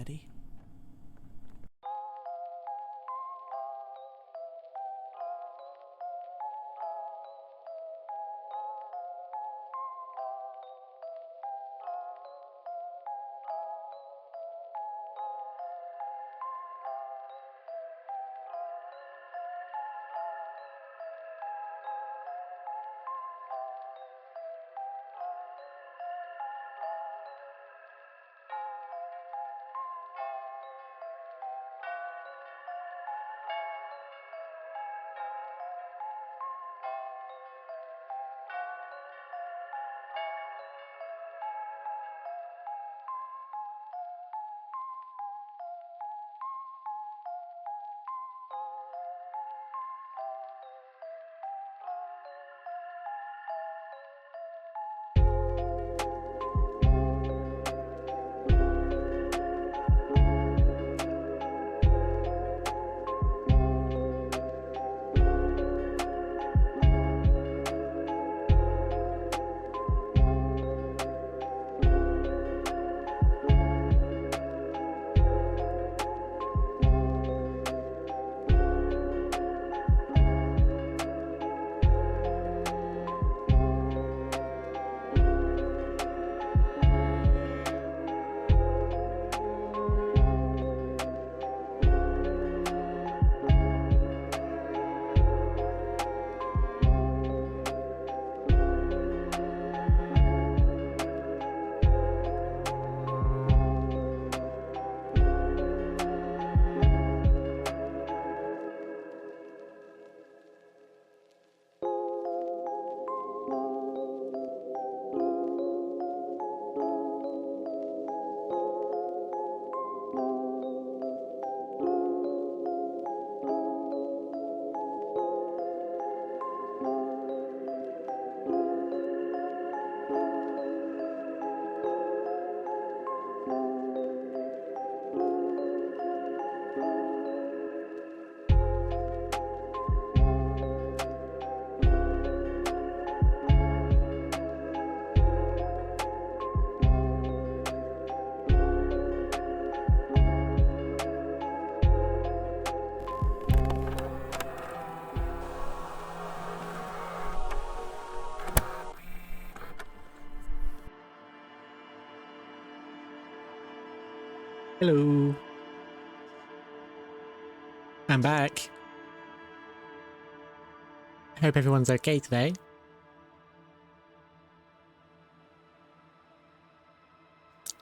buddy. Hello. I'm back. I hope everyone's okay today.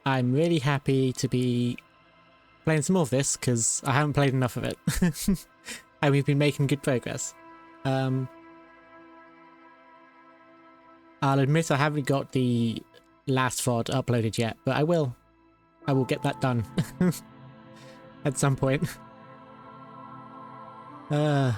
I'm really happy to be playing some more of this because I haven't played enough of it. And we've been making good progress. I'll admit I haven't got the last VOD uploaded yet, but I will. I will get that done at some point. I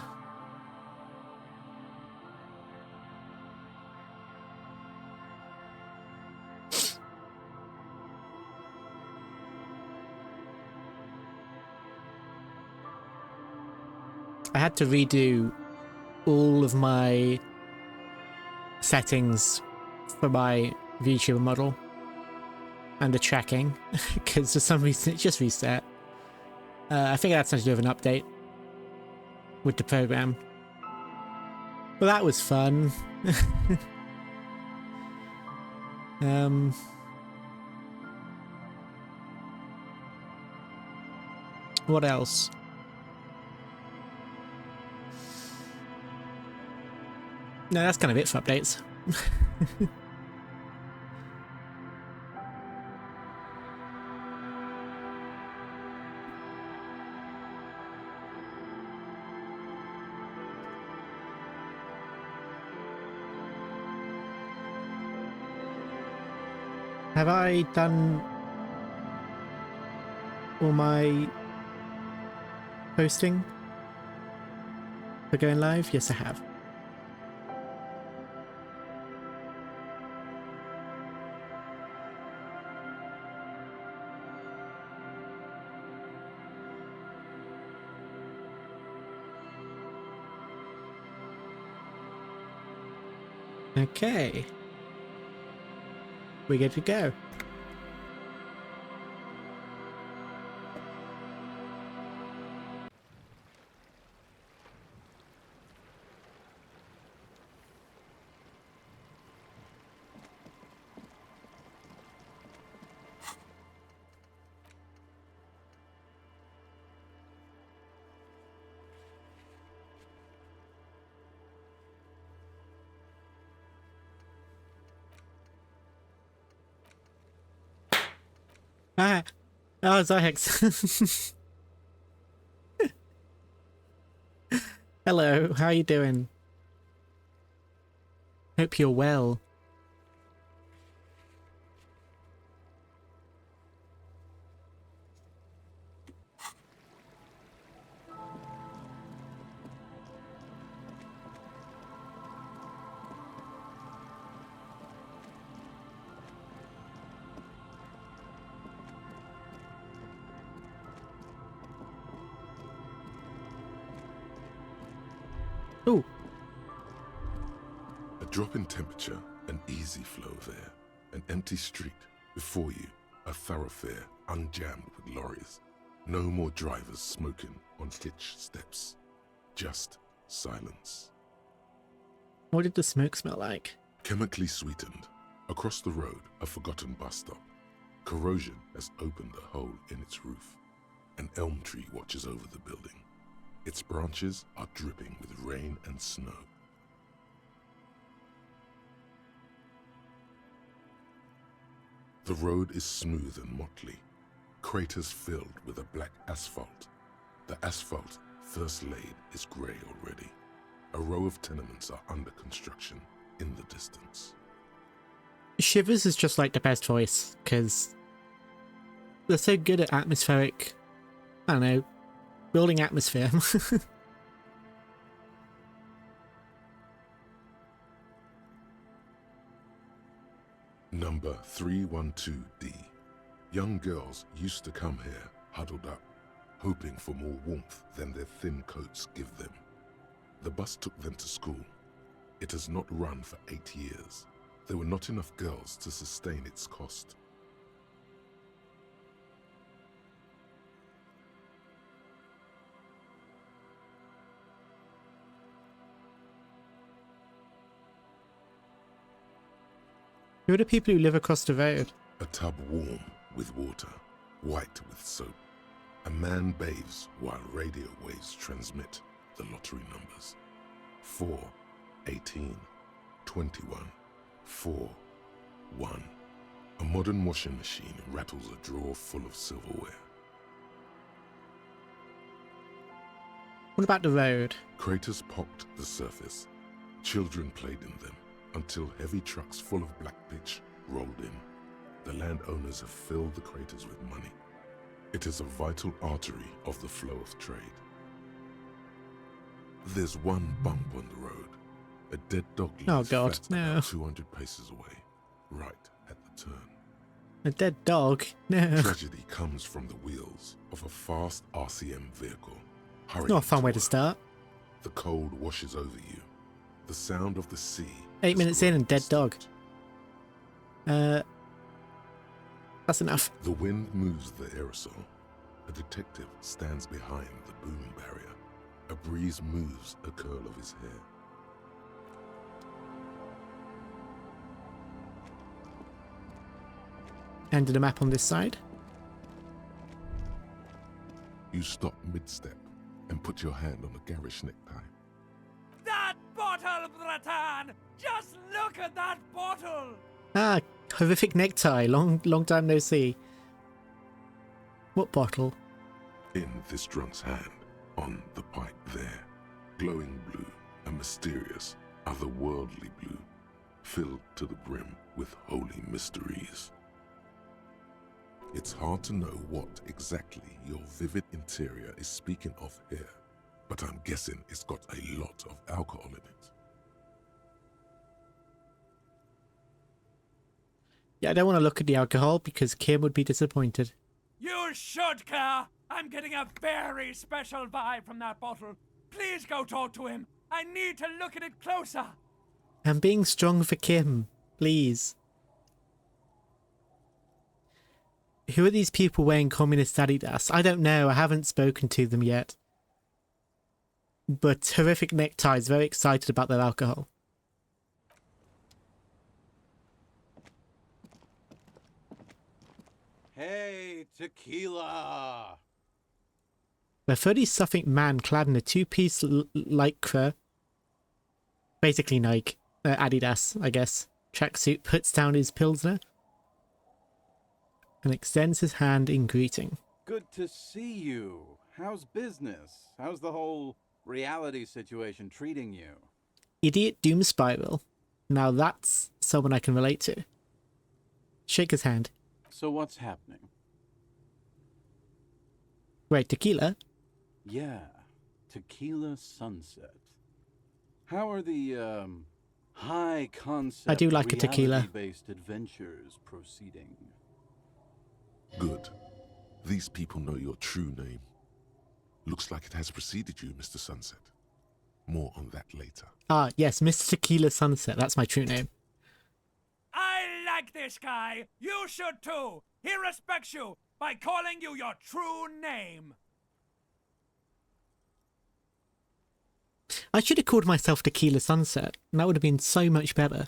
had to redo all of my settings for my VTuber model and the tracking because for some reason it just reset. I think that's something to do with an update with the program. Well, that was fun. What else? No, that's kind of it for updates. Have I done all my posting for going live? Yes, I have. Okay. We're good to go. Ah, oh, Zyhex. Hello, how you doing? Hope you're well. Ooh. A drop in temperature, an easy flow of air, an empty street. Before you, a thoroughfare unjammed with lorries. No more drivers smoking on hitch steps. Just silence. What did the smoke smell like? Chemically sweetened. Across the road, a forgotten bus stop. Corrosion has opened a hole in its roof. An elm tree watches over the building. Its branches are dripping with rain and snow. The road is smooth and motley, craters filled with a black asphalt. The asphalt, first laid, is grey already. A row of tenements are under construction in the distance. Shivers is just like the best voice, because they're so good at atmospheric, I don't know, building atmosphere. Number 312D. Young girls used to come here, huddled up, hoping for more warmth than their thin coats give them. The bus took them to school. It has not run for 8 years. There were not enough girls to sustain its cost. Who are the people who live across the road? A tub warm with water, white with soap. A man bathes while radio waves transmit the lottery numbers. 4, 18, 21, 4, 1. A modern washing machine rattles a drawer full of silverware. What about the road? Craters pocked the surface. Children played in them until heavy trucks full of black pitch rolled in. The landowners have filled the craters with money. It is a vital artery of the flow of trade. There's one bump on the road. A dead dog lies flat about 200 paces away, right at the turn. A dead dog? No. Tragedy comes from the wheels of a fast RCM vehicle. It's not a fun way to start. The cold washes over you. The sound of the sea. 8 minutes in and dead dog. That's enough. The wind moves the aerosol. A detective stands behind the boom barrier. A breeze moves a curl of his hair. End of the map on this side. You stop mid-step and put your hand on a garish necktie. That bottle, Bratan! Just look at that bottle! Ah, horrific necktie. Long time no see. What bottle? In this drunk's hand, on the pipe there, glowing blue, a mysterious, otherworldly blue, filled to the brim with holy mysteries. It's hard to know what exactly your vivid interior is speaking of here, but I'm guessing it's got a lot of alcohol in it. Yeah, I don't want to look at the alcohol because Kim would be disappointed. You should care! I'm getting a very special vibe from that bottle. Please go talk to him. I need to look at it closer. I'm being strong for Kim. Please. Who are these people wearing communist Adidas? I don't know. I haven't spoken to them yet. But horrific neckties, very excited about their alcohol. Hey, Tequila! A 30-something man clad in a two-piece lycra, basically Nike, Adidas, I guess, tracksuit, puts down his pilsner. and extends his hand in greeting. Good to see you. How's business? How's the whole reality situation treating you? Idiot Doom Spiral. Now that's someone I can relate to. Shake his hand. So what's happening? Wait, Tequila? Yeah, Tequila Sunset. How are the, high concept I do like a tequila. reality-based adventures proceeding? Good. These people know your true name. Looks like it has preceded you, Mr. Sunset. More on that later. Ah, yes, Mr. Tequila Sunset. That's my true name. I like this guy. You should too. He respects you by calling you your true name. I should have called myself Tequila Sunset. And that would have been so much better.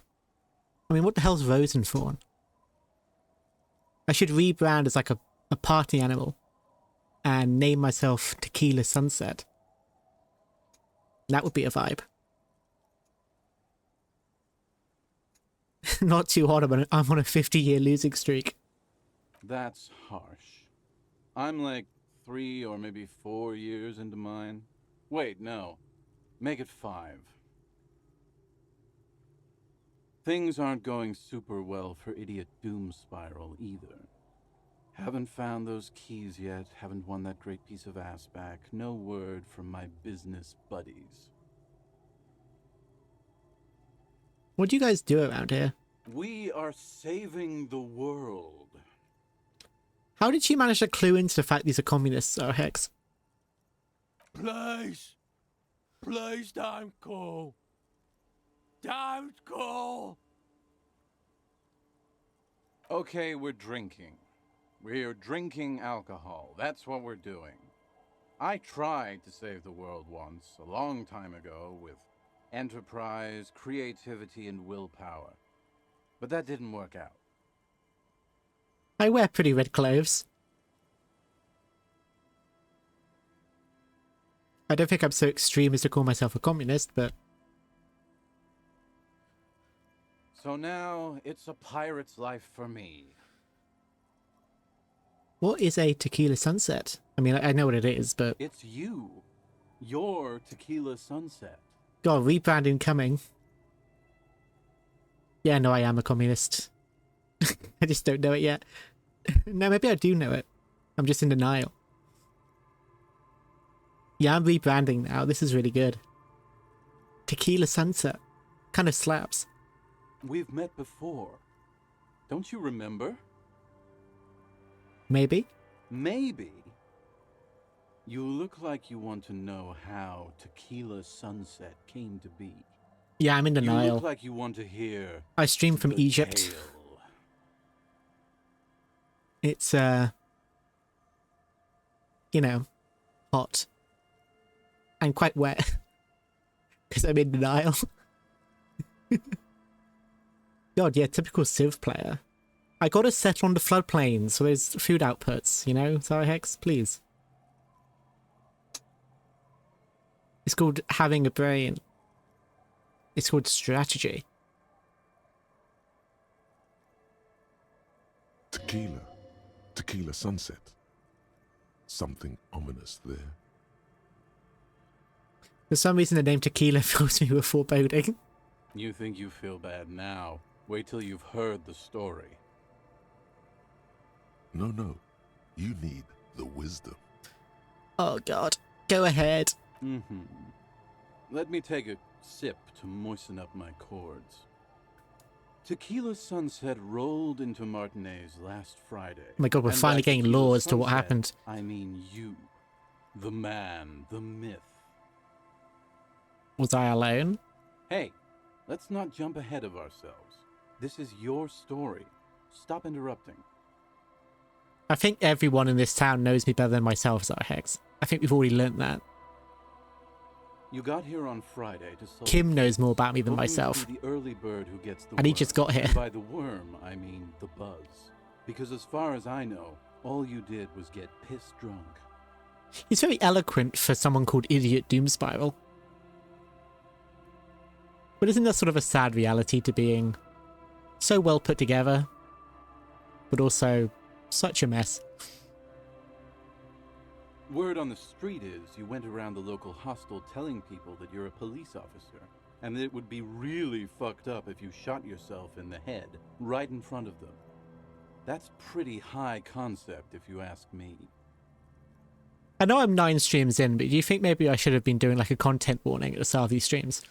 I mean, what the hell's Rosenthorn? I should rebrand as like a party animal and name myself Tequila Sunset. That would be a vibe. Not too hot, but I'm on a 50-year losing streak. That's harsh. I'm like 3 or maybe 4 years into mine. Wait, no. Make it 5. Things aren't going super well for Idiot Doom Spiral either. Haven't found those keys yet, haven't won that great piece of ass back. No word from my business buddies. What do you guys do around here? We are saving the world. How did she manage to clue into the fact these are communists, Hex? Please. Please don't go. Don't go. Okay, we're drinking. We're drinking alcohol. That's what we're doing. I tried to save the world once, a long time ago, with enterprise, creativity, and willpower. But that didn't work out. I wear pretty red clothes. I don't think I'm so extreme as to call myself a communist, but... So now, it's a pirate's life for me. What is a Tequila Sunset? I mean, I know what it is, but... It's you. Your Tequila Sunset. God, rebranding coming. Yeah, no, I am a communist. I just don't know it yet. No, maybe I do know it. I'm just in denial. Yeah, I'm rebranding now. This is really good. Tequila Sunset. Kind of slaps. We've met before. Don't you remember? Maybe? Maybe. You look like you want to know how Tequila Sunset came to be. Yeah, I'm in You denial. look like you want to hear I stream from the Egypt. tale. It's, you know, hot. And quite wet. Because I'm in denial. God, yeah, typical Civ player. I gotta settle on the floodplain, so there's food outputs, you know? Sorry, Hex, please. It's called having a brain. It's called strategy. Tequila. Tequila Sunset. Something ominous there. For some reason, the name Tequila fills me with foreboding. You think you feel bad now. Wait till you've heard the story. No. You need the wisdom. Oh, God. Go ahead. Let me take a sip to moisten up my cords. Tequila Sunset rolled into Martinez last Friday. Oh my God, we're And finally by getting Tequila lore as to what Sunset, happened. I mean you. The man, the myth. Was I alone? Hey, let's not jump ahead of ourselves. This is your story. Stop interrupting. I think everyone in this town knows me better than myself, Zarhex. I think we've already learnt that. You got here on Friday to solve Kim knows more about me than hoping to myself. be the early bird who gets the And he worm. just got here. And by the worm, I mean the buzz. Because as far as I know, all you did was get piss drunk. He's very eloquent for someone called Idiot Doom Spiral. But isn't that sort of a sad reality to being so well put together, but also Such a mess. Word on the street is you went around the local hostel telling people that you're a police officer, and that it would be really fucked up if you shot yourself in the head right in front of them. That's pretty high concept, if you ask me. I know I'm 9 streams in, but do you think maybe I should have been doing like a content warning at the start of these streams?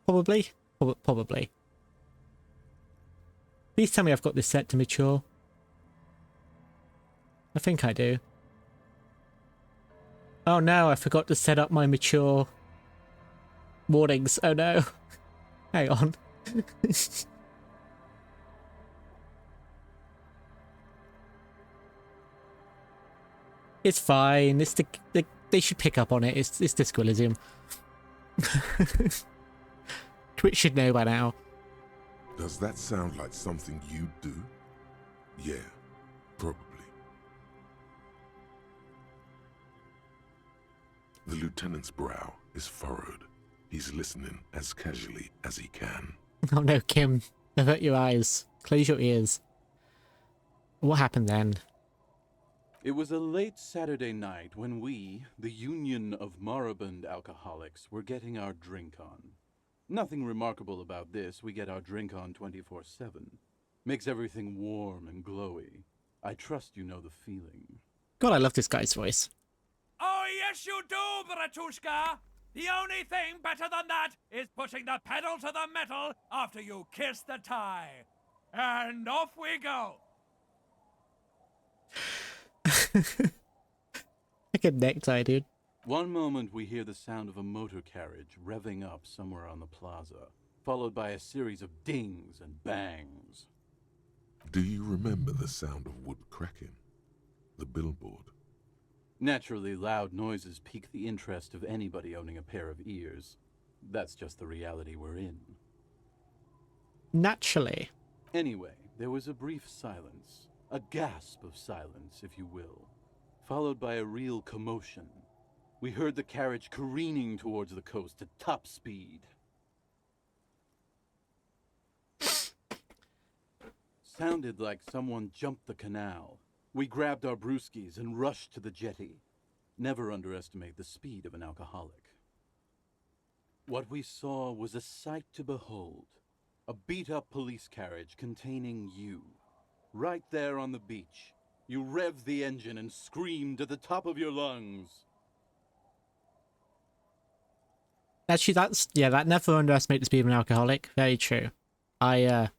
Probably. Probably. Please tell me I've got this set to mature. I think I do. Oh no, I forgot to set up my mature warnings. Oh no. Hang on. It's fine. It's they should pick up on it. It's Disco Elysium. Twitch should know by now. Does that sound like something you do? Yeah, probably. The lieutenant's brow is furrowed. He's listening as casually as he can. Oh no, Kim. Avert your eyes. Close your ears. What happened then? It was a late Saturday night when we, the Union of Moribund Alcoholics, were getting our drink on. Nothing remarkable about this. We get our drink on 24/7. Makes everything warm and glowy. I trust you know the feeling. God, I love this guy's voice. Oh, yes, you do, Bratushka. The only thing better than that is putting the pedal to the metal after you kiss the tie. And off we go. Like a necktie, dude. One moment we hear the sound of a motor carriage revving up somewhere on the plaza, followed by a series of dings and bangs. Do you remember the sound of wood cracking? The billboard? Naturally, loud noises pique the interest of anybody owning a pair of ears. That's just the reality we're in. Naturally. Anyway, there was a brief silence. A gasp of silence, if you will, followed by a real commotion. We heard the carriage careening towards the coast at top speed. Sounded like someone jumped the canal. We grabbed our brewskis and rushed to the jetty. Never underestimate the speed of an alcoholic. What we saw was a sight to behold. A beat-up police carriage containing you. Right there on the beach. You revved the engine and screamed at the top of your lungs. Actually, that never underestimate the speed of an alcoholic. Very true. I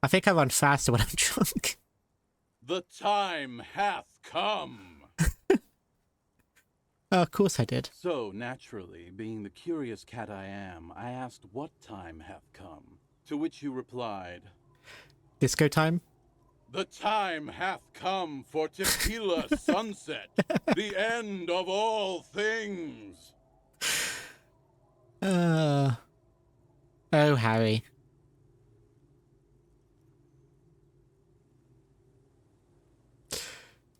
think I run faster when I'm drunk. The time hath come. Oh, of course I did. So, naturally, being the curious cat I am, I asked what time hath come. To which you replied, Disco time? the time hath come for Tequila sunset, the end of all things. Oh, Harry.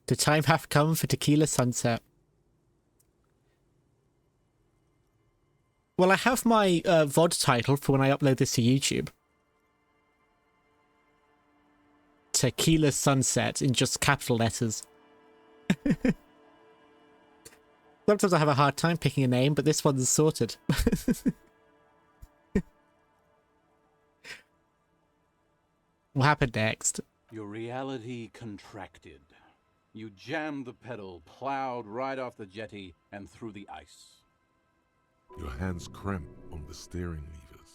The time hath come for Tequila sunset. Well, I have my VOD title for when I upload this to YouTube. Tequila sunset in just capital letters. Sometimes I have a hard time picking a name, but this one's sorted. What happened next? Your reality contracted. You jammed the pedal, plowed right off the jetty, and through the ice. Your hands cramp on the steering levers.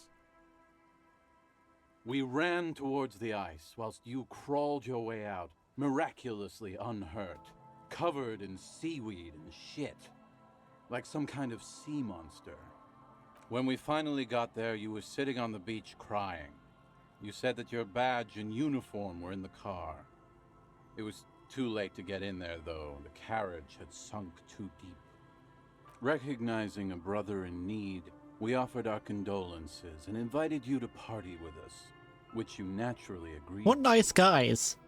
We ran towards the ice, whilst you crawled your way out, miraculously unhurt, covered in seaweed and shit, like some kind of sea monster. When we finally got there, you were sitting on the beach crying. You said that your badge and uniform were in the car. It was too late to get in there, though. The carriage had sunk too deep. Recognizing a brother in need, we offered our condolences and invited you to party with us, which you naturally agreed. What nice guys.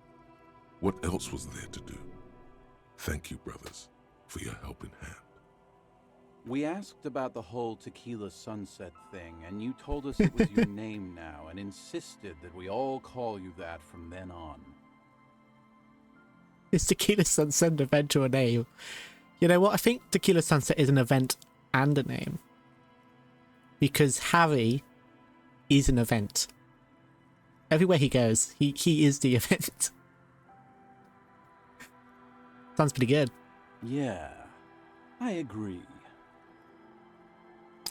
What else was there to do? Thank you, brothers, for your helping hand. We asked about the whole Tequila sunset thing, and you told us it was your name now, and insisted that we all call you that from then on. Is Tequila Sunset an event or a name? You know what? I think Tequila Sunset is an event and a name. Because Harry is an event. Everywhere he goes, he is the event. Sounds pretty good. Yeah, I agree.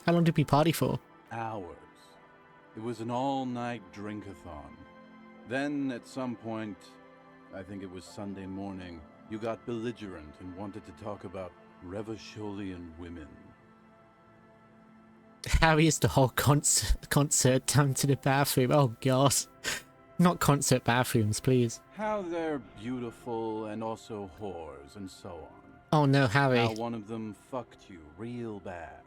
How long did we party for? Hours. It was an all-night drink-a-thon. Then, at some point, I think it was Sunday morning, you got belligerent and wanted to talk about Revacholian women. Harry is the whole concert down to the bathroom. Oh god. Not concert bathrooms, please. How they're beautiful and also whores and so on. Oh no, Harry. How one of them fucked you real bad.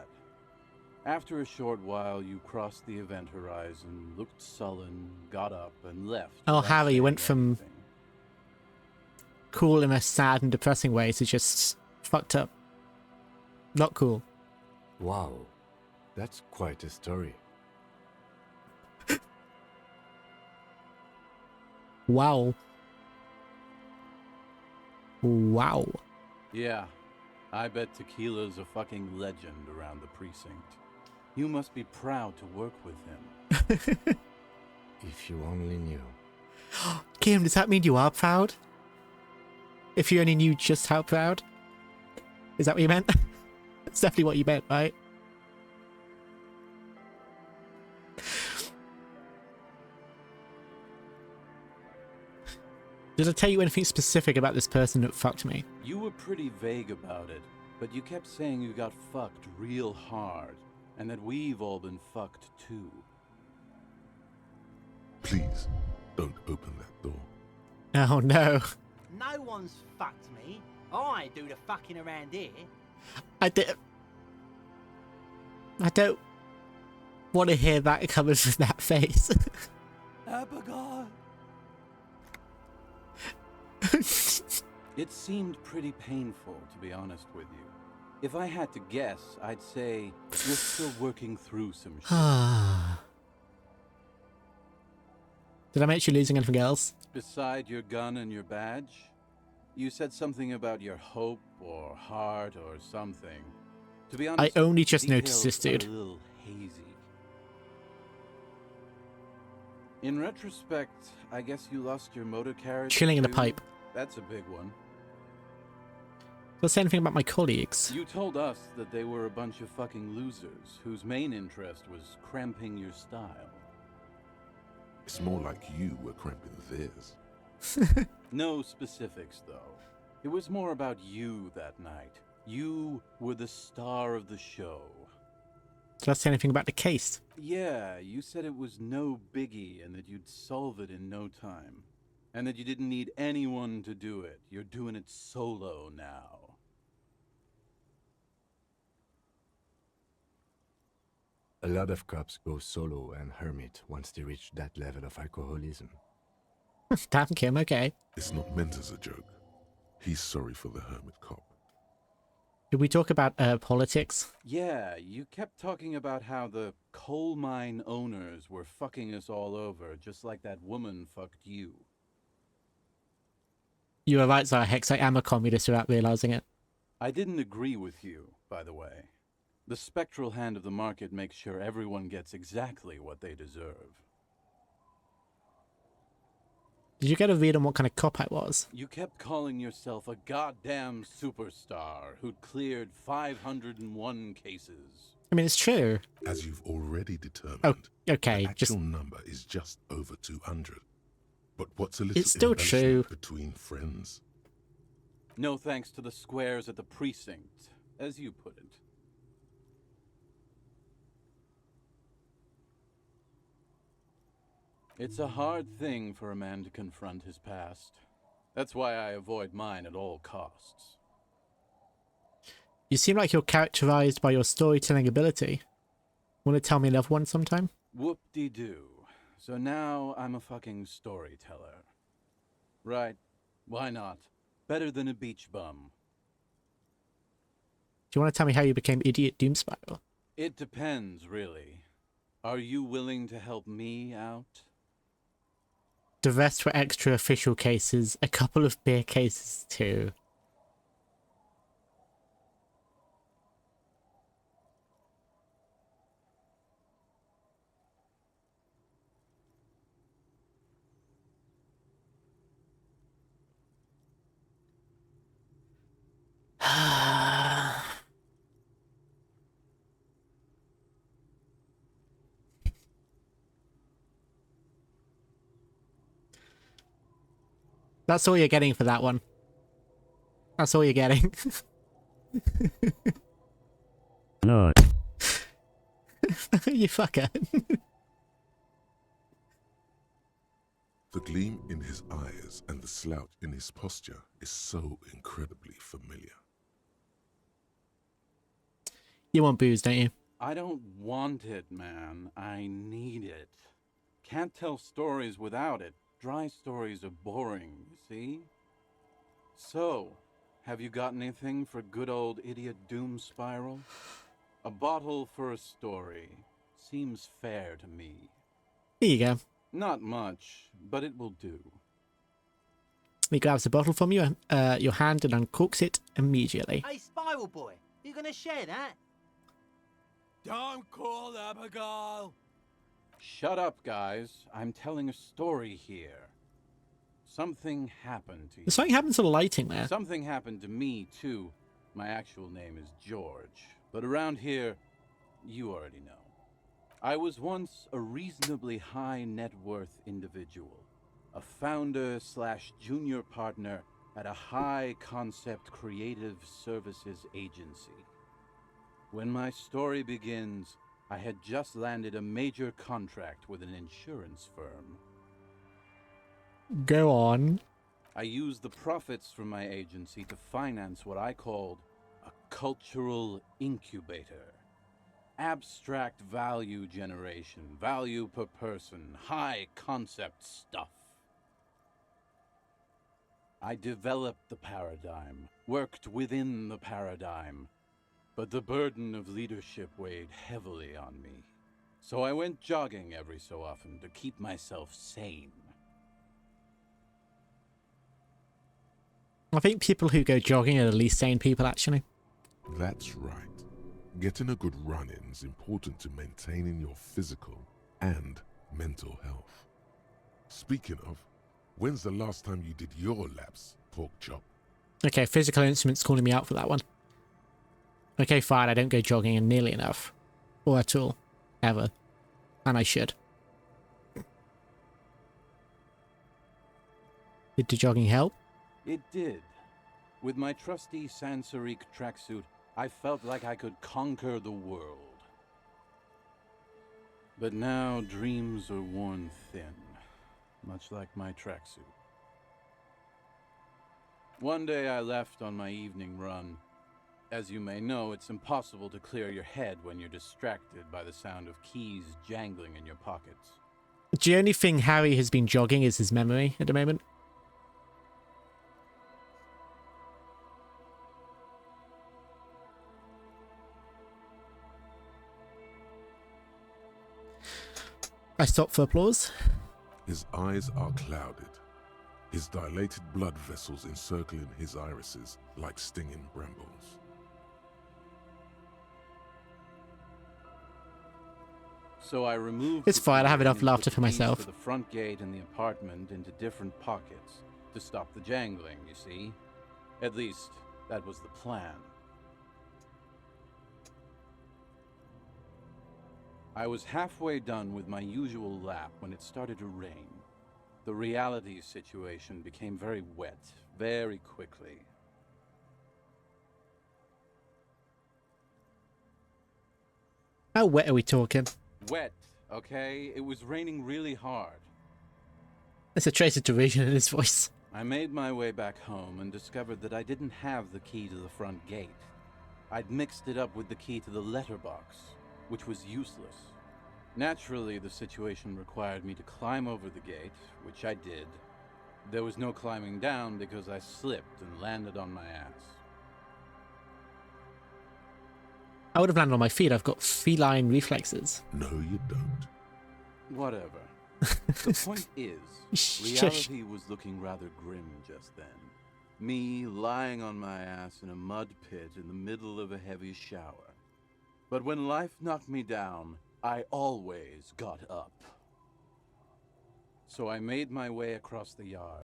After a short while, you crossed the event horizon, looked sullen, got up, and left. Oh, without Harry, you saying went from anything. cool in a sad and depressing way to just fucked up. Not cool. Wow, that's quite a story. Wow. Wow. Yeah, I bet Tequila's a fucking legend around the precinct. You must be proud to work with him. If you only knew. Kim, does that mean you are proud? If you only knew just how proud? Is that what you meant? That's definitely what you meant, right? Did I tell you anything specific about this person that fucked me? You were pretty vague about it, but you kept saying you got fucked real hard, and that we've all been fucked too. Please, don't open that door. Oh no. No one's fucked me. I do the fucking around here. I don't want to hear that coming from that face. Abigail. It seemed pretty painful, to be honest with you. If I had to guess, I'd say you're still working through some shit. Did I make you losing anything else? Beside your gun and your badge, you said something about your hope or heart or something. To be honest, I only just the noticed this, details dude. are a little hazy. In retrospect, I guess you lost your motor carriage. Chilling in a too. pipe. That's a big one. Did I say anything about my colleagues? You told us that they were a bunch of fucking losers whose main interest was cramping your style. It's more like you were cramping theirs. No specifics, though. It was more about you that night. You were the star of the show. Did I say anything about the case? Yeah, you said it was no biggie and that you'd solve it in no time. And that you didn't need anyone to do it. You're doing it solo now. A lot of cops go solo and hermit once they reach that level of alcoholism. Damn, Kim, okay. It's not meant as a joke. He's sorry for the hermit cop. Did we talk about politics? Yeah, you kept talking about how the coal mine owners were fucking us all over, just like that woman fucked you. You were right, Zahex. I am a communist without realizing it. I didn't agree with you, by the way. The spectral hand of the market makes sure everyone gets exactly what they deserve. Did you get a read on what kind of cop I was? You kept calling yourself a goddamn superstar who'd cleared 501 cases. I mean, it's true. As you've already determined, Oh, okay, the actual just... number is just over 200. But what's a little It's still innovation true. between friends? No thanks to the squares at the precinct, as you put it. It's a hard thing for a man to confront his past. That's why I avoid mine at all costs. You seem like you're characterized by your storytelling ability. Want to tell me another one sometime? Whoop-de-doo. So now I'm a fucking storyteller. Right. Why not? Better than a beach bum. Do you want to tell me how you became Idiot Doom Spiral? It depends, really. Are you willing to help me out? The rest were extra official cases, a couple of beer cases too. That's all you're getting for that one. That's all you're getting. No. You fucker. The gleam in his eyes and the slouch in his posture is so incredibly familiar. You want booze, don't you? I don't want it, man. I need it. Can't tell stories without it. Dry stories are boring, you see? So, have you got anything for good old idiot Doom Spiral? A bottle for a story. Seems fair to me. Here you go. Not much, but it will do. He grabs the bottle from you, your hand and uncorks it immediately. Hey, Spiral Boy, you gonna share that? Don't call Abigail! Shut up, guys. I'm telling a story here. Something happened to you. Something happened to the lighting there. Something happened to me, too. My actual name is George, but around here, you already know. I was once a reasonably high net worth individual, a founder / junior partner at a high concept creative services agency. When my story begins, I had just landed a major contract with an insurance firm. Go on. I used the profits from my agency to finance what I called a cultural incubator. Abstract value generation, value per person, high concept stuff. I developed the paradigm, worked within the paradigm, but the burden of leadership weighed heavily on me. So I went jogging every so often to keep myself sane. I think people who go jogging are the least sane people, actually. That's right. Getting a good run-in is important to maintaining your physical and mental health. Speaking of, when's the last time you did your laps, pork chop? Okay, physical instruments calling me out for that one. Okay, fine, I don't go jogging nearly enough. Or at all. Ever. And I should. Did the jogging help? It did. With my trusty Sansarique tracksuit, I felt like I could conquer the world. But now dreams are worn thin, much like my tracksuit. One day I left on my evening run. As you may know, it's impossible to clear your head when you're distracted by the sound of keys jangling in your pockets. The only thing Harry has been jogging is his memory at the moment. I stop for applause. His eyes are clouded, his dilated blood vessels encircling his irises like stinging brambles. So I removed. It's fine, I have enough laughter for myself. To the front gate in the apartment into different pockets to stop the jangling, you see. At least, that was the plan. I was halfway done with my usual lap when it started to rain. The reality situation became very wet, very quickly. How wet are we talking? Wet, okay? It was raining really hard. There's a trace of derision in his voice. I made my way back home and discovered that I didn't have the key to the front gate. I'd mixed it up with the key to the letterbox, which was useless. Naturally, the situation required me to climb over the gate, which I did. There was no climbing down because I slipped and landed on my ass. I would have landed on my feet. I've got feline reflexes. No, you don't. Whatever. The point is, Shush. reality was looking rather grim just then. Me lying on my ass in a mud pit in the middle of a heavy shower. But when life knocked me down, I always got up. So I made my way across the yard.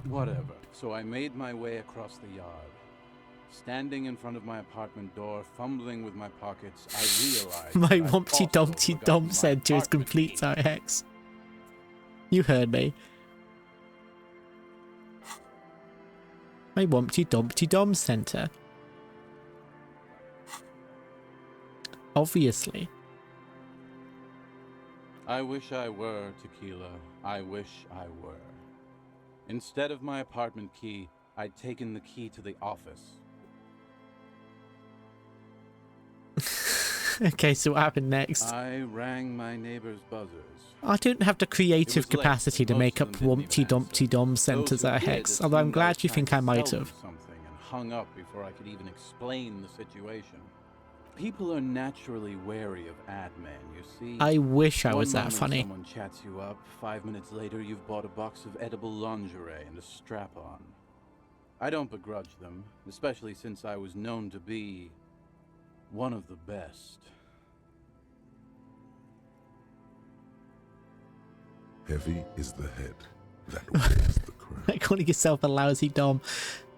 Whatever. So I made my way across the yard. Standing in front of my apartment door, fumbling with my pockets, I realized My that I'd Wumpty also Dumpty forgotten Dom my Center is apartment complete, key. Hex. You heard me. My Wumpty Dumpty Dom Center. Obviously. I wish I were Tequila. I wish I were. Instead of my apartment key, I'd taken the key to the office. Okay, so what happened next? I rang my neighbor's buzzers. I don't have the creative It was late, capacity to most make of up them didn't Wumpty even Dumpty answer. Dom Those Centers who at did Hex, although I'm assumed I was glad you trying think I to might sell have. them something and hung up before I could even explain the situation. People are naturally wary of ad men, you see. I wish I One was that moment funny. Someone chats you up. 5 minutes later, you've bought a box of edible lingerie and a strap-on. I don't begrudge them, especially since I was known to be one of the best. Heavy is the head that wears the crown. Like calling yourself a lousy Dom.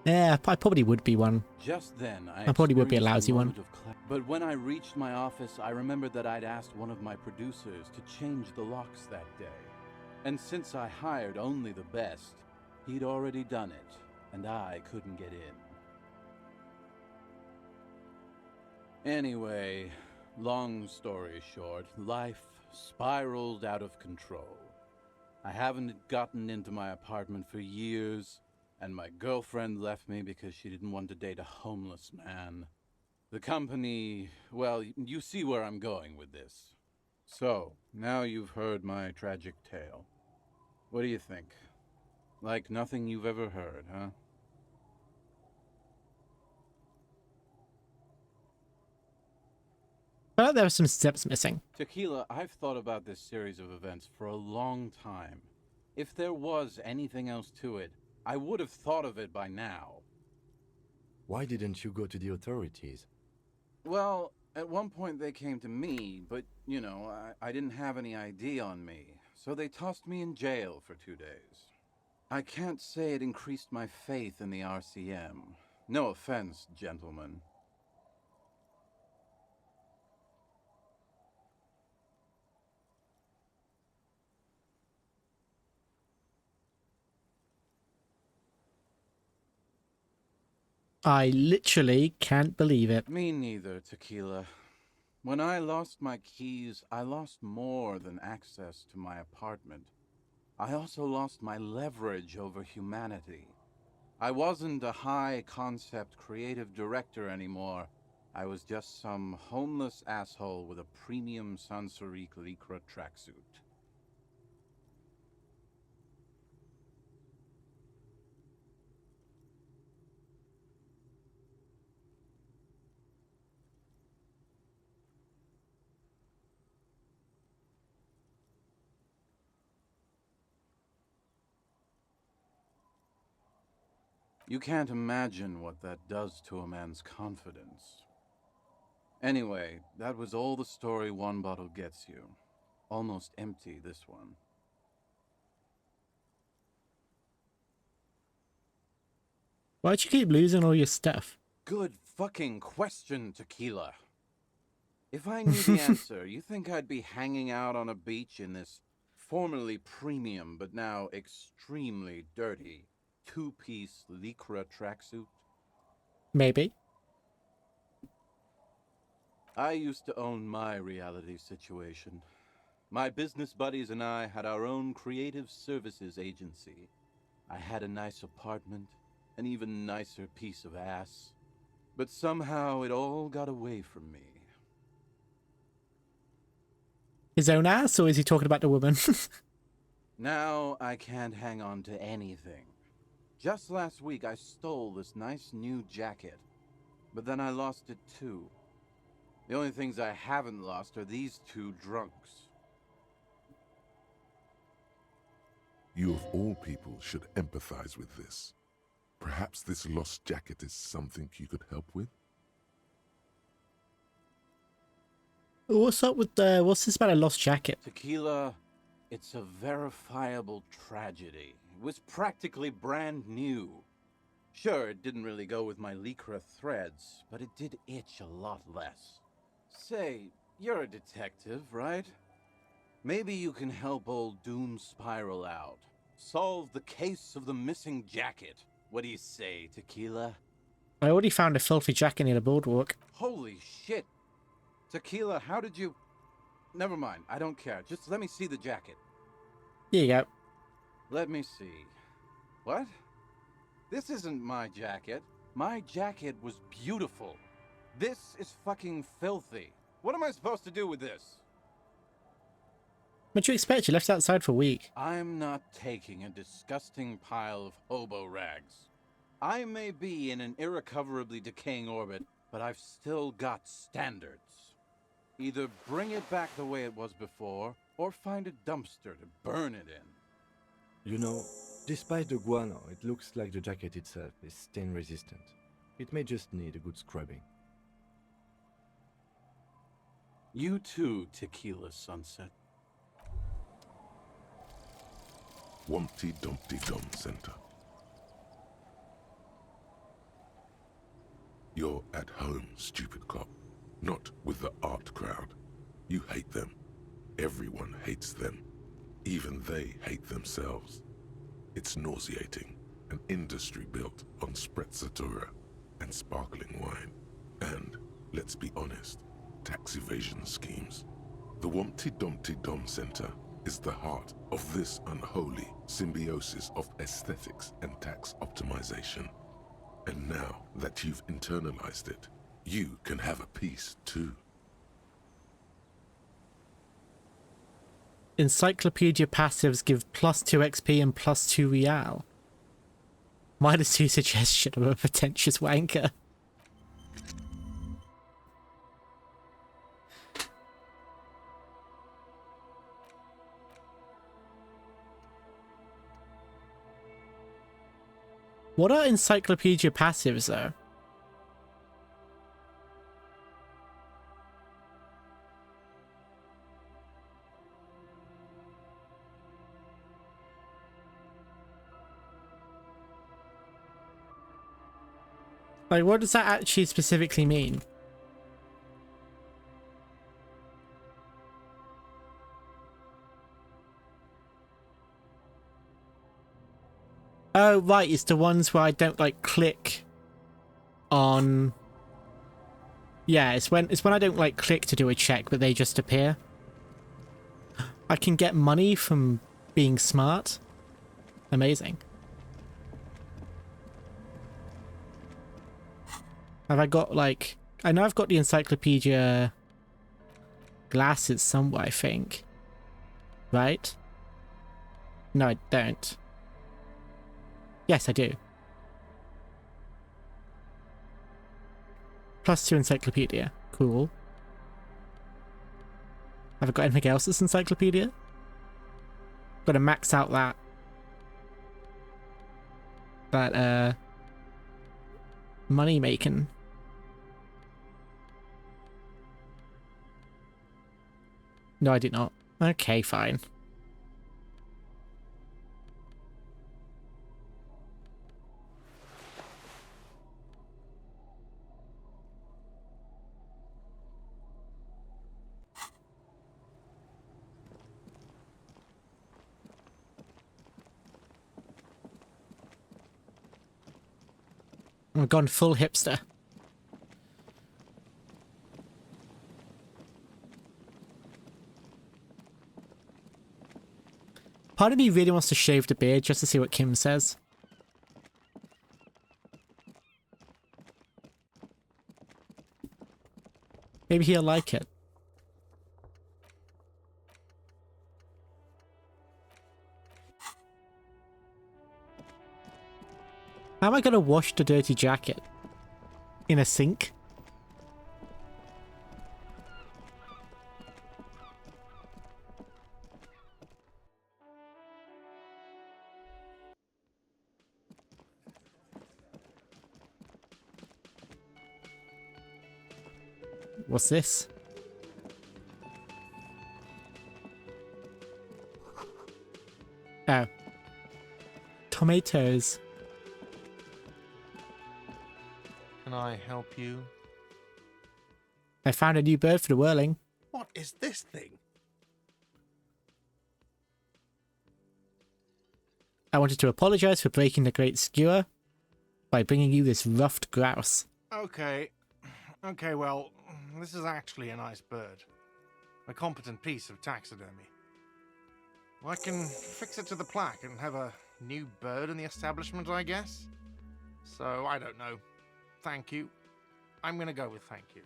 Yeah, I probably would be one. Just then, I probably would be a experienced lousy one. moment of but when I reached my office, I remembered that I'd asked one of my producers to change the locks that day. And since I hired only the best, he'd already done it, and I couldn't get in. Anyway, long story short, life spiraled out of control. I haven't gotten into my apartment for years, and my girlfriend left me because she didn't want to date a homeless man. The company, well, you see where I'm going with this. So, now you've heard my tragic tale. What do you think? Like nothing you've ever heard, huh? I thought there were some steps missing. Tequila, I've thought about this series of events for a long time. If there was anything else to it, I would have thought of it by now. Why didn't you go to the authorities? Well, at one point they came to me, but, you know, I didn't have any ID on me, so they tossed me in jail for 2 days. I can't say it increased my faith in the RCM. No offense, gentlemen. I literally can't believe it. Me neither, Tequila. When I lost my keys, I lost more than access to my apartment. I also lost my leverage over humanity. I wasn't a high-concept creative director anymore. I was just some homeless asshole with a premium Sansorique Lycra tracksuit. You can't imagine what that does to a man's confidence. Anyway, that was all the story one bottle gets you. Almost empty, this one. Why'd you keep losing all your stuff? Good fucking question, Tequila. If I knew the answer, you think I'd be hanging out on a beach in this formerly premium but now extremely dirty two-piece Lycra tracksuit? Maybe. I used to own my reality situation. My business buddies and I had our own creative services agency. I had a nice apartment, an even nicer piece of ass. But somehow it all got away from me. His own ass, or is he talking about the woman? Now I can't hang on to anything. Just last week I stole this nice new jacket, but then I lost it too. The only things I haven't lost are these two drunks. You of all people should empathize with this. Perhaps this lost jacket is something you could help with? What's up with what's this about a lost jacket? Tequila, it's a verifiable tragedy. It was practically brand new. Sure, it didn't really go with my lycra threads, but it did itch a lot less. Say, you're a detective, right? Maybe you can help old Doom Spiral out. Solve the case of the missing jacket. What do you say, Tequila? I already found a filthy jacket near the boardwalk. Holy shit! Tequila, how did you... Never mind, I don't care. Just let me see the jacket. Here you go. Let me see. What? This isn't my jacket. My jacket was beautiful. This is fucking filthy. What am I supposed to do with this? What do you expect? You left it outside for a week. I'm not taking a disgusting pile of hobo rags. I may be in an irrecoverably decaying orbit, but I've still got standards. Either bring it back the way it was before, or find a dumpster to burn it in. You know, despite the guano, it looks like the jacket itself is stain resistant. It may just need a good scrubbing. You too, Tequila Sunset. Wumpty Dumpty Dum Center. You're at home, stupid cop. Not with the art crowd. You hate them. Everyone hates them. Even they hate themselves. It's nauseating. An industry built on sprezzatura and sparkling wine. And, let's be honest, tax evasion schemes. The Wumpty Dumpty Dum Center is the heart of this unholy symbiosis of aesthetics and tax optimization. And now that you've internalized it, you can have a piece too. Encyclopedia passives give +2 XP and +2 real. -2 suggestion of a pretentious wanker. What are encyclopedia passives, though? Like, what does that actually specifically mean? Oh, right, it's the ones where I don't, like, click on... Yeah, it's when I don't, like, click to do a check, but they just appear. I can get money from being smart. Amazing. Have I got, like... I know I've got the encyclopedia glasses somewhere, I think. Right? No, I don't. Yes, I do. +2 encyclopedia. Cool. Have I got anything else that's encyclopedia? Gotta max out that money making. No, I did not. Okay, fine. I've gone full hipster. Part of me really wants to shave the beard just to see what Kim says. Maybe he'll like it. How am I going to wash the dirty jacket? In a sink? What's this? Oh. Tomatoes. Can I help you? I found a new bird for the whirling. What is this thing? I wanted to apologize for breaking the great skewer by bringing you this ruffed grouse. Okay. Okay, well, this is actually a nice bird. A competent piece of taxidermy. I can fix it to the plaque and have a new bird in the establishment, I guess? So, I don't know. Thank you. I'm gonna go with thank you.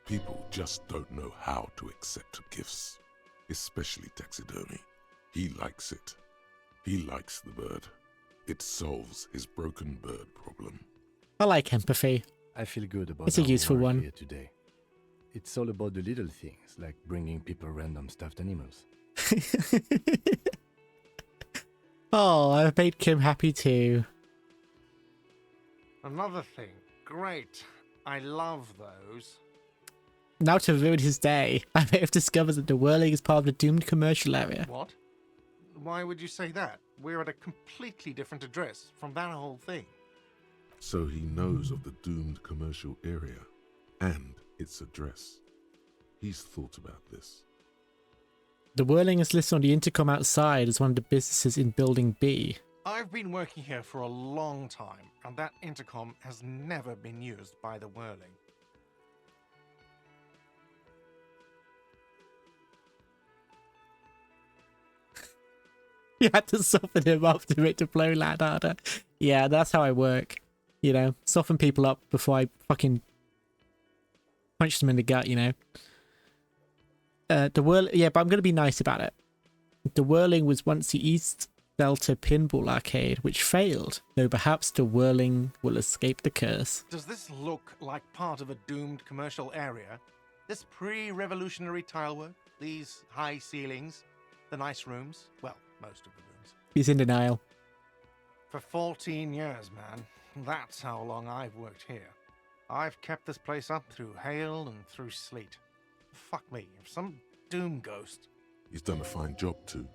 People just don't know how to accept gifts, especially taxidermy. He likes it. He likes the bird. It solves his broken bird problem. I like empathy. I feel good about It's a our useful work one. here today. It's all about the little things, like bringing people random stuffed animals. Oh, I've made Kim happy too. Another thing. Great. I love those. Now to ruin his day, I may have discovered that the whirling is part of the doomed commercial area. What? Why would you say that? We're at a completely different address from that whole thing. So he knows of the doomed commercial area and its address. He's thought about this. The whirling is listed on the intercom outside as one of the businesses in Building B. I've been working here for a long time, and that intercom has never been used by the whirling. You had to soften him up to make the blow land harder. Yeah, that's how I work. You know, soften people up before I fucking punch them in the gut, you know. Yeah, but I'm going to be nice about it. The whirling was once the East Delta Pinball Arcade, which failed, though perhaps the whirling will escape the curse. Does this look like part of a doomed commercial area? This pre-revolutionary tilework, these high ceilings, the nice rooms, well, most of the rooms. He's in denial. For 14 years, man. That's how long I've worked here. I've kept this place up through hail and through sleet. Fuck me, if some doom ghost... He's done a fine job too.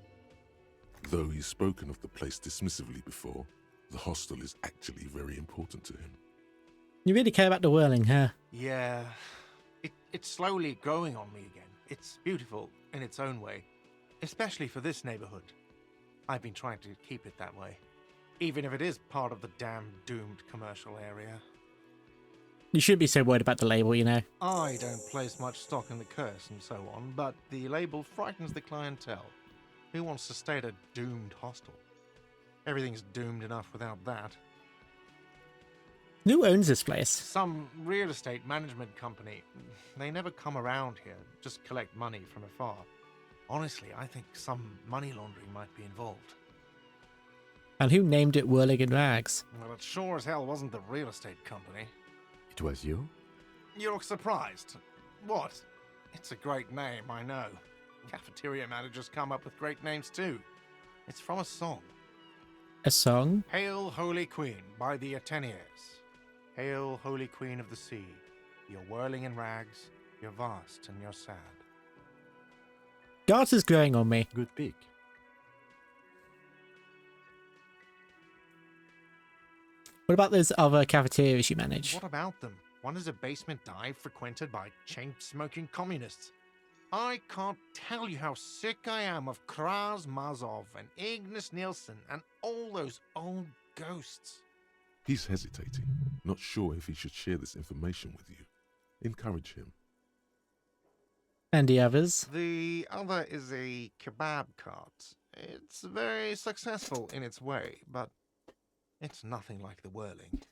Though he's spoken of the place dismissively before, the hostel is actually very important to him. You really care about the whirling, huh? Yeah, it's slowly growing on me again. It's beautiful in its own way, especially for this neighborhood. I've been trying to keep it that way, even if it is part of the damn doomed commercial area. You shouldn't be so worried about the label, you know. I don't place much stock in the curse and so on, but the label frightens the clientele. Who wants to stay at a doomed hostel? Everything's doomed enough without that. Who owns this place? Some real estate management company. They never come around here, just collect money from afar. Honestly, I think some money laundering might be involved. And who named it Whirling in Rags? Well, it sure as hell wasn't the real estate company. It was you? You look surprised. What? It's a great name, I know. Cafeteria managers come up with great names too. It's from a song. A song? Hail, Holy Queen, by the Ateneers. Hail, Holy Queen of the Sea. You're whirling in rags, you're vast and you're sad. Guards is growing on me. Good pick. What about those other cafeterias you manage? What about them? One is a basement dive frequented by chain-smoking communists. I can't tell you how sick I am of Kraz Mazov and Ignis Nielsen and all those old ghosts. He's hesitating, not sure if he should share this information with you. Encourage him. And the others? The other is a kebab cart. It's very successful in its way, but it's nothing like the whirling.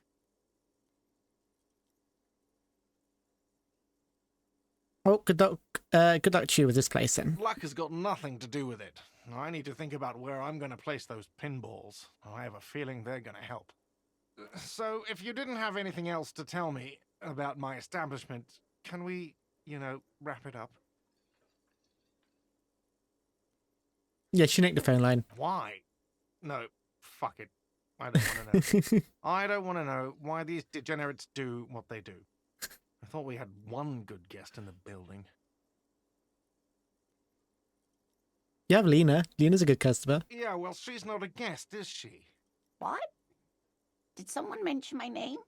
Oh, good luck to you with this place then. Luck has got nothing to do with it. I need to think about where I'm going to place those pinballs. I have a feeling they're going to help. So, if you didn't have anything else to tell me about my establishment, can we, wrap it up? Yeah, she nicked the phone line. Why? No, fuck it. I don't want to know. I don't want to know why these degenerates do what they do. I thought we had one good guest in the building. You have Lena. Lena's a good customer. Yeah, well, she's not a guest, is she? What? Did someone mention my name?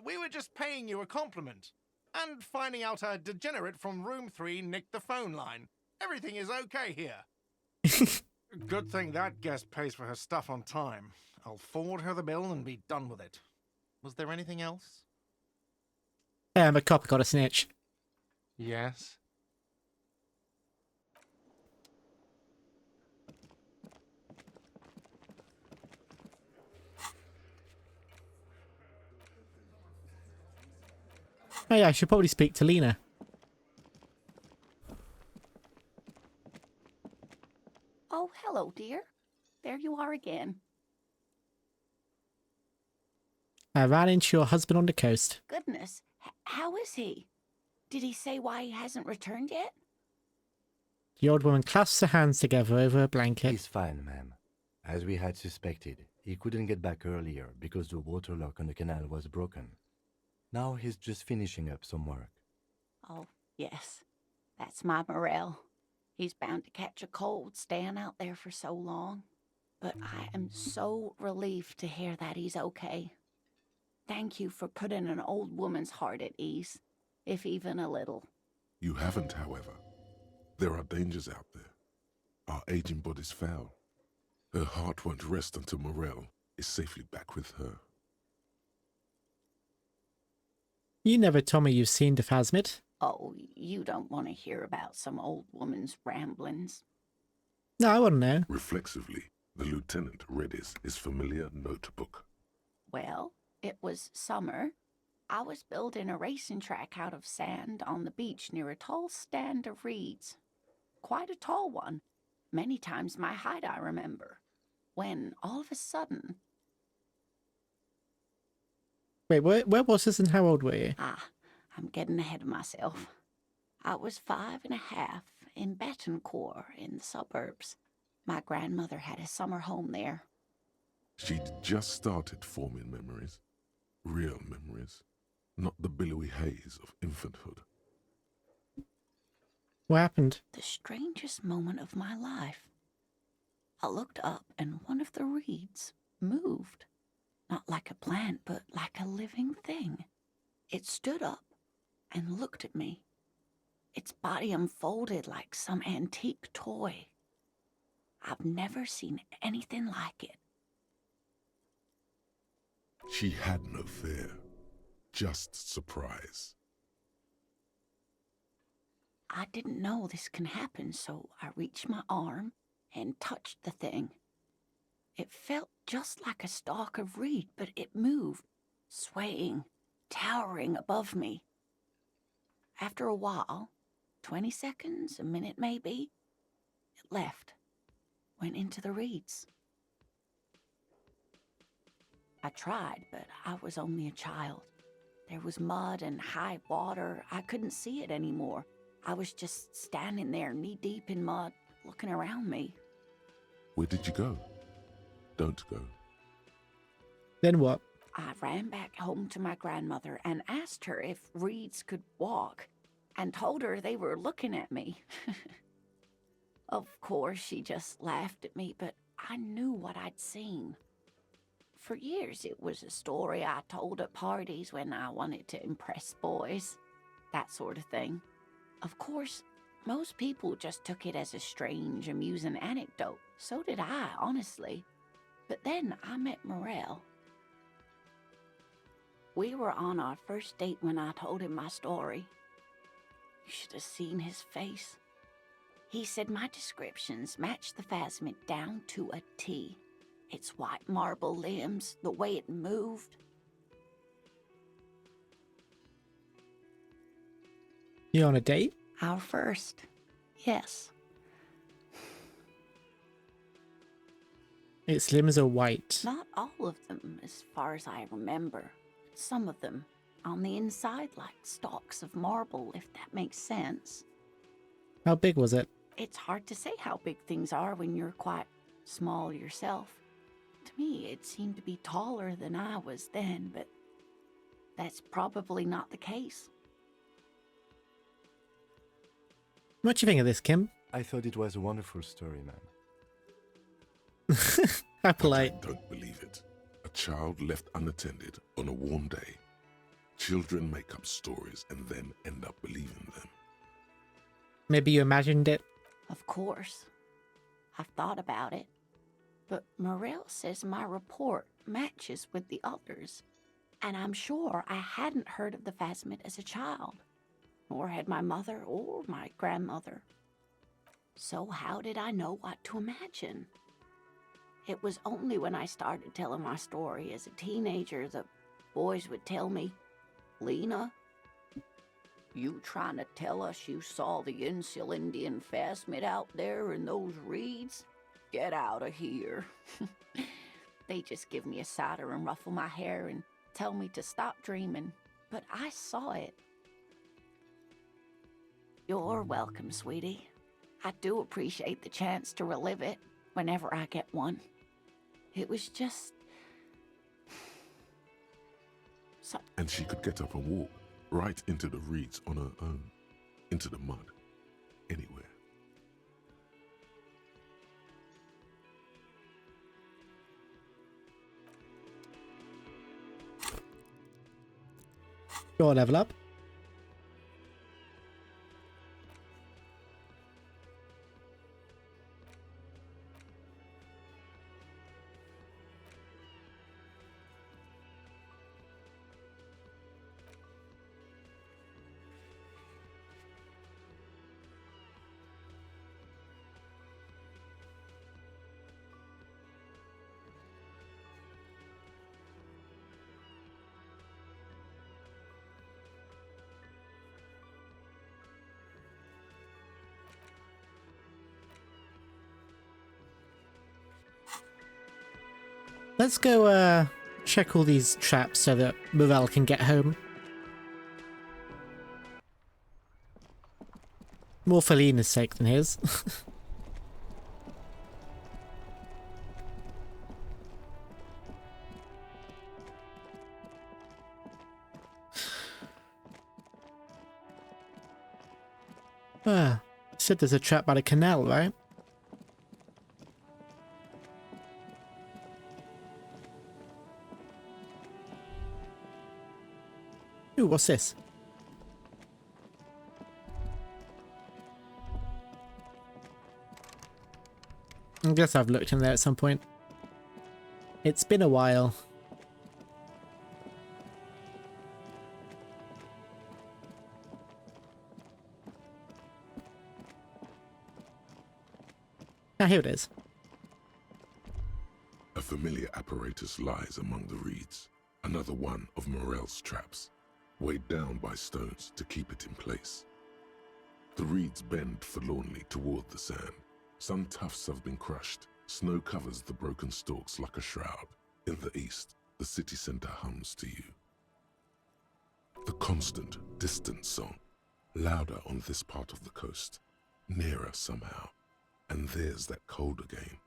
We were just paying you a compliment. And finding out a degenerate from room 3 nicked the phone line. Everything is okay here. Good thing that guest pays for her stuff on time. I'll forward her the bill and be done with it. Was there anything else? A copper got a snitch. Yes. Oh yeah, I should probably speak to Lena. Oh, hello, dear. There you are again. I ran into your husband on the coast. Goodness, how is he? Did he say why he hasn't returned yet? The old woman clasps her hands together over her blanket. He's fine, ma'am. As we had suspected, he couldn't get back earlier because the water lock on the canal was broken. Now he's just finishing up some work. Oh, yes. That's my Morel. He's bound to catch a cold staying out there for so long. But I am so relieved to hear that he's okay. Thank you for putting an old woman's heart at ease, if even a little. You haven't, however. There are dangers out there. Our aging body's foul. Her heart won't rest until Morel is safely back with her. You never told me you've seen the Phasmid. Oh, you don't want to hear about some old woman's ramblings. No, I want to know. Reflexively, the lieutenant read his familiar notebook. Well, it was summer. I was building a racing track out of sand on the beach near a tall stand of reeds. Quite a tall one. Many times my height, I remember. When, all of a sudden... Wait, where was this and how old were you? I'm getting ahead of myself. I was 5.5 in Betancourt in the suburbs. My grandmother had a summer home there. She'd just started forming memories. Real memories. Not the billowy haze of infanthood. What happened? The strangest moment of my life. I looked up and one of the reeds moved. Not like a plant, but like a living thing. It stood up and looked at me. Its body unfolded like some antique toy. I've never seen anything like it. She had no fear, just surprise. I didn't know this can happen, so I reached my arm and touched the thing. It felt just like a stalk of reed, but it moved, swaying, towering above me. After a while, 20 seconds, a minute maybe, it left, went into the reeds. I tried, but I was only a child. There was mud and high water. I couldn't see it anymore. I was just standing there knee-deep in mud, looking around me. Where did you go? Don't go. Then what? I ran back home to my grandmother and asked her if reeds could walk, and told her they were looking at me. Of course, she just laughed at me, but I knew what I'd seen. For years, it was a story I told at parties when I wanted to impress boys, that sort of thing. Of course, most people just took it as a strange, amusing anecdote. So did I, honestly. But then I met Morel. We were on our first date when I told him my story. You should have seen his face. He said my descriptions matched the Phasmid down to a T. Its white marble limbs, the way it moved. You on a date? Our first, yes. Its limbs are white. Not all of them, as far as I remember. Some of them on the inside like stalks of marble, if that makes sense. How big was it? It's hard to say how big things are when you're quite small yourself. To me, it seemed to be taller than I was then, but that's probably not the case. What do you think of this, Kim? I thought it was a wonderful story, man. How But polite. I don't believe it. A child left unattended on a warm day. Children make up stories and then end up believing them. Maybe you imagined it? Of course. I've thought about it. But Morel says my report matches with the others. And I'm sure I hadn't heard of the Phasmid as a child. Nor had my mother or my grandmother. So how did I know what to imagine? It was only when I started telling my story as a teenager that boys would tell me, "Lena, you trying to tell us you saw the Insulindian Phasmid out there in those reeds? Get out of here." They just give me a cider and ruffle my hair and tell me to stop dreaming, but I saw it. You're welcome, sweetie. I do appreciate the chance to relive it whenever I get one. It was just... And she could get up and walk right into the reeds on her own, into the mud, anywhere. Go on, level up. Let's go check all these traps so that Morel can get home. More for Lena's sake than his. Said there's a trap by the canal, right? Ooh, what's this? I guess I've looked in there at some point. It's been a while. Ah, here it is. A familiar apparatus lies among the reeds, another one of Morel's traps, weighed down by stones to keep it in place. The reeds bend forlornly toward the sand. Some tufts have been crushed. Snow covers the broken stalks like a shroud. In the east, the city center hums to you. The constant, distant song, louder on this part of the coast, nearer somehow. And there's that cold again,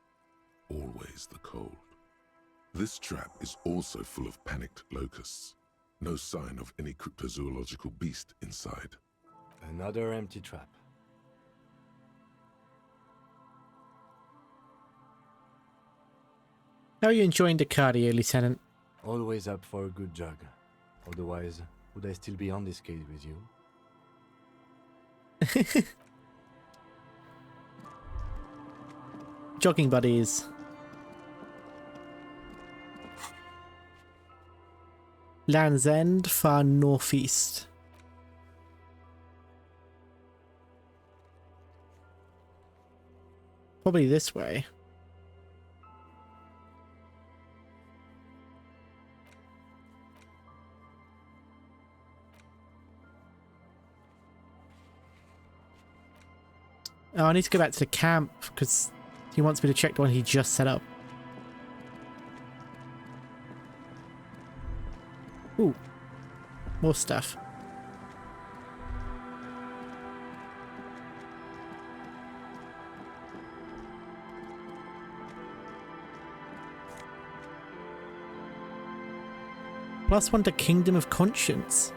always the cold. This trap is also full of panicked locusts. No sign of any cryptozoological beast inside. Another empty trap. How are you enjoying the cardio, Lieutenant? Always up for a good jog. Otherwise, would I still be on this case with you? Jogging buddies. Land's End, far northeast. Probably this way. Oh, I need to go back to the camp because he wants me to check the one he just set up. Ooh. More stuff. +1 to Kingdom of Conscience.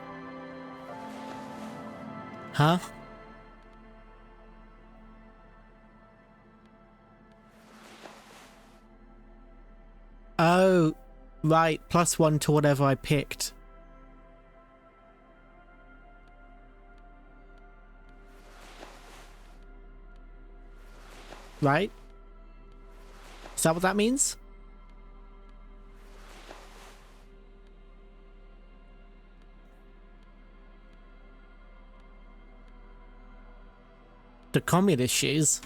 Huh? Oh, right. +1 to whatever I picked. Right? Is that what that means? The communist shoes.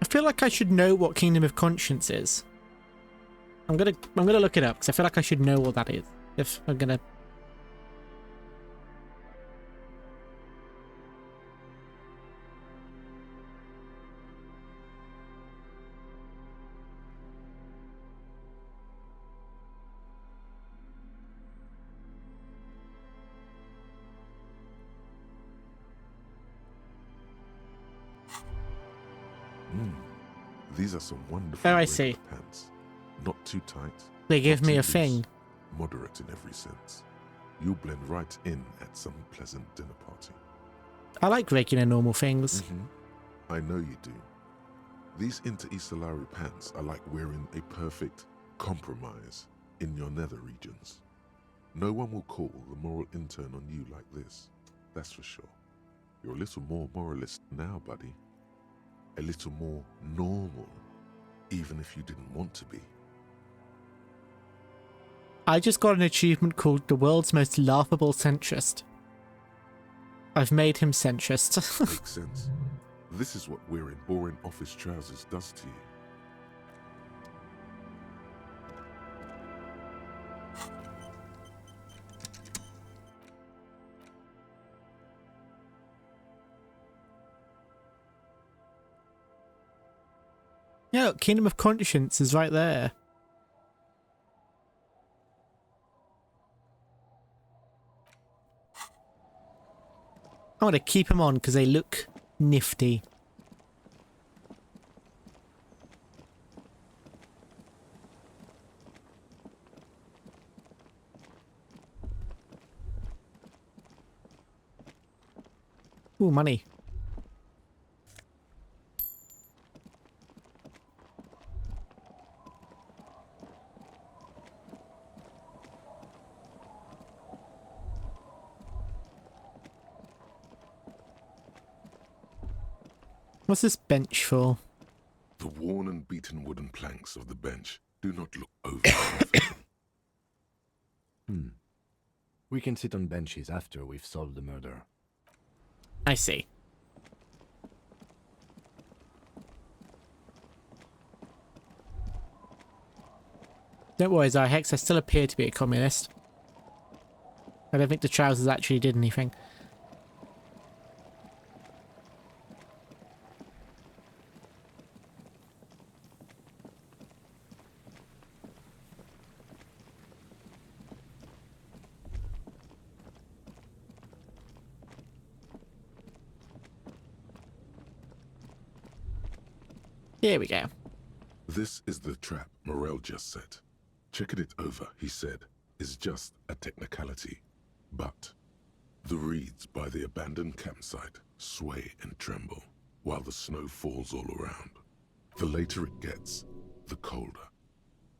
I feel like I should know what Kingdom of Conscience is. I'm gonna look it up because I feel like I should know what that is. If I'm gonna. These are some wonderful Oh, I regular see. pants. Not too tight. They give not me too a thing. loose, Moderate in every sense. You'll blend right in at some pleasant dinner party. I like regular normal things. I know you do. These inter-Isolari pants are like wearing a perfect compromise in your nether regions. No one will call the moral intern on you like this. That's for sure. You're a little more moralist now, buddy. A little more normal, even if you didn't want to be. I just got an achievement called the world's most laughable centrist. I've made him centrist. Makes sense. This is what wearing boring office trousers does to you. Yeah, look, Kingdom of Conscience is right there. I want to keep them on because they look nifty. Ooh, money. What's this bench for? The worn and beaten wooden planks of the bench do not look over comfortable. We can sit on benches after we've solved the murder. I see. Don't worry, Zyhex, I still appear to be a communist. I don't think the trousers actually did anything. Here we go. This is the trap Morel just set. Checking it over, he said, is just a technicality. But the reeds by the abandoned campsite sway and tremble while the snow falls all around. The later it gets, the colder.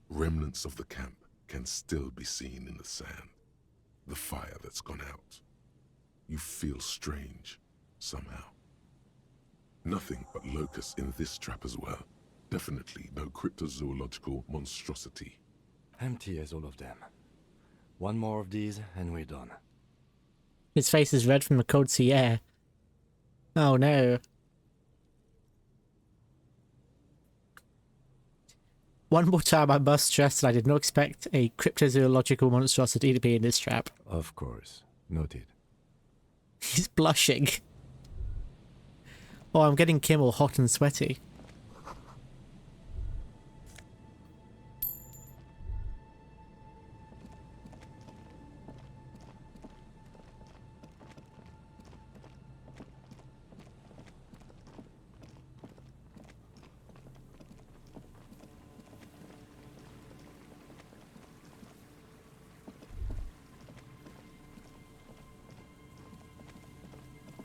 Remnants of the camp can still be seen in the sand. The fire that's gone out. You feel strange, somehow. Nothing but locusts in this trap as well. Definitely no cryptozoological monstrosity. Empty as all of them. One more of these and we're done. His face is red from the cold sea air. Oh no. One more time I must stress that I did not expect a cryptozoological monstrosity to be in this trap. Of course. Noted. He's blushing. Oh, I'm getting Kim all hot and sweaty.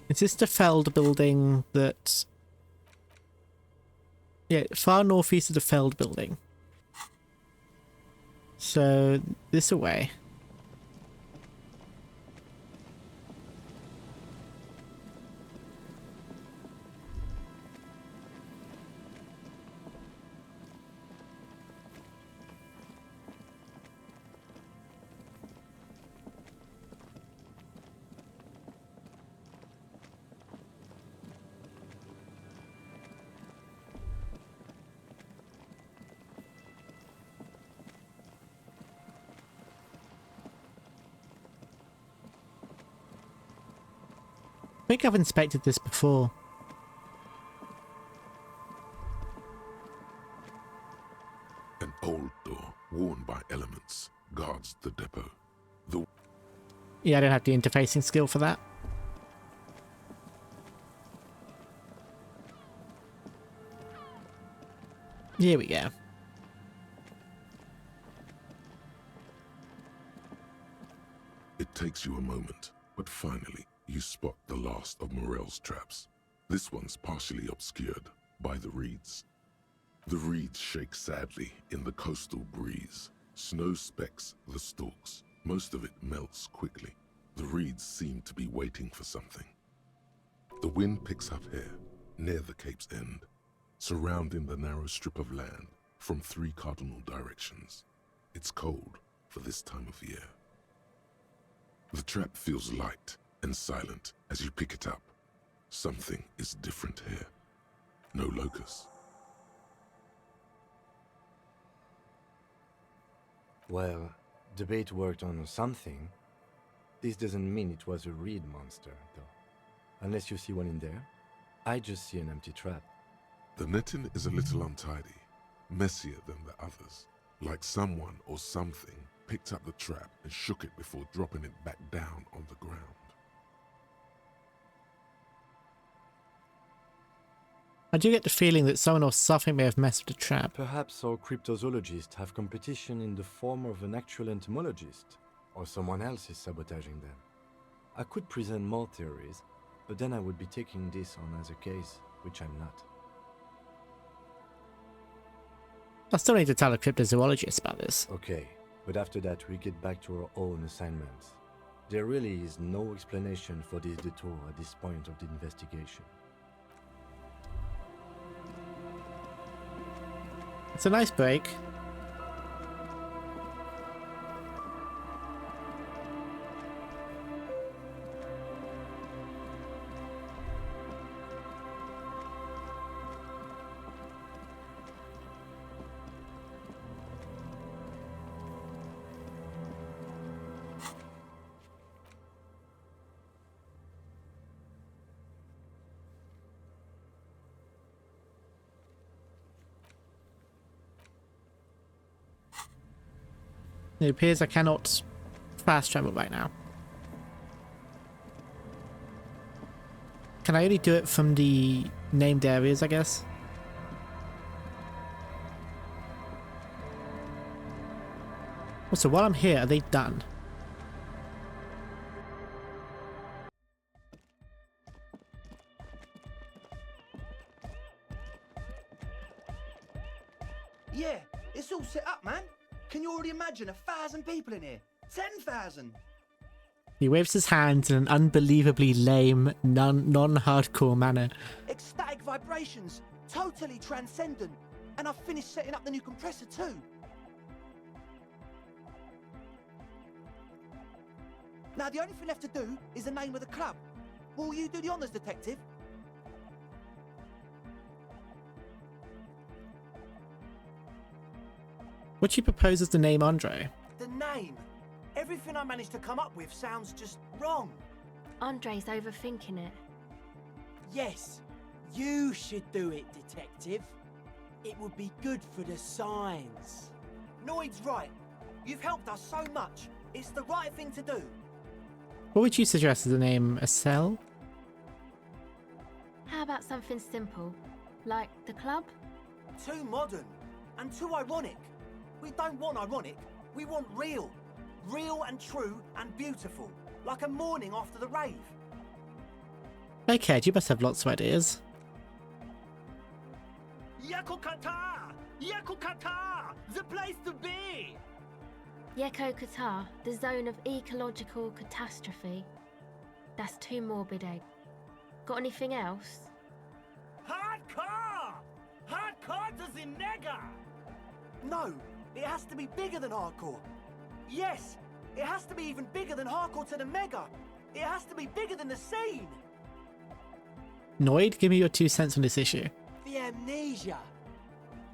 Is this the Feld building that... Yeah, far northeast of the Feld building. So, this away. I think I've inspected this before. An old door, worn by elements, guards the depot. Yeah, I don't have the interfacing skill for that. Here we go. It takes you a moment, but finally you spot the last of Morel's traps. This one's partially obscured by the reeds. The reeds shake sadly in the coastal breeze. Snow specks the stalks. Most of it melts quickly. The reeds seem to be waiting for something. The wind picks up here, near the cape's end, surrounding the narrow strip of land from 3 cardinal directions. It's cold for this time of year. The trap feels light and silent as you pick it up. Something is different here. No locusts. Well, the bait worked on something. This doesn't mean it was a reed monster, though. Unless you see one in there. I just see an empty trap. The netting is a little untidy, messier than the others. Like someone or something picked up the trap and shook it before dropping it back down on the ground. I do get the feeling that someone or something may have messed with the trap. Perhaps our cryptozoologists have competition in the form of an actual entomologist, or someone else is sabotaging them. I could present more theories, but then I would be taking this on as a case, which I'm not. I still need to tell a cryptozoologist about this. Okay, but after that we get back to our own assignments. There really is no explanation for this detour at this point of the investigation. It's a nice break. It appears I cannot fast travel right now. Can I only do it from the named areas, I guess? Also, while I'm here, are they done? Yeah, it's all set up, man. Can you already imagine 1,000 people in here? 10,000! He waves his hands in an unbelievably lame, non-hardcore manner. Ecstatic vibrations, totally transcendent. And I've finished setting up the new compressor too. Now, the only thing left to do is the name of the club. Will you do the honours, detective? What do you propose as the name, Andre? The name. Everything I managed to come up with sounds just wrong. Andre's overthinking it. Yes, you should do it, detective. It would be good for the signs. Noid's right. You've helped us so much. It's the right thing to do. What would you suggest as the name? A cell? How about something simple? Like the club? Too modern and too ironic. We don't want ironic. We want real. Real and true and beautiful. Like a morning after the rave. Okay, you must have lots of ideas. Yakukata! Yakukata! The place to be! Yeko Qatar, the zone of ecological catastrophe. That's too morbid, Egg. Got anything else? Hardcore! Hardcore does in nega! No, it has to be bigger than hardcore. Yes, it has to be even bigger than hardcore to the mega. It has to be bigger than the scene. Noid, give me your 2 cents on this issue. The amnesia.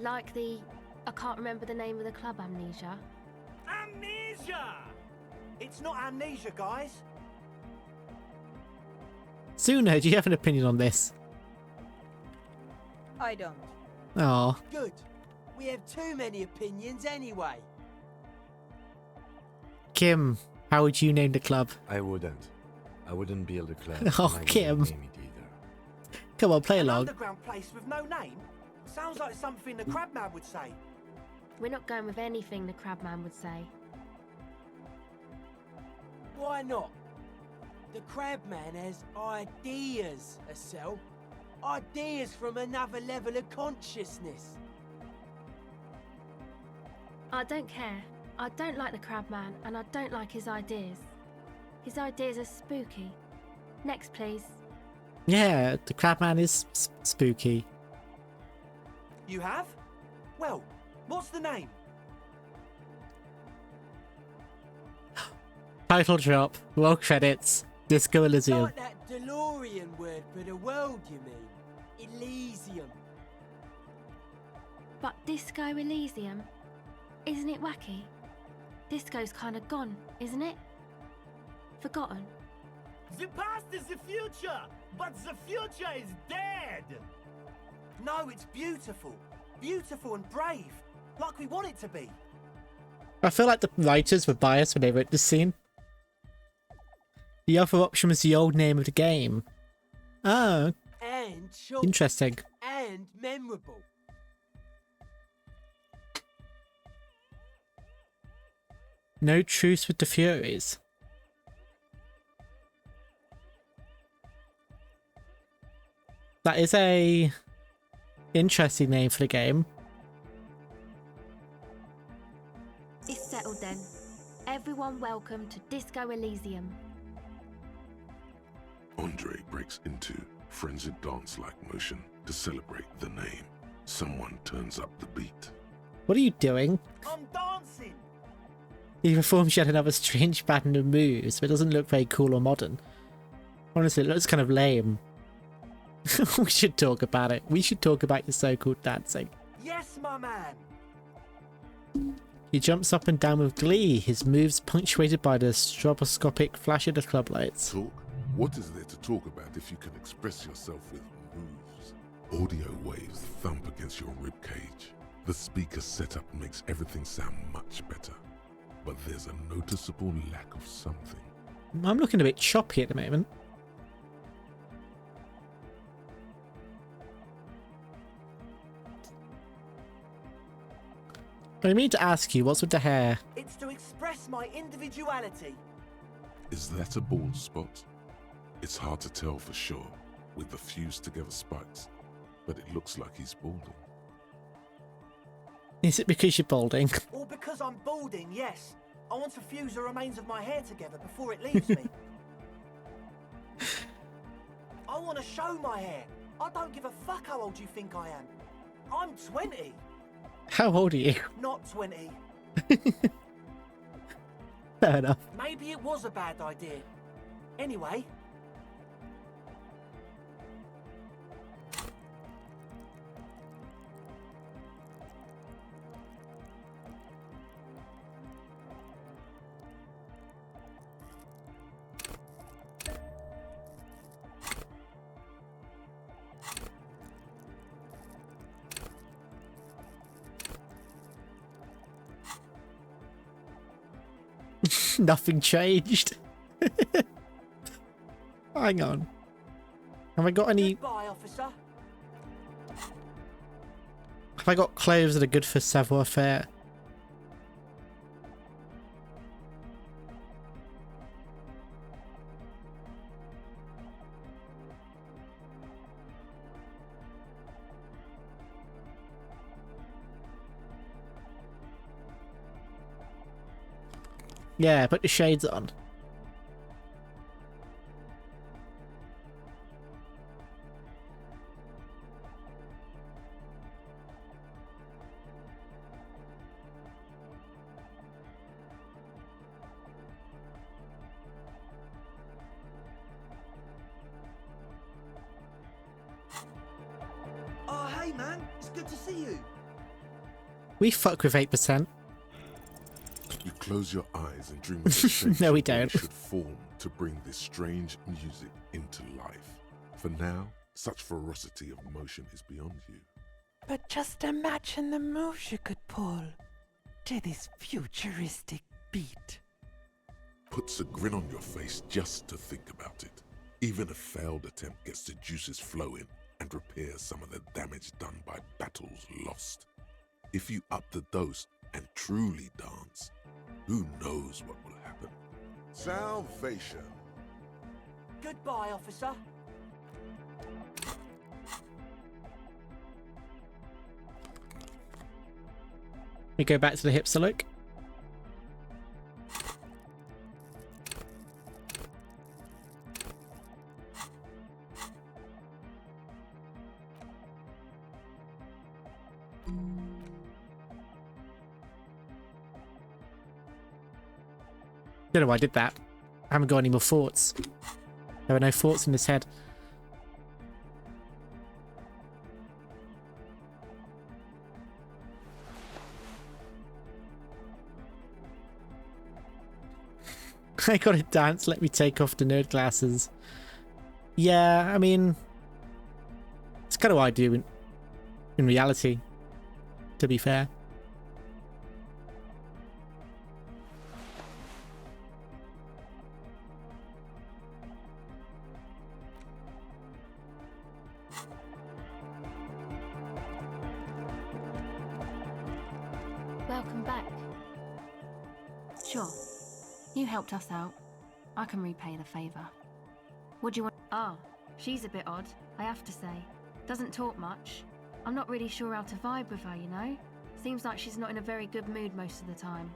Like the... I can't remember the name of the club, Amnesia. Amnesia! It's not amnesia, guys. Suno, do you have an opinion on this? I don't. Oh, Good. We have too many opinions anyway. Kim, how would you name the club? I wouldn't. I wouldn't build a club. Oh, and I wouldn't Kim. name it either. Come on, play An along. underground place with no name? Sounds like something the Crabman would say. We're not going with anything the Crabman would say. Why not? The Crabman has ideas, Acel. Ideas from another level of consciousness. I don't care. I don't like the Crabman, and I don't like his ideas. His ideas are spooky. Next, please. Yeah, the Crabman is spooky. You have? Well, what's the name? Title drop, roll credits, Disco Elysium. Like that DeLorean word for the world, you mean? Elysium. But Disco Elysium? Isn't it wacky? Disco's kind of gone, isn't it? Forgotten. The past is the future, but the future is dead. No, it's beautiful. Beautiful and brave. Like we want it to be. I feel like the writers were biased when they wrote this scene. The other option was the old name of the game. Oh, And short. interesting. And memorable. No truce with the Furies. That is a interesting name for the game. It's settled then. Everyone welcome to Disco Elysium. Andre breaks into frenzied dance-like motion to celebrate the name. Someone turns up the beat. What are you doing? I'm dancing. He performs yet another strange pattern of moves, but it doesn't look very cool or modern. Honestly, it looks kind of lame. We should talk about it. We should talk about your so-called dancing. Yes, my man. He jumps up and down with glee, his moves punctuated by the stroboscopic flash of the club lights. Talk? What is there to talk about if you can express yourself with moves? Audio waves thump against your ribcage. The speaker setup makes everything sound much better. But there's a noticeable lack of something. I'm looking a bit choppy at the moment. I mean to ask you, what's with the hair? It's to express my individuality. Is that a bald spot? It's hard to tell for sure with the fused together spikes, but it looks like he's balding. Is it because you're balding? Or because I'm balding, yes. I want to fuse the remains of my hair together before it leaves me. I want to show my hair. I don't give a fuck how old you think I am. I'm 20. How old are you? Not 20. Fair enough. Maybe it was a bad idea. Anyway, Nothing changed. Hang on. Have I got any... goodbye, officer. Have I got clothes that are good for savoir-faire? Yeah, put the shades on. Oh, hey, man. It's good to see you. We fuck with 8%. You close your eyes and dream of the shape No, we your brain don't. should form to bring this strange music into life. For now, such ferocity of motion is beyond you. But just imagine the moves you could pull to this futuristic beat. Puts a grin on your face just to think about it. Even a failed attempt gets the juices flowing and repairs some of the damage done by battles lost. If you up the dose and truly dance, who knows what will happen? Salvation. Goodbye, officer. We go back to the hipster look. Don't know why I did that. I haven't got any more thoughts. There were no thoughts in his head. I gotta dance, let me take off the nerd glasses. Yeah, I mean, it's kind of what I do in reality, to be fair. Welcome back. Sure. You helped us out. I can repay the favor. What do you want? Ah, she's a bit odd, I have to say. Doesn't talk much. I'm not really sure how to vibe with her, you know? Seems like she's not in a very good mood most of the time.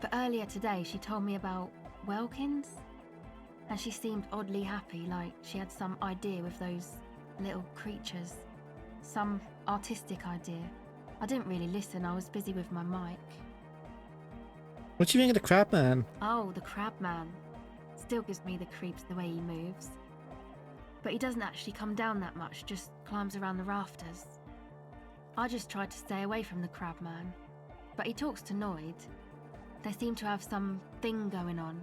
But earlier today she told me about Welkins, and she seemed oddly happy, like she had some idea with those little creatures. Some artistic idea. I didn't really listen, I was busy with my mic. What do you think of the crab man? Oh, the crab man. Still gives me the creeps the way he moves. But he doesn't actually come down that much, just climbs around the rafters. I just tried to stay away from the crab man. But he talks to Noid. They seem to have some thing going on.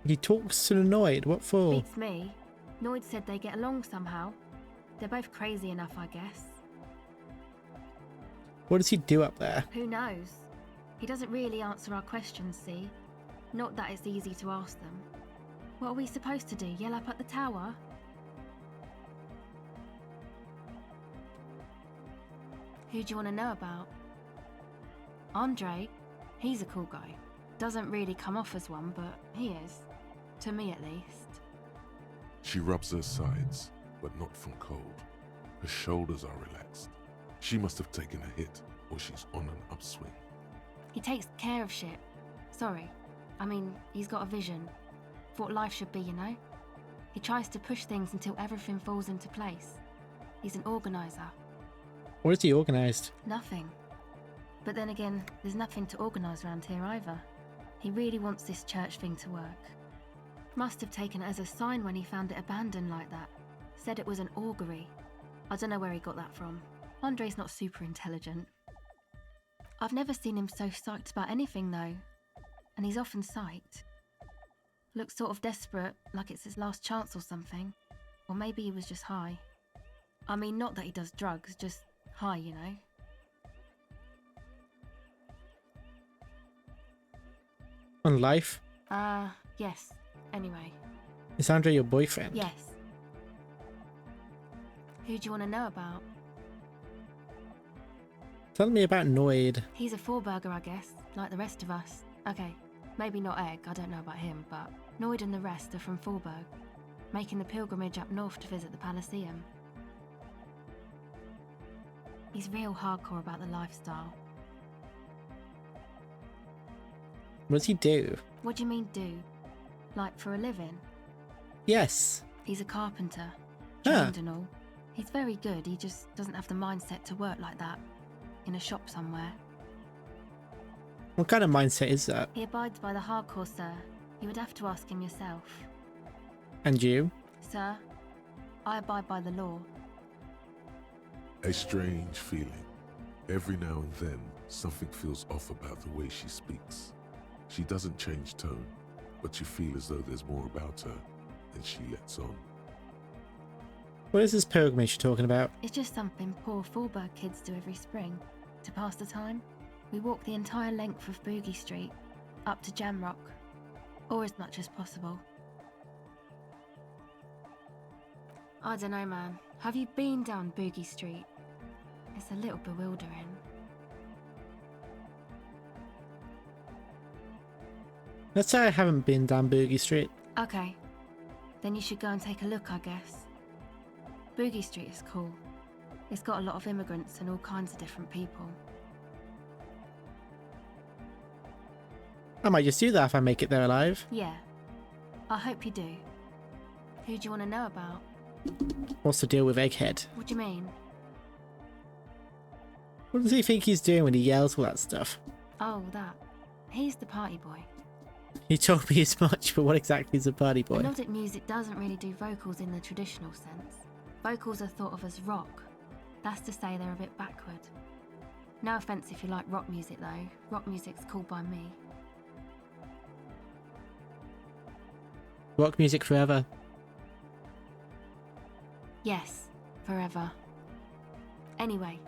He talks to the Noid. What for? Beats me. Noid said they get along somehow. They're both crazy enough, I guess. What does he do up there? Who knows? He doesn't really answer our questions, see? Not that it's easy to ask them. What are we supposed to do? Yell up at the tower? Who do you want to know about? Andre. He's a cool guy. Doesn't really come off as one, but he is. To me, at least. She rubs her sides, but not from cold. Her shoulders are relaxed. She must have taken a hit, or she's on an upswing. He takes care of shit. Sorry. I mean, he's got a vision. For what life should be, you know? He tries to push things until everything falls into place. He's an organizer. What has he organised? Nothing. But then again, there's nothing to organise around here either. He really wants this church thing to work. Must have taken it as a sign when he found it abandoned like that. Said it was an augury. I don't know where he got that from. Andre's not super intelligent. I've never seen him so psyched about anything though. And he's often psyched. Looks sort of desperate, like it's his last chance or something. Or maybe he was just high. I mean, not that he does drugs, just high, you know. On life? Yes. Anyway. Is Andre your boyfriend? Yes. Who do you want to know about? Tell me about Noid. He's a four-burger, I guess, like the rest of us. Okay, maybe not Egg, I don't know about him, but Noid and the rest are from Forburg, making the pilgrimage up north to visit the Elysium. He's real hardcore about the lifestyle. What does he do? What do you mean do? Like for a living? Yes. He's a carpenter, Ah. trained and all. He's very good, he just doesn't have the mindset to work like that, in a shop somewhere. What kind of mindset is that? He abides by the hardcore, sir. You would have to ask him yourself. And you? Sir, I abide by the law. A strange feeling. Every now and then, something feels off about the way she speaks. She doesn't change tone, but you feel as though there's more about her than she lets on. What is this pilgrimage you're talking about? It's just something poor Forburg kids do every spring. To pass the time, we walk the entire length of Boogie Street, up to Jamrock, or as much as possible. I don't know, man. Have you been down Boogie Street? It's a little bewildering. Let's say I haven't been down Boogie Street. Okay, then you should go and take a look, I guess. Boogie Street is cool. It's got a lot of immigrants and all kinds of different people. I might just do that if I make it there alive. Yeah, I hope you do. Who do you want to know about? What's the deal with Egghead? What do you mean? What does he think he's doing when he yells all that stuff? Oh, that. He's the party boy. He told me as much, but what exactly is a party boy? Melodic music doesn't really do vocals in the traditional sense. Vocals are thought of as rock. That's to say they're a bit backward. No offence if you like rock music though. Rock music's cool by me. Rock music forever. Yes, forever. Anyway,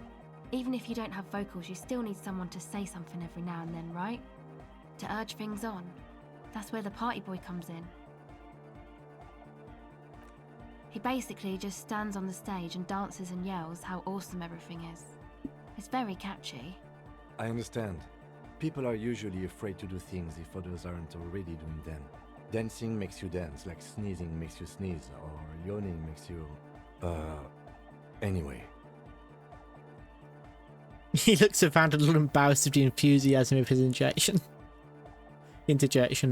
even if you don't have vocals, you still need someone to say something every now and then, right? To urge things on. That's where the party boy comes in. He basically just stands on the stage and dances and yells how awesome everything is. It's very catchy. I understand. People are usually afraid to do things if others aren't already doing them. Dancing makes you dance, like sneezing makes you sneeze, or yawning makes you... Anyway. He looks around a little embarrassed of the enthusiasm of his interjection,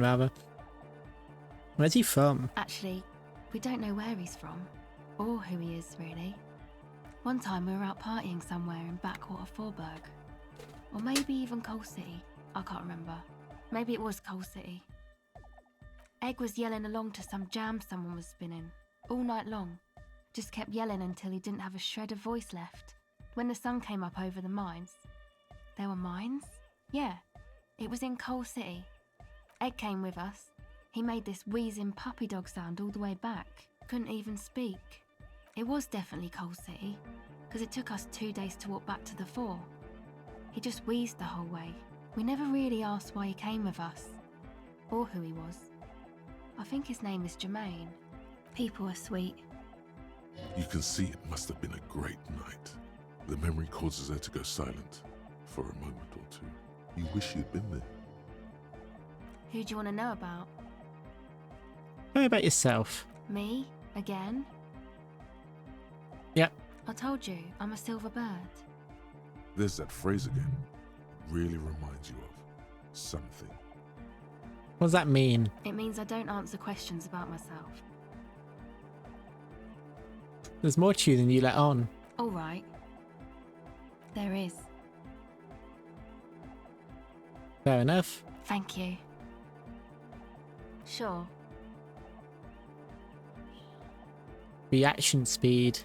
rather. Where's he from? Actually, we don't know where he's from, or who he is, really. One time we were out partying somewhere in backwater Forburg. Or maybe even Coal City. I can't remember. Maybe it was Coal City. Egg was yelling along to some jam someone was spinning, all night long. Just kept yelling until he didn't have a shred of voice left. When the sun came up over the mines. There were mines? Yeah, it was in Coal City. Egg came with us. He made this wheezing puppy dog sound all the way back. Couldn't even speak. It was definitely Coal City, because it took us 2 days to walk back to the fort. He just wheezed the whole way. We never really asked why he came with us, or who he was. I think his name is Jermaine. People are sweet. You can see it must have been a great night. The memory causes her to go silent for a moment or two. You wish you'd been there. Who do you want to know about? Tell me about yourself. Me? Again? Yep. I told you, I'm a silver bird. There's that phrase again. Really reminds you of something. What does that mean? It means I don't answer questions about myself. There's more to you than you let on. All right. There is. Fair enough. Thank you. Sure. Reaction speed.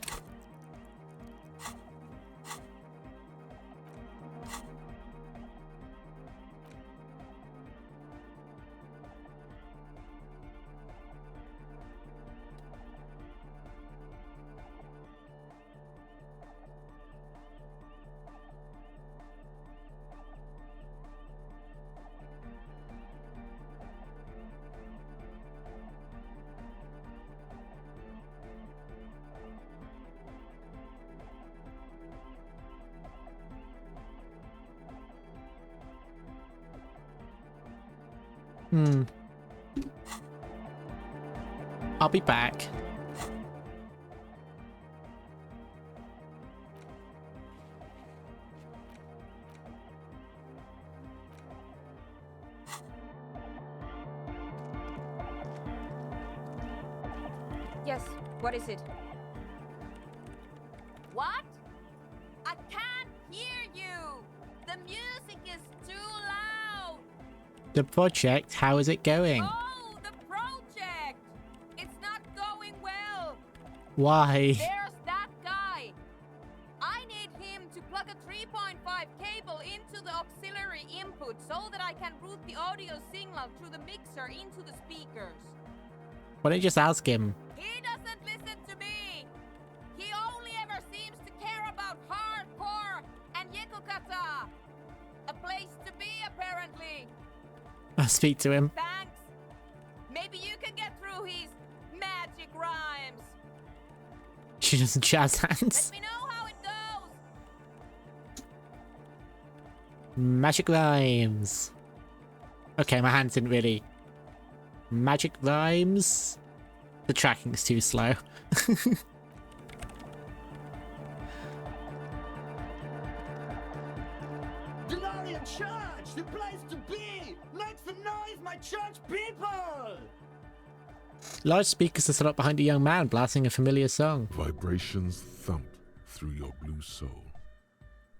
I'll be back. Yes, what is it? What? I can't hear you! The music is too loud! The project, how is it going? Oh, the project! It's not going well! Why? There's that guy! I need him to plug a 3.5 cable into the auxiliary input so that I can route the audio signal through the mixer into the speakers. Why don't you just ask him? He doesn't listen to me! He only ever seems to care about hardcore and Yekukata! A place to be, apparently! I'll speak to him. Thanks! Maybe you can get through his magic rhymes! She doesn't jazz Let hands. me know how it goes! Magic rhymes. Okay, my hands didn't really. Magic rhymes. The tracking's too slow. DeLorean Church, the place to be! Make some noise, my church people! Large speakers are set up behind a young man blasting a familiar song. Vibrations thump through your blue soul.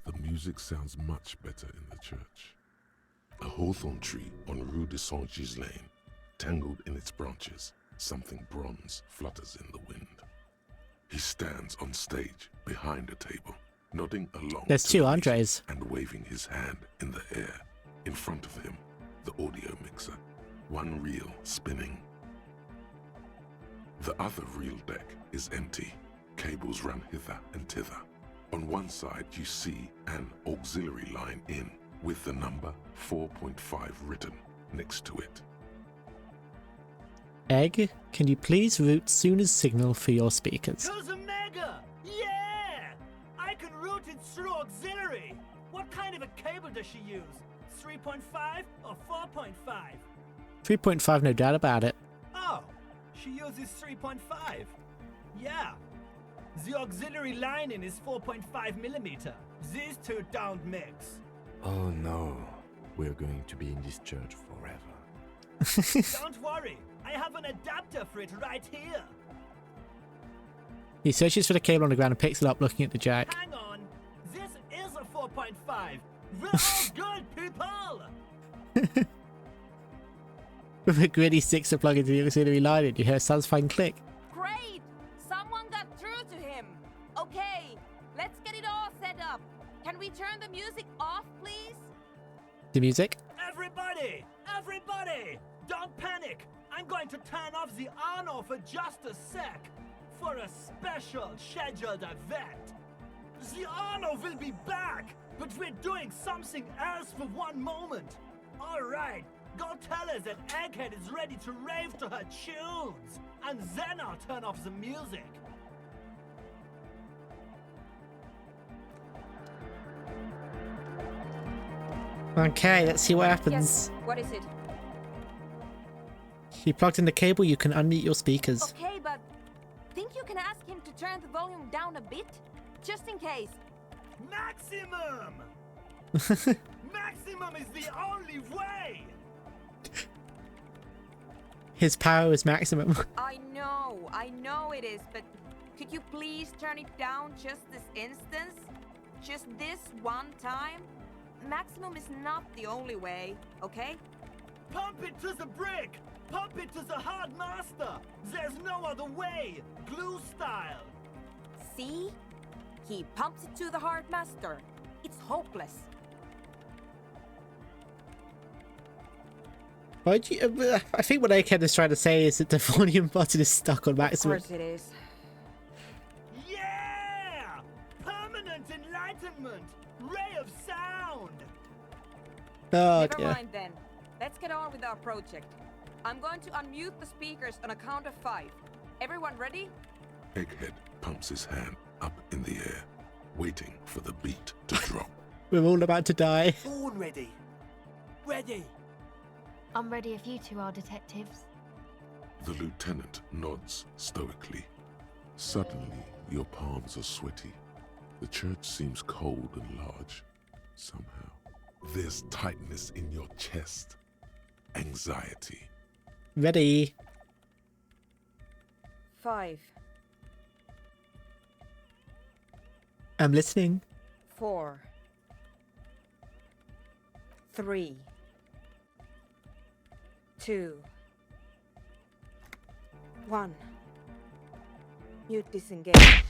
The music sounds much better in the church. A hawthorn tree on Rue de Saint-Gislain, tangled in its branches, something bronze flutters in the wind. He stands on stage behind a table, nodding along. There's to two the music Andres. and waving his hand in the air. In front of him, the audio mixer, one reel spinning. The other reel deck is empty. Cables run hither and thither. On one side, you see an auxiliary line in, with the number 4.5 written next to it. Egg, can you please route Suna's signal for your speakers? Who's a mega? Yeah! I can route it through auxiliary! What kind of a cable does she use? 3.5 or 4.5? 3.5, no doubt about it. Oh, she uses 3.5. Yeah. The auxiliary lining is 4.5 millimeter. These two don't mix. Oh no, we're going to be in this church forever. Don't worry, I have an adapter for it right here. He searches for the cable on the ground and picks it up, looking at the jack. Hang on, this is a 4.5. We're all good, people! With a gritty sticks to plug into the auxiliary line, and you hear a satisfying click. Great! Someone got through to him! Okay, let's get it all set up. Can we turn the music off, please? The music? Everybody! Everybody! Don't panic! I'm going to turn off the on for just a sec for a special scheduled event. The Arno will be back, but we're doing something else for one moment. Alright, go tell her that Egghead is ready to rave to her tunes, and then I'll turn off the music. Okay, let's see what happens. Yes, what is it? You plugged in the cable, you can unmute your speakers. Okay, but think you can ask him to turn the volume down a bit? Just in case. Maximum! Maximum is the only way! His power is maximum. I know it is, but could you please turn it down just this instance? Just this one time? maximum is not the only way, okay? Pump it to the brick! Pump it to the hard master! There's no other way! Glue style! See? He pumps it to the hard master. It's hopeless. Why'd you, I think what Egghead is trying to say is that the volume button is stuck on maximum. Of course it is. Yeah! Permanent enlightenment! Ray of sound! Oh, Never dear. mind then. Let's get on with our project. I'm going to unmute the speakers on a count of 5. Everyone ready? Egghead pumps his hand up in the air, waiting for the beat to drop. We're all about to die. Born ready! Ready! I'm ready if you two are detectives. The lieutenant nods stoically. Suddenly, your palms are sweaty. The church seems cold and large. Somehow, there's tightness in your chest. Anxiety. Ready. 5, I'm listening. 4, 3, 2, 1. Mute disengage.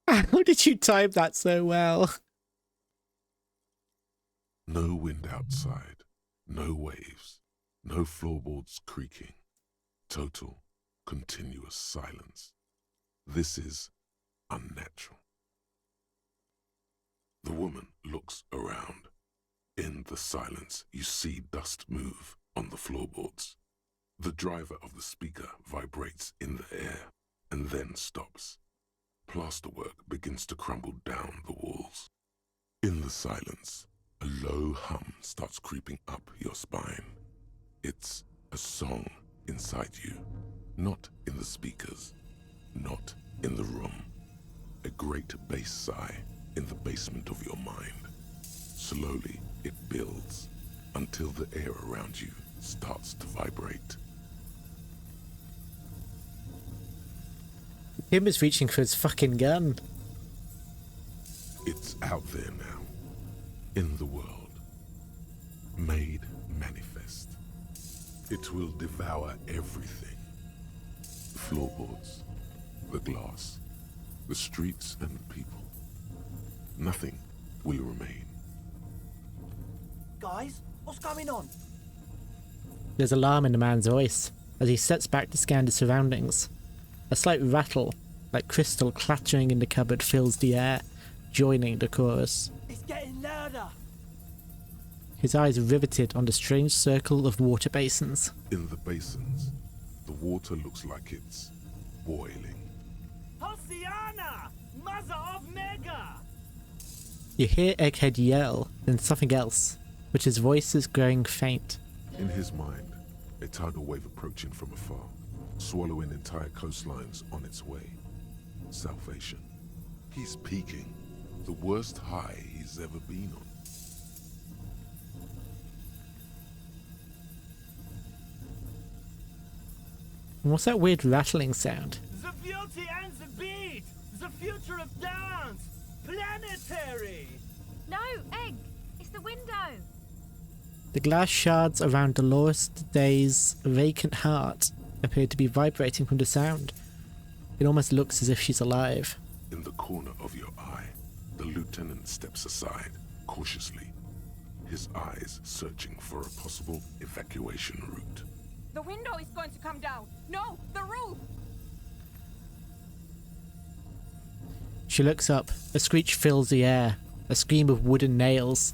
How did you time that so well? No wind outside, no waves, no floorboards creaking. Total, continuous silence. This is unnatural. The woman looks around. In the silence, you see dust move on the floorboards. The driver of the speaker vibrates in the air and then stops. Plasterwork begins to crumble down the walls. In the silence, a low hum starts creeping up your spine. It's a song inside you, not in the speakers, not in the room. A great bass sigh in the basement of your mind. Slowly, it builds until the air around you starts to vibrate. Him is reaching for his fucking gun. It's out there now, in the world, made manifest. It will devour everything. The floorboards, the glass, the streets and the people. Nothing will remain. Guys, what's going on? There's alarm in the man's voice as he steps back to scan the surroundings. A slight rattle, like crystal clattering in the cupboard, fills the air, joining the chorus. It's getting louder! His eyes riveted on the strange circle of water basins. In the basins, the water looks like it's boiling. Hosiana! Mother of Mega! You hear Egghead yell, then something else, but his voice is growing faint. In his mind, a tidal wave approaching from afar, swallowing entire coastlines on its way. Salvation. He's peaking, the worst high he's ever been on. And what's that weird rattling sound? The beauty and the beat! The future of dance! Planetary! No, Egg! It's the window! The glass shards around Dolores Day's vacant heart appear to be vibrating from the sound. It almost looks as if she's alive. In the corner of your eye, the lieutenant steps aside, cautiously, his eyes searching for a possible evacuation route. The window is going to come down. No, the roof! She looks up. A screech fills the air. A scream of wooden nails.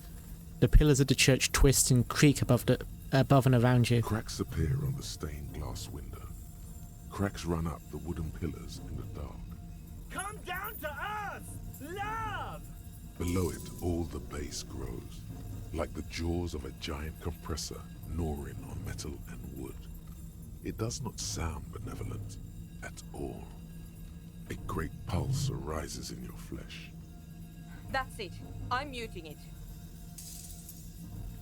The pillars of the church twist and creak above and around you. Cracks appear on the stained glass window. Cracks run up the wooden pillars in the dark. Come down to us! Love! Below it, all the bass grows, like the jaws of a giant compressor gnawing on metal and wood. It does not sound benevolent at all. A great pulse arises in your flesh. That's it. I'm muting it.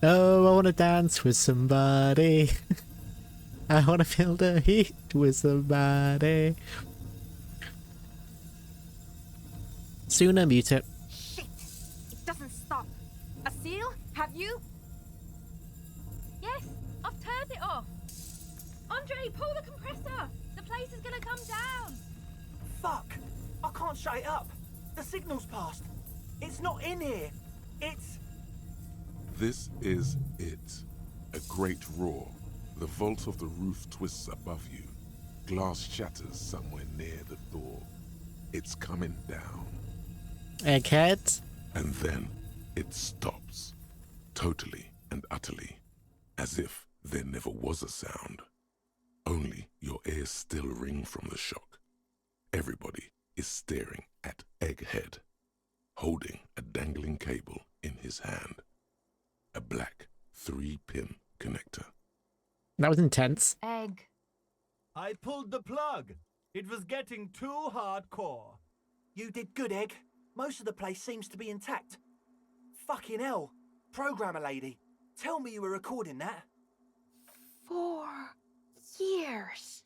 Oh, I want to dance with somebody. I want to feel the heat with somebody. Sooner mute it. Shit! It doesn't stop. A seal? Have you? Yes, I've turned it off. Andre, pull the compressor. The place is gonna come down. Fuck! I can't shut it up. The signal's passed. It's not in here. It's... This is it. A great roar. The vault of the roof twists above you. Glass shatters somewhere near the door. It's coming down. Egghead. And then it stops. Totally and utterly. As if there never was a sound. Only your ears still ring from the shock. Everybody is staring at Egghead, holding a dangling cable in his hand. A black 3-pin connector. That was intense. Egg. I pulled the plug. It was getting too hardcore. You did good, Egg. Most of the place seems to be intact. Fucking hell. Programmer lady, tell me you were recording that. 4 years.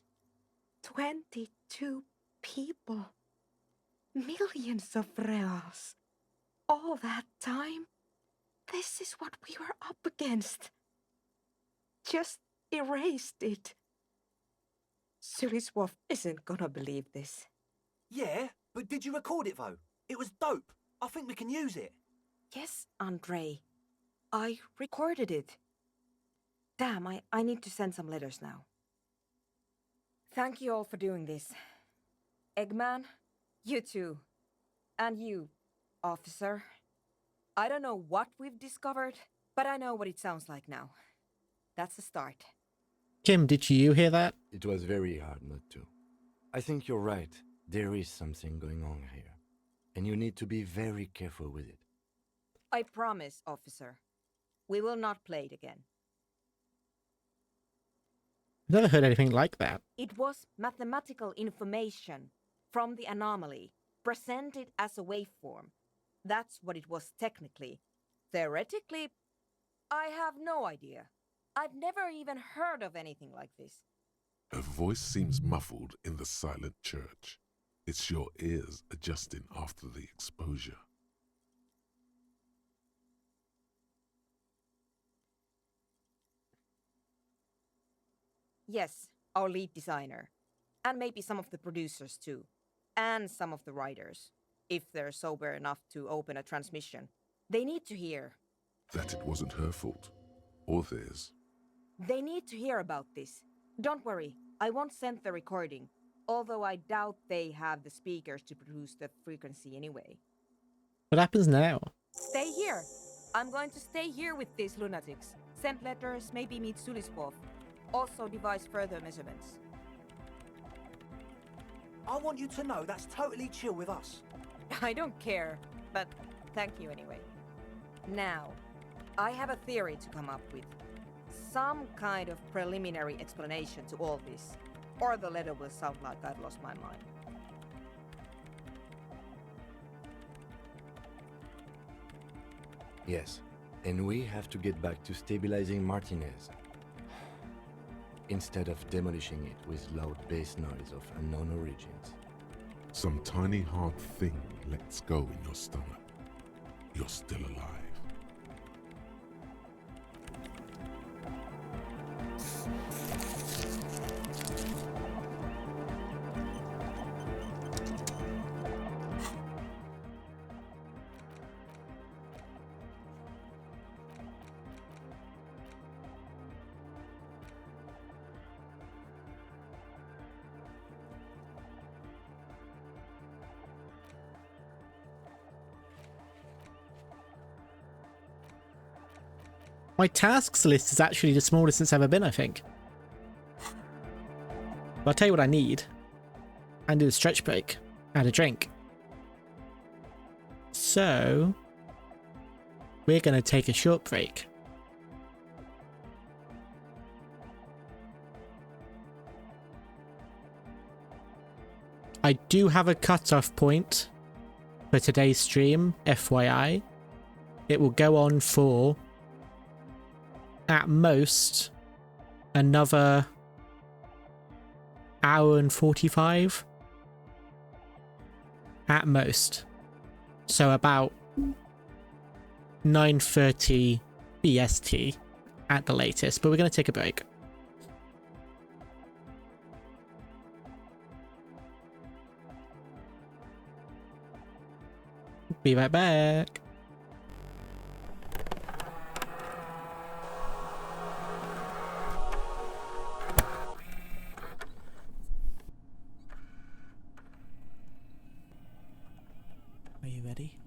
22 people. Millions of reals. All that time? This is what we were up against. Just erased it. Suliswolf isn't gonna believe this. Yeah, but did you record it though? It was dope. I think we can use it. Yes, Andre. I recorded it. Damn, I need to send some letters now. Thank you all for doing this. Eggman, you too. And you, officer. I don't know what we've discovered, but I know what it sounds like now. That's a start. Kim, did you hear that? It was very hard not to. I think you're right. There is something going on here. And you need to be very careful with it. I promise, officer. We will not play it again. I've never heard anything like that. It was mathematical information from the anomaly, presented as a waveform. That's what it was technically. Theoretically, I have no idea. I've never even heard of anything like this. A voice seems muffled in the silent church. It's your ears adjusting after the exposure. Yes, our lead designer. And maybe some of the producers too. And some of the writers. If they're sober enough to open a transmission. They need to hear. That it wasn't her fault. Or theirs. They need to hear about this. Don't worry, I won't send the recording. Although I doubt they have the speakers to produce the frequency anyway. What happens now? Stay here. I'm going to stay here with these lunatics. Send letters, maybe meet Suliswolf. Also devise further measurements. I want you to know that's totally chill with us. I don't care, but thank you anyway. Now, I have a theory to come up with. Some kind of preliminary explanation to all this. Or the letter will sound like I've lost my mind. Yes, and we have to get back to stabilizing Martinez. Instead of demolishing it with loud bass noise of unknown origins. Some tiny hard thing lets go in your stomach. You're still alive. My tasks list is actually the smallest it's ever been, I think. But I'll tell you what I need. I need a stretch break and a drink. So, we're going to take a short break. I do have a cutoff point for today's stream, FYI. It will go on for, at most, another hour and 45. At most. So about 9:30 BST at the latest. But we're going to take a break. Be right back. Are you ready?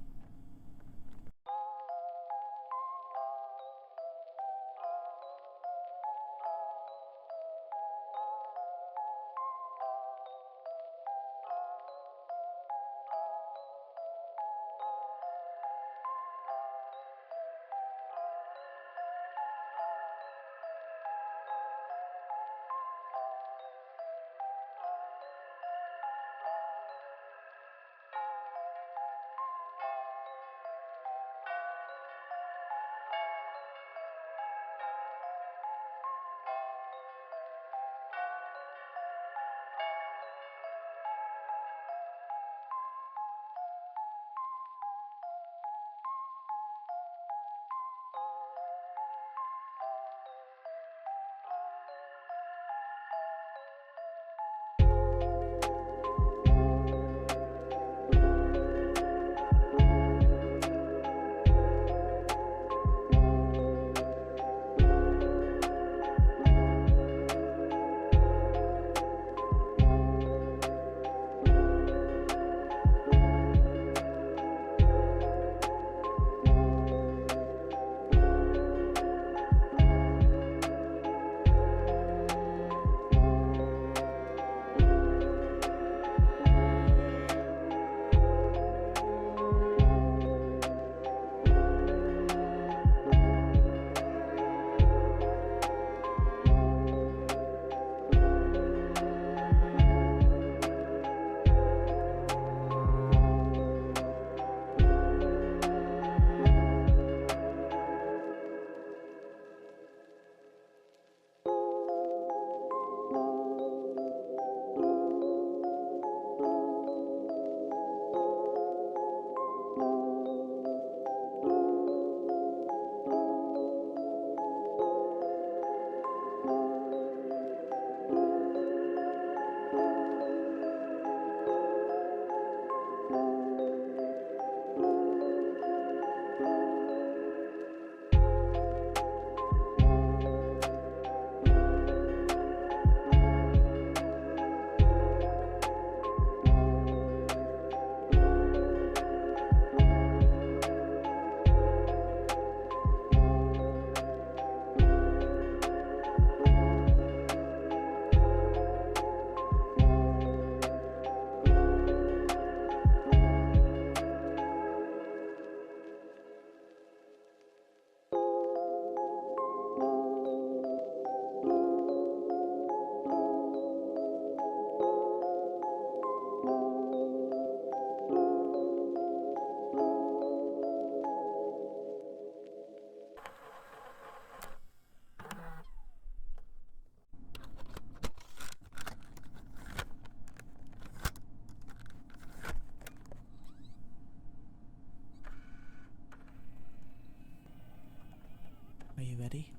Are you ready?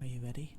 Are you ready?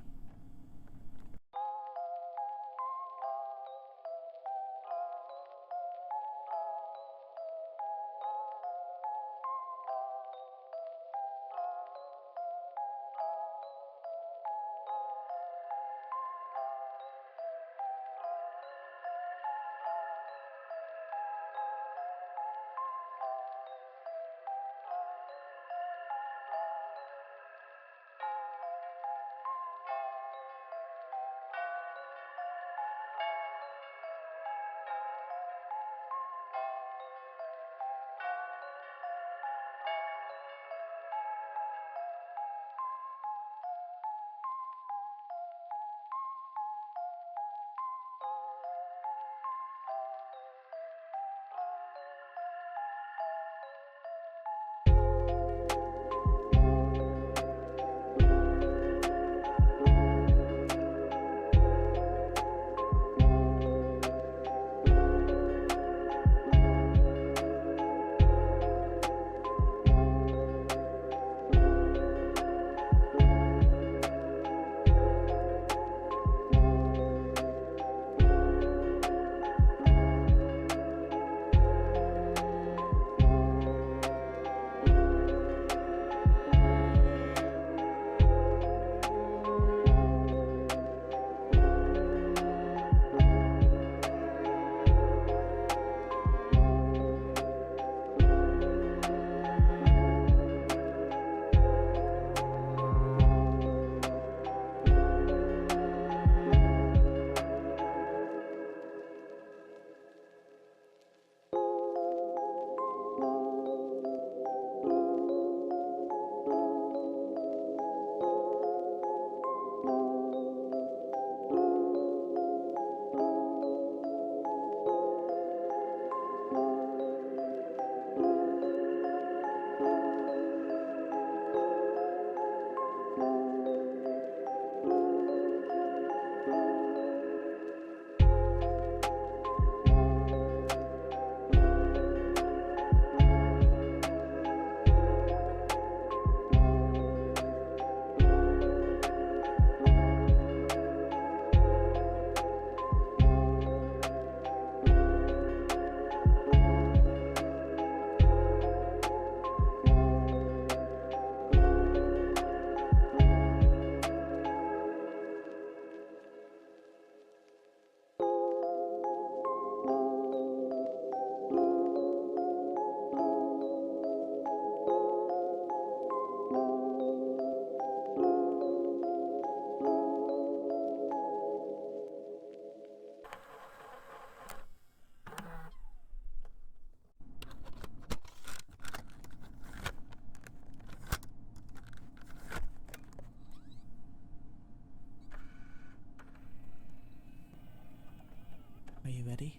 Are you ready?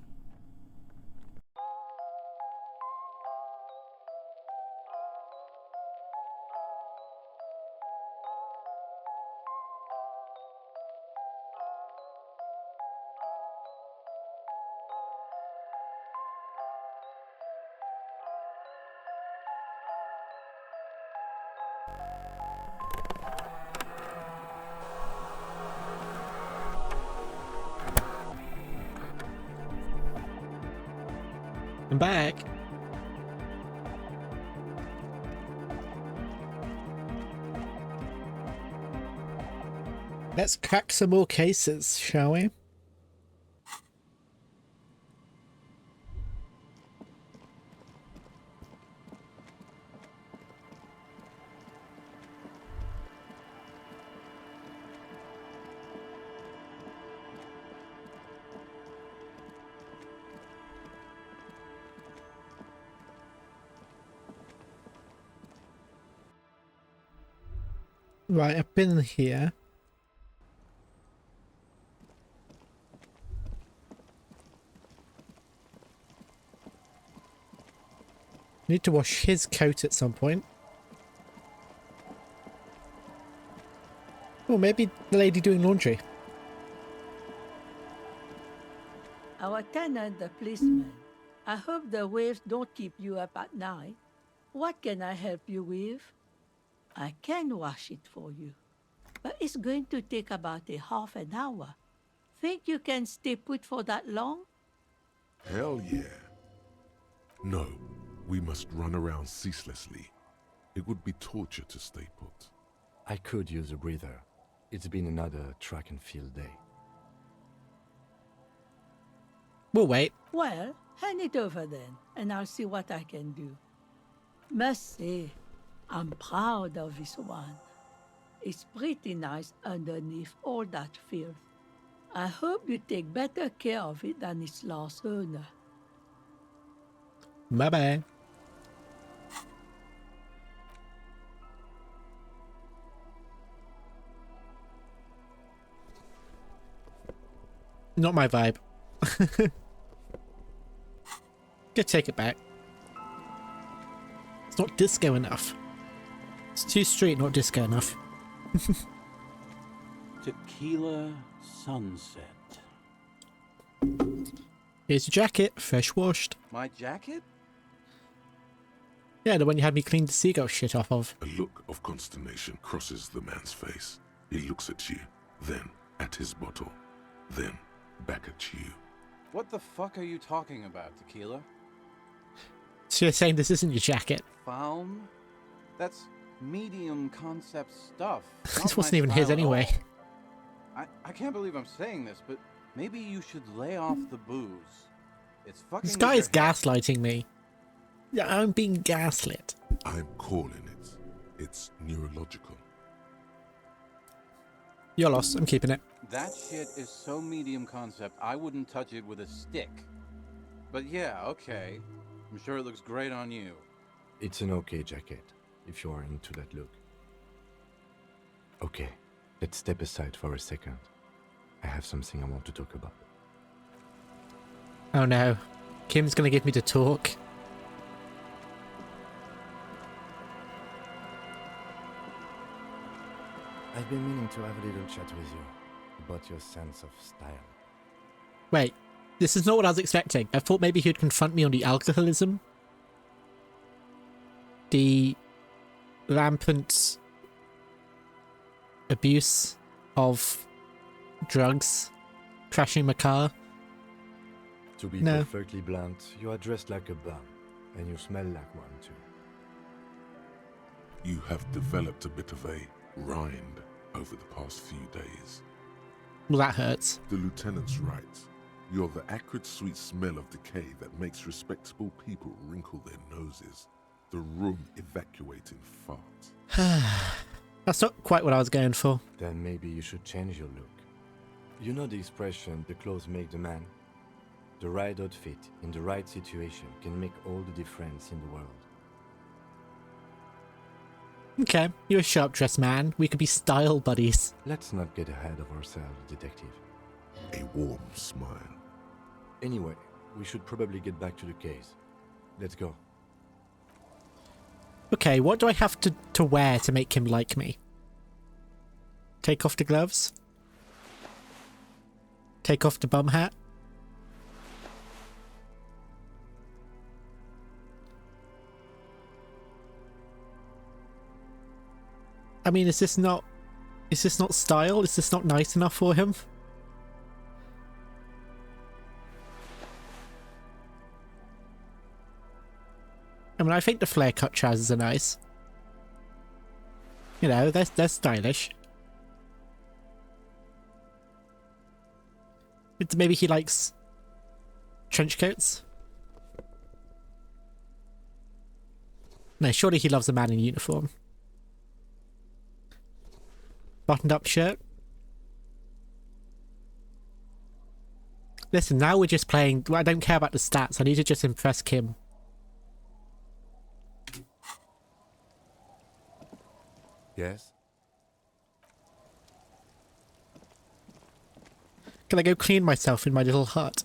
I'm back. Let's crack some more cases, shall we? Right, I've been here. Need to wash his coat at some point. Or maybe the lady doing laundry. Our tenant, the policeman. I hope the waves don't keep you up at night. What can I help you with? I can wash it for you. but it's going to take about a half an hour. Think you can stay put for that long? Hell yeah. No, we must run around ceaselessly. It would be torture to stay put. I could use a breather. It's been another track and field day. We'll wait. Well, hand it over then, and I'll see what I can do. Must say, I'm proud of this one. It's pretty nice underneath all that filth. I hope you take better care of it than its last owner. Bye-bye. Not my vibe. Go take it back. It's not disco enough. It's too street, not disco enough. Tequila sunset. Here's your jacket, fresh washed. My jacket? Yeah, the one you had me clean the seagull shit off of. A look of consternation crosses the man's face. He looks at you, then at his bottle, then back at you. What the fuck are you talking about, Tequila? So you're saying this isn't your jacket? Foam? That's medium concept stuff. This wasn't even his anyway. I can't believe I'm saying this, but maybe you should lay off the booze. It's fucking. This guy is gaslighting me. Yeah, I'm being gaslit. I'm calling it. It's neurological. You're lost. I'm keeping it. That shit is so medium concept, I wouldn't touch it with a stick. But yeah, okay. I'm sure it looks great on you. It's an okay jacket, if you are into that look. Okay, let's step aside for a second. I have something I want to talk about. Oh no. Kim's gonna give me the talk. I've been meaning to have a little chat with you about your sense of style. Wait, this is not what I was expecting. I thought maybe he'd confront me on the alcoholism. The rampant abuse of drugs, crashing my car. To be No. perfectly blunt, you are dressed like a bum, and you smell like one too. You have developed a bit of a rind over the past few days. Well, that hurts. The lieutenant's right. You're the acrid sweet smell of decay that makes respectable people wrinkle their noses. The room evacuating fart. That's not quite what I was going for. Then maybe you should change your look. You know the expression, the clothes make the man? The right outfit in the right situation can make all the difference in the world. Okay, you're a sharp-dressed man. We could be style buddies. Let's not get ahead of ourselves, detective. A warm smile. Anyway, we should probably get back to the case. Let's go. Okay, what do I have to wear to make him like me? Take off the gloves? Take off the bum hat? I mean, is this not style? Is this not nice enough for him? I mean, I think the flare cut trousers are nice. You know, they're stylish. Maybe he likes trench coats? No, surely he loves a man in uniform. Buttoned up shirt. Listen, now we're just playing. I don't care about the stats. I need to just impress Kim. Yes? Can I go clean myself in my little hut?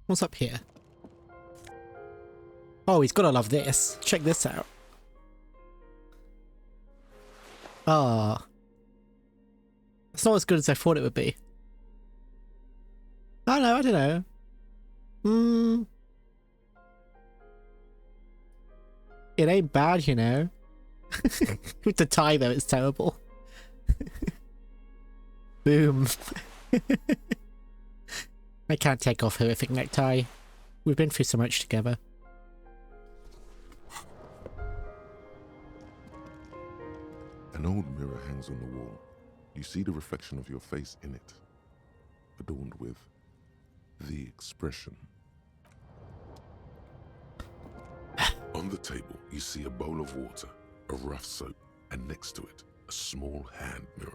What's up here? Oh, he's gotta love this. Check this out. Ah. It's not as good as I thought it would be. I don't know. It ain't bad, you know. With the tie, though, it's terrible. Boom. I can't take off horrific necktie. We've been through so much together. An old mirror hangs on the wall. You see the reflection of your face in it, adorned with the expression. On the table, you see a bowl of water, a rough soap, and next to it, a small hand mirror.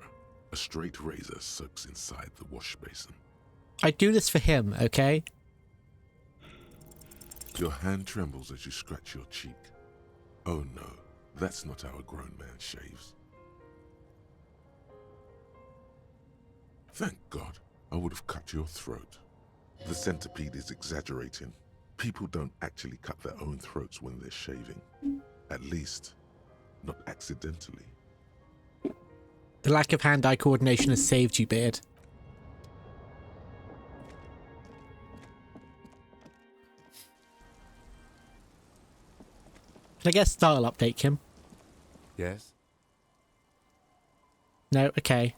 A straight razor soaks inside the wash basin. I do this for him, okay? Your hand trembles as you scratch your cheek. Oh no, that's not how a grown man shaves. Thank God, I would have cut your throat. The centipede is exaggerating. People don't actually cut their own throats when they're shaving. At least, not accidentally. The lack of hand-eye coordination has saved you, Beard. Can I get a style update, Kim? Yes? No? Okay.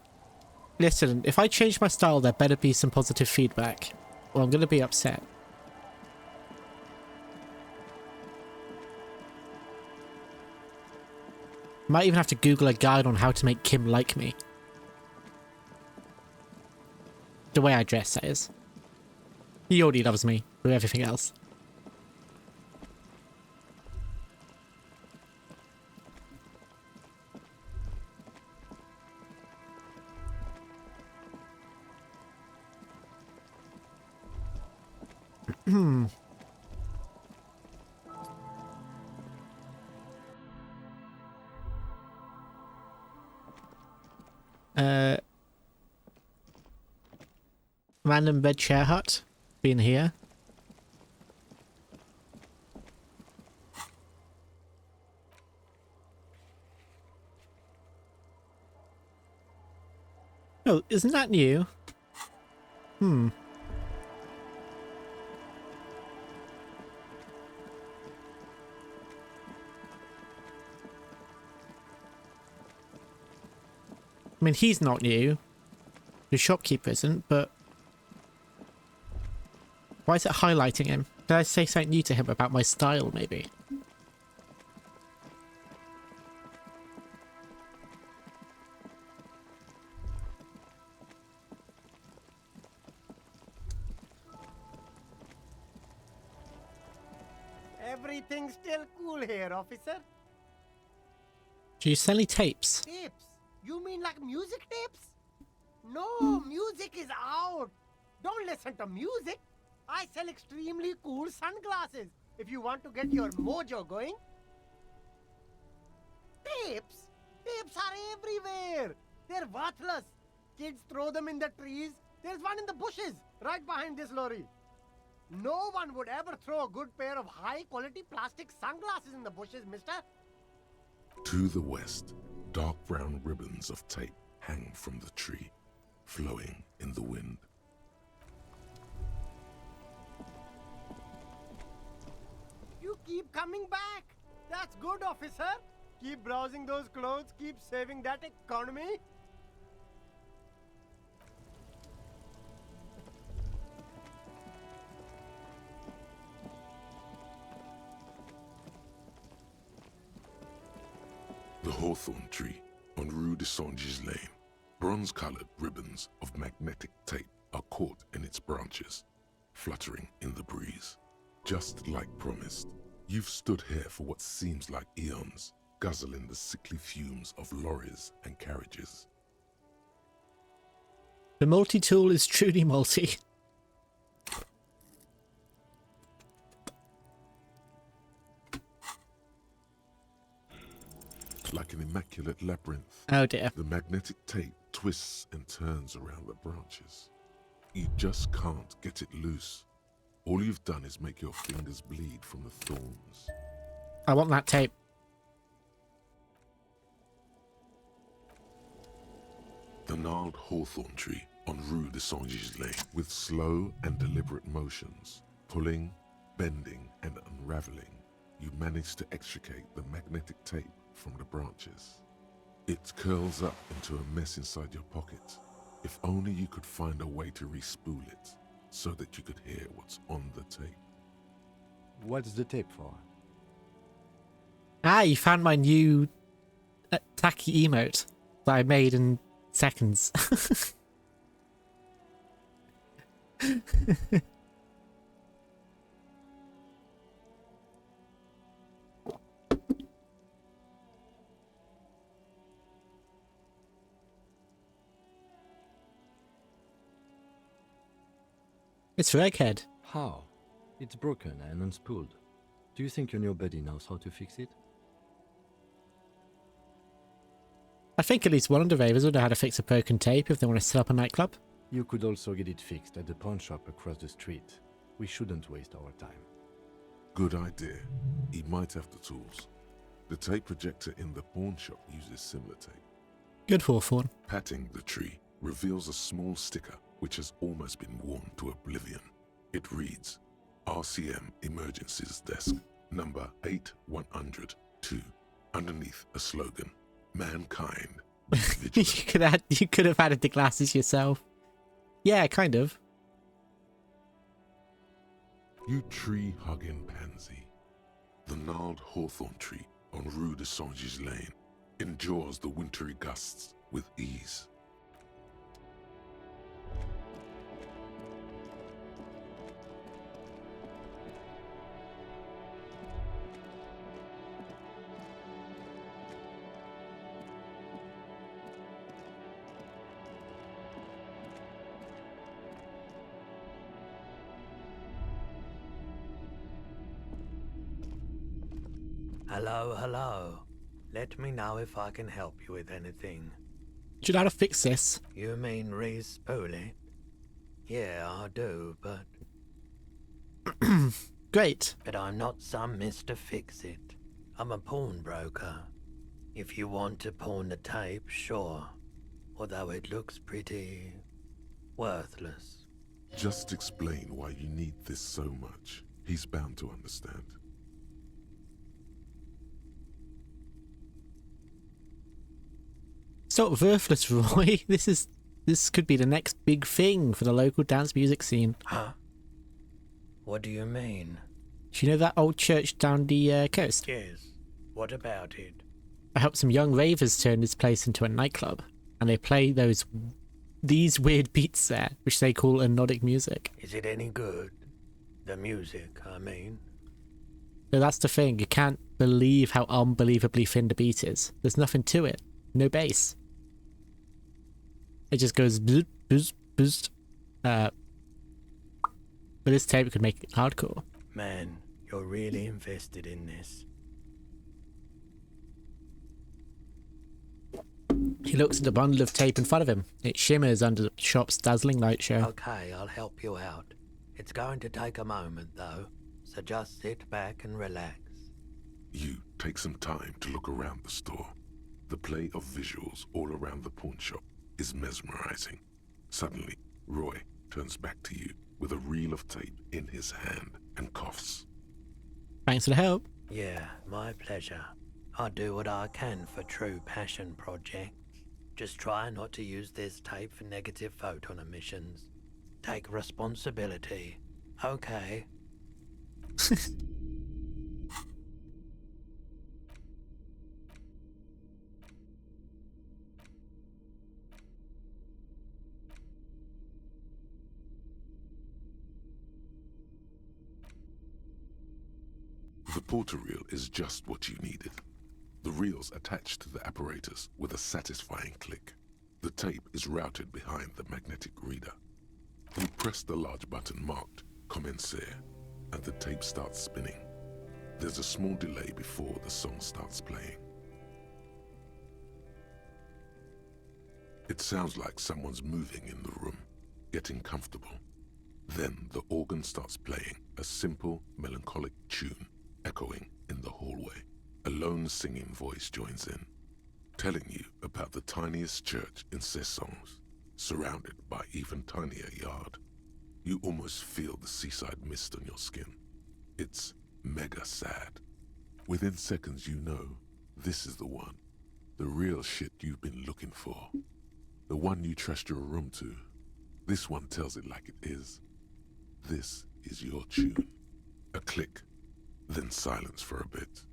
Listen, if I change my style, there better be some positive feedback, or I'm gonna be upset. Might even have to Google a guide on how to make Kim like me. The way I dress, that is. He already loves me, with everything else. Random bed chair hut. Been here. Oh, isn't that new? I mean, he's not new. The shopkeeper isn't, but... Why is it highlighting him? Did I say something new to him about my style, maybe? Everything's still cool here, officer. Do you sell any tapes? Tapes? You mean like music tapes? No, music is out. Don't listen to music. I sell extremely cool sunglasses if you want to get your mojo going. Tapes? Tapes are everywhere. They're worthless. Kids throw them in the trees. There's one in the bushes right behind this lorry. No one would ever throw a good pair of high-quality plastic sunglasses in the bushes, mister. To the west, dark brown ribbons of tape hang from the tree, flowing in the wind. You keep coming back. That's good, officer. Keep browsing those clothes. Keep saving that economy. The hawthorn tree on Rue de Saint-Gilles Lane. Bronze-colored ribbons of magnetic tape are caught in its branches, fluttering in the breeze. Just like promised, you've stood here for what seems like eons, guzzling the sickly fumes of lorries and carriages. The multi-tool is truly multi. Like an immaculate labyrinth. Oh dear. The magnetic tape twists and turns around the branches. You just can't get it loose. All you've done is make your fingers bleed from the thorns. I want that tape. The gnarled hawthorn tree on Rue de Saint-Gilles Lane, with slow and deliberate motions, pulling, bending, and unraveling, you manage to extricate the magnetic tape from the branches. It curls up into a mess inside your pocket. If only you could find a way to re-spool it, so that you could hear what's on the tape. What's the tape for? Ah, you found my new tacky emote that I made in seconds. It's for Egghead. How? It's broken and unspooled. Do you think your new buddy knows how to fix it? I think at least one of the ravers would know how to fix a broken tape if they want to set up a nightclub. You could also get it fixed at the pawn shop across the street. We shouldn't waste our time. Good idea. He might have the tools. The tape projector in the pawn shop uses similar tape. Good Hawthorne. Patting the tree reveals a small sticker which has almost been worn to oblivion. It reads, RCM Emergencies Desk, number 8102. Underneath a slogan, Mankind. you could have added the glasses yourself. Yeah, kind of. You tree-hugging pansy. The gnarled hawthorn tree on Rue de Saint-Gilles Lane endures the wintry gusts with ease. Hello, hello. Let me know if I can help you with anything. Do you know how to fix this? You mean re-spool it? Yeah, I do, but... Great. But I'm not some Mr. Fix-It. I'm a pawnbroker. If you want to pawn the tape, sure. Although it looks pretty... worthless. Just explain why you need this so much. He's bound to understand. Stop worthless, Roy. This could be the next big thing for the local dance music scene. Huh? What do you mean? Do you know that old church down the coast? Yes. What about it? I helped some young ravers turn this place into a nightclub, and they play these weird beats there, which they call hypnotic music. Is it any good? The music, I mean. So that's the thing. You can't believe how unbelievably thin the beat is. There's nothing to it. No bass. It just goes bzz, bzz, bzz. But this tape could make it hardcore. Man, you're really invested in this. He looks at the bundle of tape in front of him. It shimmers under the shop's dazzling light show. Okay, I'll help you out. It's going to take a moment, though, so just sit back and relax. You take some time to look around the store. The play of visuals all around the pawn shop is mesmerizing. Suddenly, Roy turns back to you with a reel of tape in his hand and coughs. Thanks for the help. Yeah, my pleasure. I'll do what I can for true passion projects. Just try not to use this tape for negative photon emissions. Take responsibility. Okay. The porter reel is just what you needed. The reel's attached to the apparatus with a satisfying click. The tape is routed behind the magnetic reader. You press the large button marked Commencer, and the tape starts spinning. There's a small delay before the song starts playing. It sounds like someone's moving in the room, getting comfortable. Then the organ starts playing a simple, melancholic tune, echoing in the hallway. A lone singing voice joins in, telling you about the tiniest church in Cessons, surrounded by even tinier yard. You almost feel the seaside mist on your skin. It's mega sad. Within seconds, you know this is the one. The real shit you've been looking for. The one you trust your room to. This one tells it like it is. This is your tune. A click, then silence for a bit.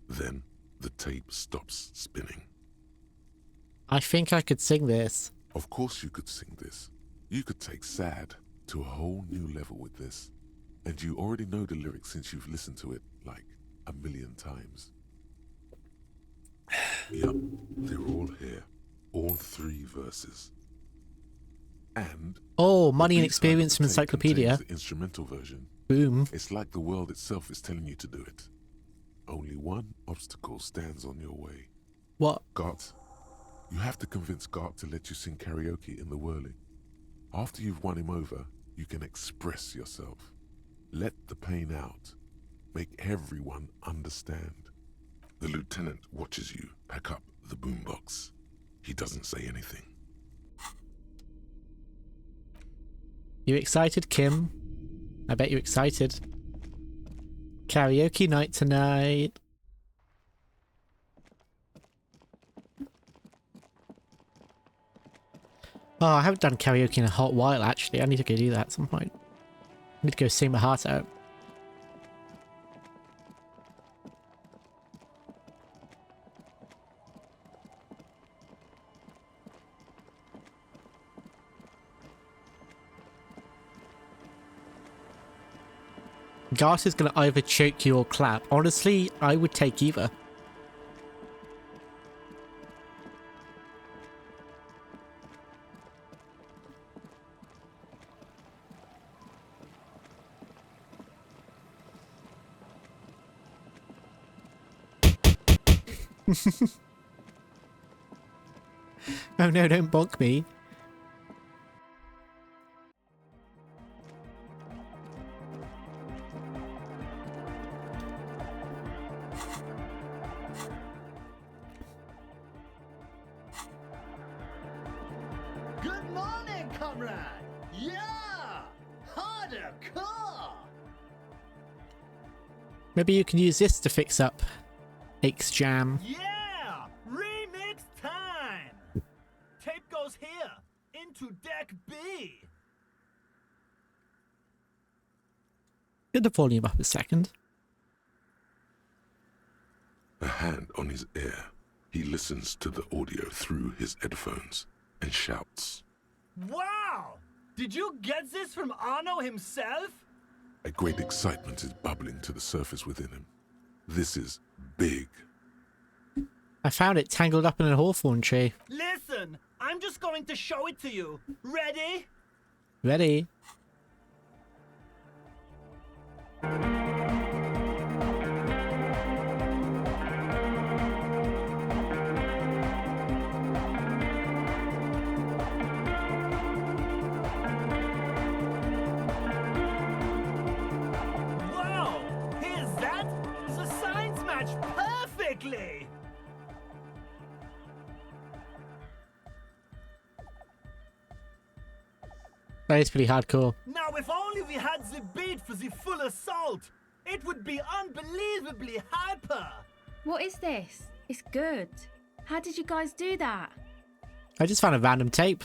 Then the tape stops spinning. I think I could sing this. Of course you could sing this. You could take sad to a whole new level with this. And you already know the lyrics since you've listened to it like 1,000,000 times. Yup, they're all here. All 3 verses. And oh, money and experience from Encyclopedia. The instrumental version. Boom. It's like the world itself is telling you to do it. Only one obstacle stands on your way. What? Gart. You have to convince Gart to let you sing karaoke in the whirling. After you've won him over, you can express yourself. Let the pain out. Make everyone understand. The lieutenant watches you pack up the boombox. He doesn't say anything. You excited, Kim? I bet you're excited. Karaoke night tonight. Oh, I haven't done karaoke in a hot while, actually. I need to go do that at some point. I need to go sing my heart out. Gart is going to either choke you or clap. Honestly, I would take either. Oh no, don't bonk me. Good morning, comrade! Yeah! Harder car! Maybe you can use this to fix up Ake's jam. Yeah! Remix time! Tape goes here, into deck B. Get the volume up a second. A hand on his ear. He listens to the audio through his headphones and shouts. Wow! Did you get this from Arno himself? A great excitement is bubbling to the surface within him. This is big. I found it tangled up in a hawthorn tree. Listen, I'm just going to show it to you. Ready? Ready? Wow! Here's that! The signs match perfectly! That is pretty hardcore. Now, if only we had the beat for the full assault, it would be unbelievably hyper! What is this? It's good. How did you guys do that? I just found a random tape.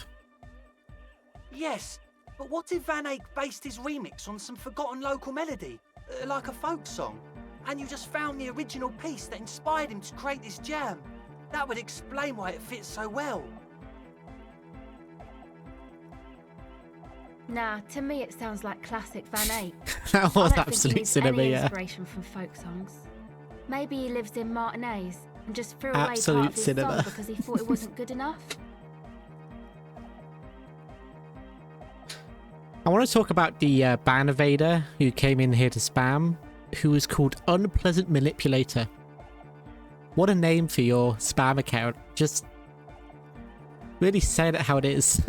Yes, but what if Van Eyck based his remix on some forgotten local melody, like a folk song, and you just found the original piece that inspired him to create this jam? That would explain why it fits so well. Nah, to me it sounds like classic Van Eyck. That was I don't absolute think he cinema, needs any yeah. inspiration from folk songs. Maybe he lives in Martinez and just threw away Absolute part of his cinema. song because he thought it wasn't good enough. I want to talk about the ban evader who came in here to spam, who was called Unpleasant Manipulator. What a name for your spam account. Just really saying it how it is.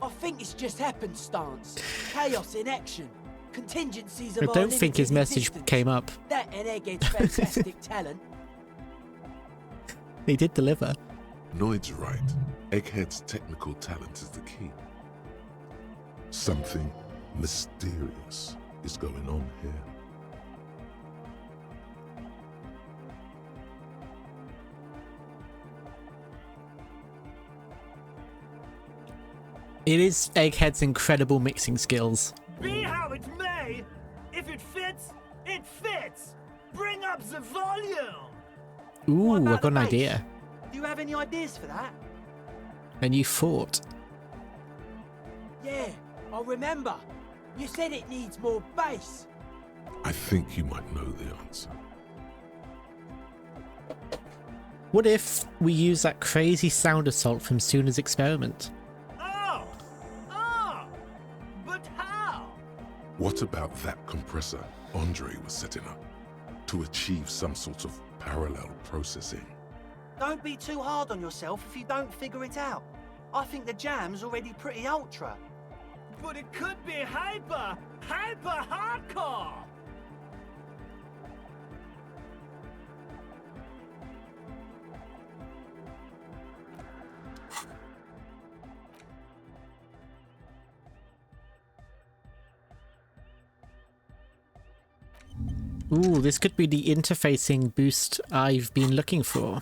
I think it's just happenstance. Chaos in action. Contingencies I of our don't think his limited message existence. came up. That and Egghead's fantastic talent. He did deliver. Noid's right. Egghead's technical talent is the key. Something mysterious is going on here. It is Egghead's incredible mixing skills. Be how it may, if it fits, it fits. Bring up the volume. Ooh, What I've about got an the bass? idea. Do you have any ideas for that? A new fort. Yeah, I remember. You said it needs more bass. I think you might know the answer. What if we use that crazy sound assault from Suna's experiment? But how? What about that compressor Andre was setting up to achieve some sort of parallel processing? Don't be too hard on yourself if you don't figure it out. I think the jam's already pretty ultra. But it could be hyper hardcore. Ooh, this could be the interfacing boost I've been looking for.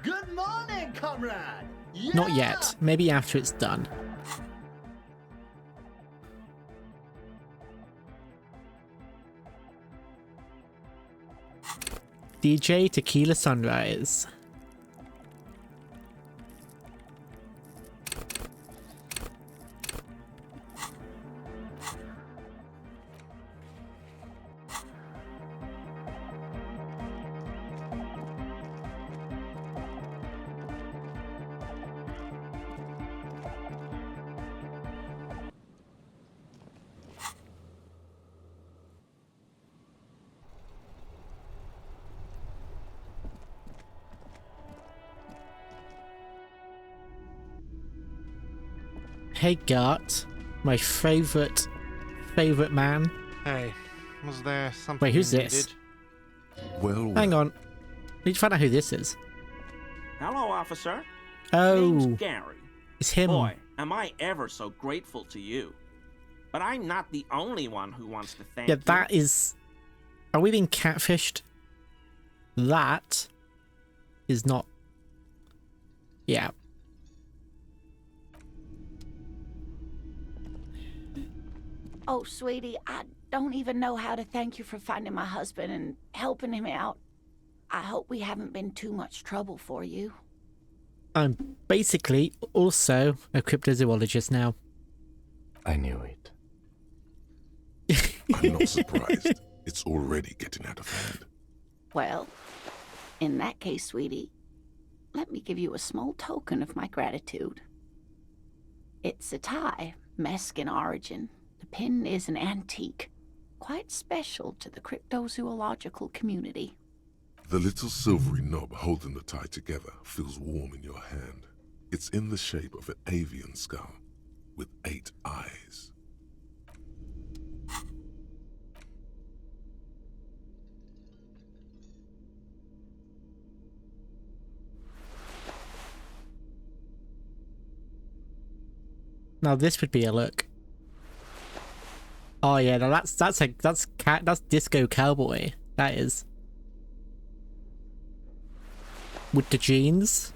Good morning, comrade. Not yet. Maybe after it's done. DJ Tequila Sunrise. Hey Gart, my favorite man. Hey, was there something Wait, who's you this? needed? Well, Hang on. Need to find out who this is. Hello, officer. Oh, Name's Gary. it's him. Boy, am I ever so grateful to you. But I'm not the only one who wants to thank Yeah, you. that is... Are we being catfished? That is not... Yeah. Oh, sweetie, I don't even know how to thank you for finding my husband and helping him out. I hope we haven't been too much trouble for you. I'm basically also a cryptozoologist now. I knew it. I'm not surprised. It's already getting out of hand. Well, in that case, sweetie, let me give you a small token of my gratitude. It's a tie, Mesk in origin. The pin is an antique, quite special to the cryptozoological community. The little silvery knob holding the tie together feels warm in your hand. It's in the shape of an avian skull with 8 eyes. Now this would be a look. Oh yeah, now that's Disco Cowboy. That is. With the jeans.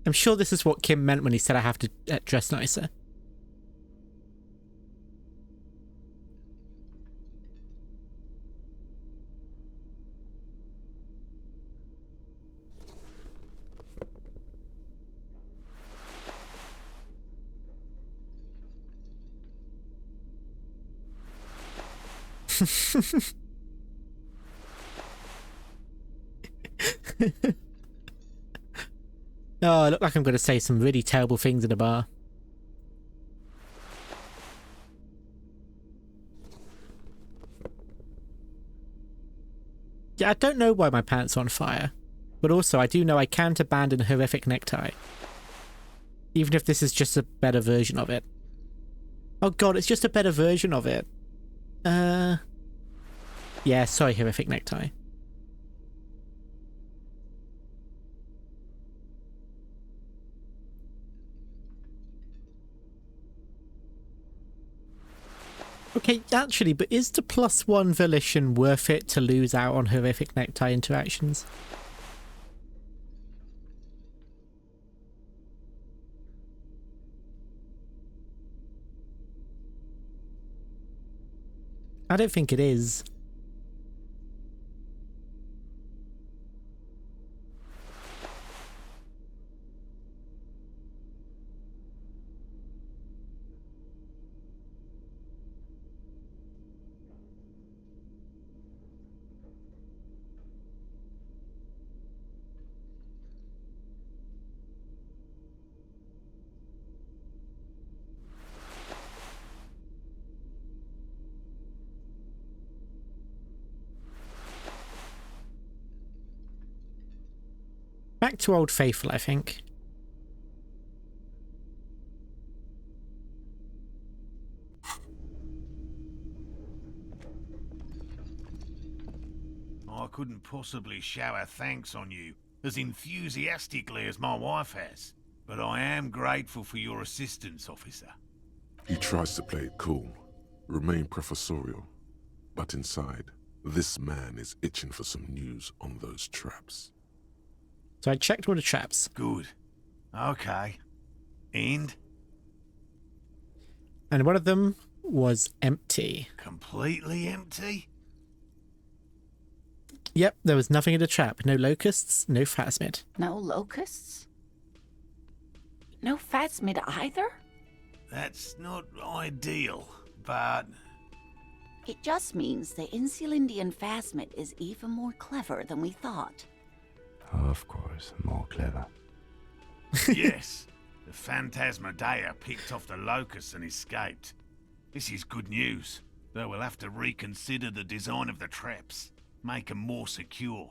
I'm sure this is what Kim meant when he said I have to dress nicer. Oh, I look like I'm going to say some really terrible things in a bar. Yeah, I don't know why my pants are on fire. But also, I do know I can't abandon a horrific necktie. Even if this is just a better version of it. Oh god, it's just a better version of it. Yeah, sorry, horrific necktie. Okay, actually, but is the +1 volition worth it to lose out on horrific necktie interactions? I don't think it is. Back to Old Faithful, I think. I couldn't possibly shower thanks on you as enthusiastically as my wife has, but I am grateful for your assistance, officer. He tries to play it cool, remain professorial, but inside, this man is itching for some news on those traps. So I checked all the traps. Good. Okay. And one of them was empty. completely empty? Yep, there was nothing in the trap. No locusts, no phasmid. No locusts? No phasmid either? That's not ideal, but It just means the Insulindian phasmid is even more clever than we thought. Of course, more clever. yes, the Phantasmadeia picked off the locusts and escaped. This is good news, though we'll have to reconsider the design of the traps, make them more secure.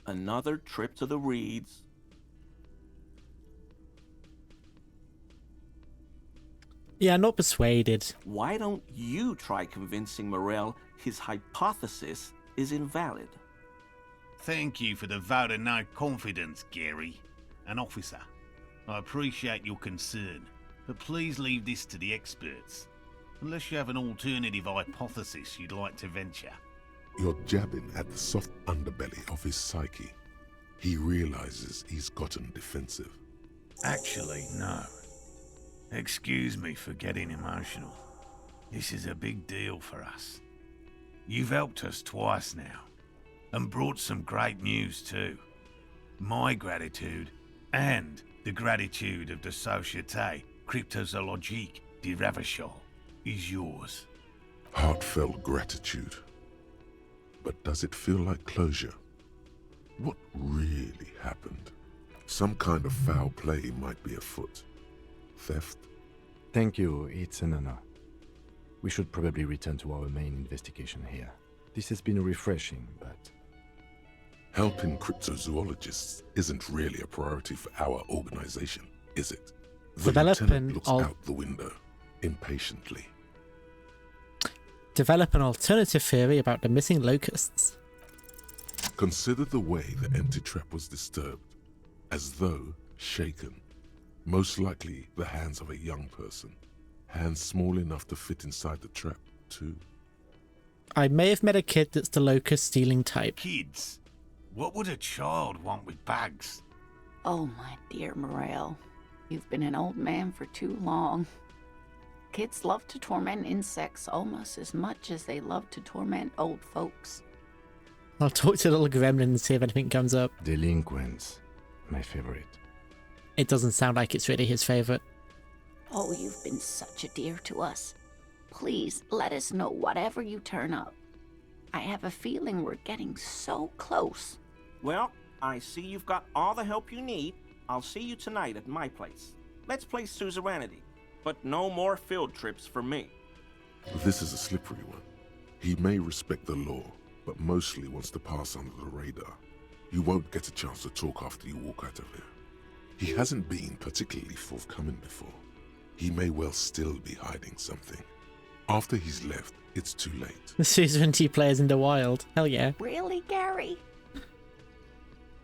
Another trip to the reeds. Yeah, not persuaded. Why don't you try convincing Morel his hypothesis is invalid? Thank you for the vote of no confidence, Gary. An officer. I appreciate your concern, but please leave this to the experts. Unless you have an alternative hypothesis you'd like to venture. You're jabbing at the soft underbelly of his psyche. He realizes he's gotten defensive. Actually, no. Excuse me for getting emotional. This is a big deal for us. You've helped us twice now, and brought some great news too. My gratitude, and the gratitude of the Société Cryptozoologique de Ravachol, is yours. Heartfelt gratitude. But does it feel like closure? What really happened? Some kind of foul play might be afoot. Theft? Thank you, it's an honor. We should probably return to our main investigation here. This has been refreshing, but... Helping cryptozoologists isn't really a priority for our organization, is it? The lieutenant looks out the window, impatiently. Develop an alternative theory about the missing locusts. Consider the way the empty trap was disturbed, as though shaken. Most likely the hands of a young person. Hands small enough to fit inside the trap, too. I may have met a kid that's the locust stealing type. Kids? What would a child want with bags? Oh, my dear Morel. You've been an old man for too long. Kids love to torment insects almost as much as they love to torment old folks. I'll talk to the little gremlin and see if anything comes up. Delinquents. My favorite. It doesn't sound like it's really his favorite. Oh, you've been such a dear to us. Please, let us know whatever you turn up. I have a feeling we're getting so close. Well, I see you've got all the help you need. I'll see you tonight at my place. Let's play suzerainty, but no more field trips for me. This is a slippery one. He may respect the law, but mostly wants to pass under the radar. You won't get a chance to talk after you walk out of here. He hasn't been particularly forthcoming before. He may well still be hiding something. After he's left, it's too late. The suzerainty players in the wild. Hell yeah. Really, Gary?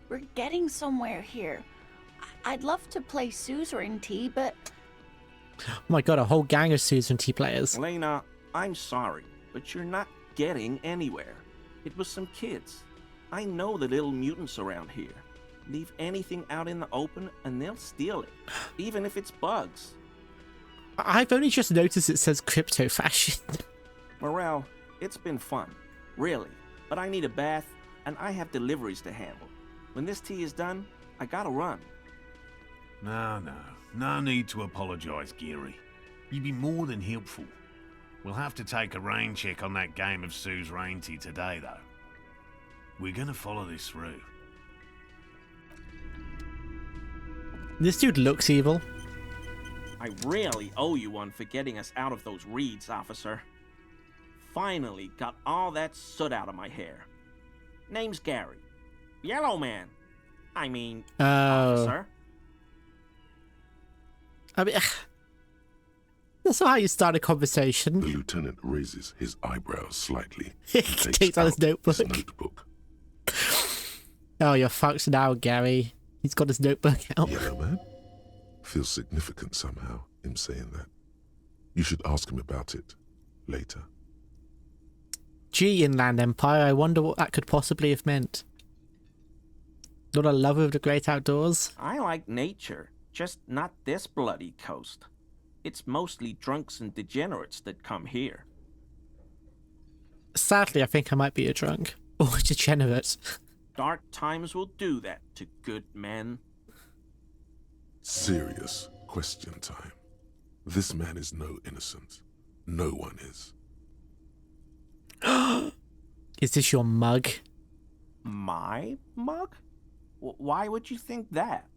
We're getting somewhere here. I'd love to play suzerainty, but... Oh my god, a whole gang of suzerainty players. Lena, I'm sorry, but you're not getting anywhere. It was some kids. I know the little mutants around here. Leave anything out in the open and they'll steal it, even if it's bugs. I've only just noticed it says crypto fashion. Morale, it's been fun, really, but I need a bath and I have deliveries to handle. When this tea is done, I gotta run. No need to apologise, Geary. You'd be more than helpful. We'll have to take a rain check on that game of Sue's Reinty today, though. We're gonna follow this through. This dude looks evil. I really owe you one for getting us out of those reeds, officer. Finally got all that soot out of my hair. Name's Gary. Yellow Man. I mean, officer. I mean, that's not how you start a conversation. The lieutenant raises his eyebrows slightly. He takes out his notebook. Oh, you're fucked now, Gary. He's got his notebook out. Yellow Man? Feels significant somehow, him saying that. You should ask him about it later. Gee, Inland Empire, I wonder what that could possibly have meant. Not a lover of the great outdoors? I like nature, just not this bloody coast. It's mostly drunks and degenerates that come here. Sadly, I think I might be a drunk. Or a degenerate. Dark times will do that to good men. Serious question time. This man is no innocent. No one is. Is this your mug? My mug? Why would you think that?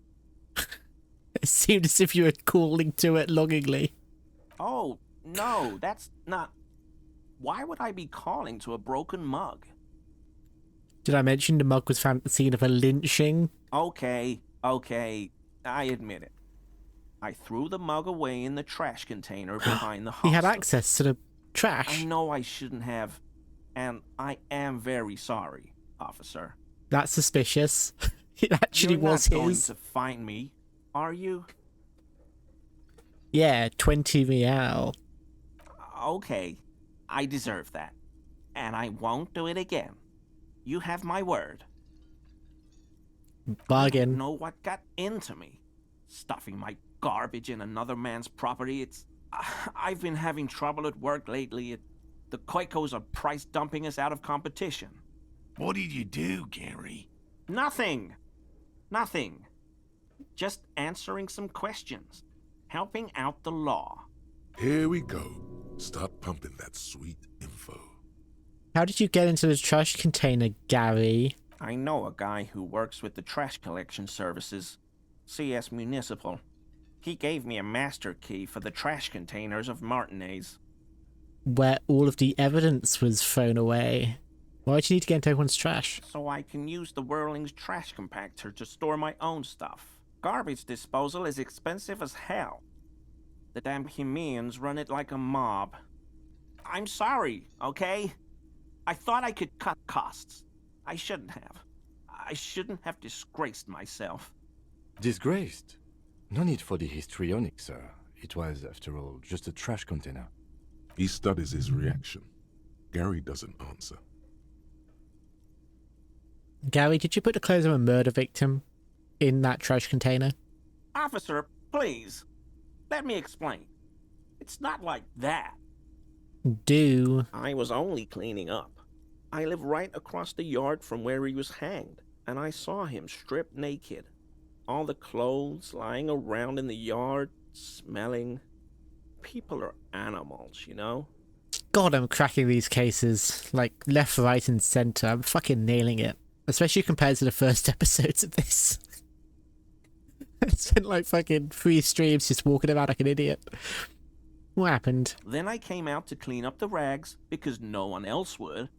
It seemed as if you were calling to it longingly. Oh, no, that's not... Why would I be calling to a broken mug? Did I mention the mug was found at the scene of a lynching? Okay, I admit it. I threw the mug away in the trash container behind the hostel. He had access to the trash. I know I shouldn't have, and I am very sorry, officer. That's suspicious. It actually You're was not his. going to find me, are you? Yeah, 20 real. Okay, I deserve that. And I won't do it again. You have my word. Bargain. I don't know what got into me. Stuffing my garbage in another man's property. I've been having trouble at work lately. The Koikos are price dumping us out of competition. What did you do, Gary? Nothing. Just answering some questions. Helping out the law. Here we go. Start pumping that sweet info. How did you get into the trash container, Gary? I know a guy who works with the trash collection services. CS Municipal. He gave me a master key for the trash containers of Martinez. Where all of the evidence was thrown away. Why do you need to get into everyone's trash? So I can use the Whirling's trash compactor to store my own stuff. Garbage disposal is expensive as hell. The damn Bohemians run it like a mob. I'm sorry, okay? I thought I could cut costs. I shouldn't have. I shouldn't have disgraced myself. Disgraced? No need for the histrionic, sir. It was, after all, just a trash container. He studies his reaction. Gary doesn't answer. Gary, did you put the clothes of a murder victim in that trash container? Officer, please. Let me explain. It's not like that. Do. I was only cleaning up. I live right across the yard from where he was hanged, and I saw him stripped naked. All the clothes lying around in the yard, smelling. People are animals, you know? God, I'm cracking these cases. Like, left, right, and center. I'm fucking nailing it. Especially compared to the first episodes of this. I spent like fucking 3 streams just walking about like an idiot. What happened? Then I came out to clean up the rags because no one else would.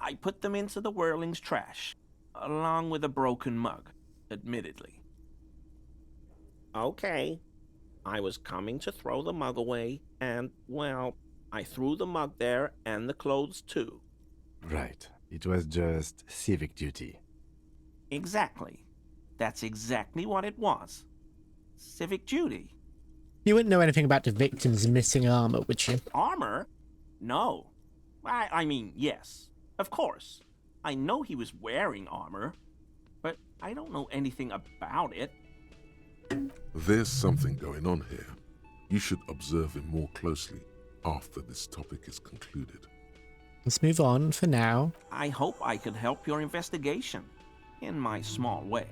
I put them into the Whirling's trash, along with a broken mug, admittedly. Okay, I was coming to throw the mug away, and, well, I threw the mug there and the clothes too. Right. It was just civic duty. Exactly. That's exactly what it was. Civic duty. You wouldn't know anything about the victim's missing armor, would you? Armor? No. I mean, yes. Of course. I know he was wearing armor, but I don't know anything about it. There's something going on here. You should observe him more closely after this topic is concluded. Let's move on for now. I hope I could help your investigation, in my small way.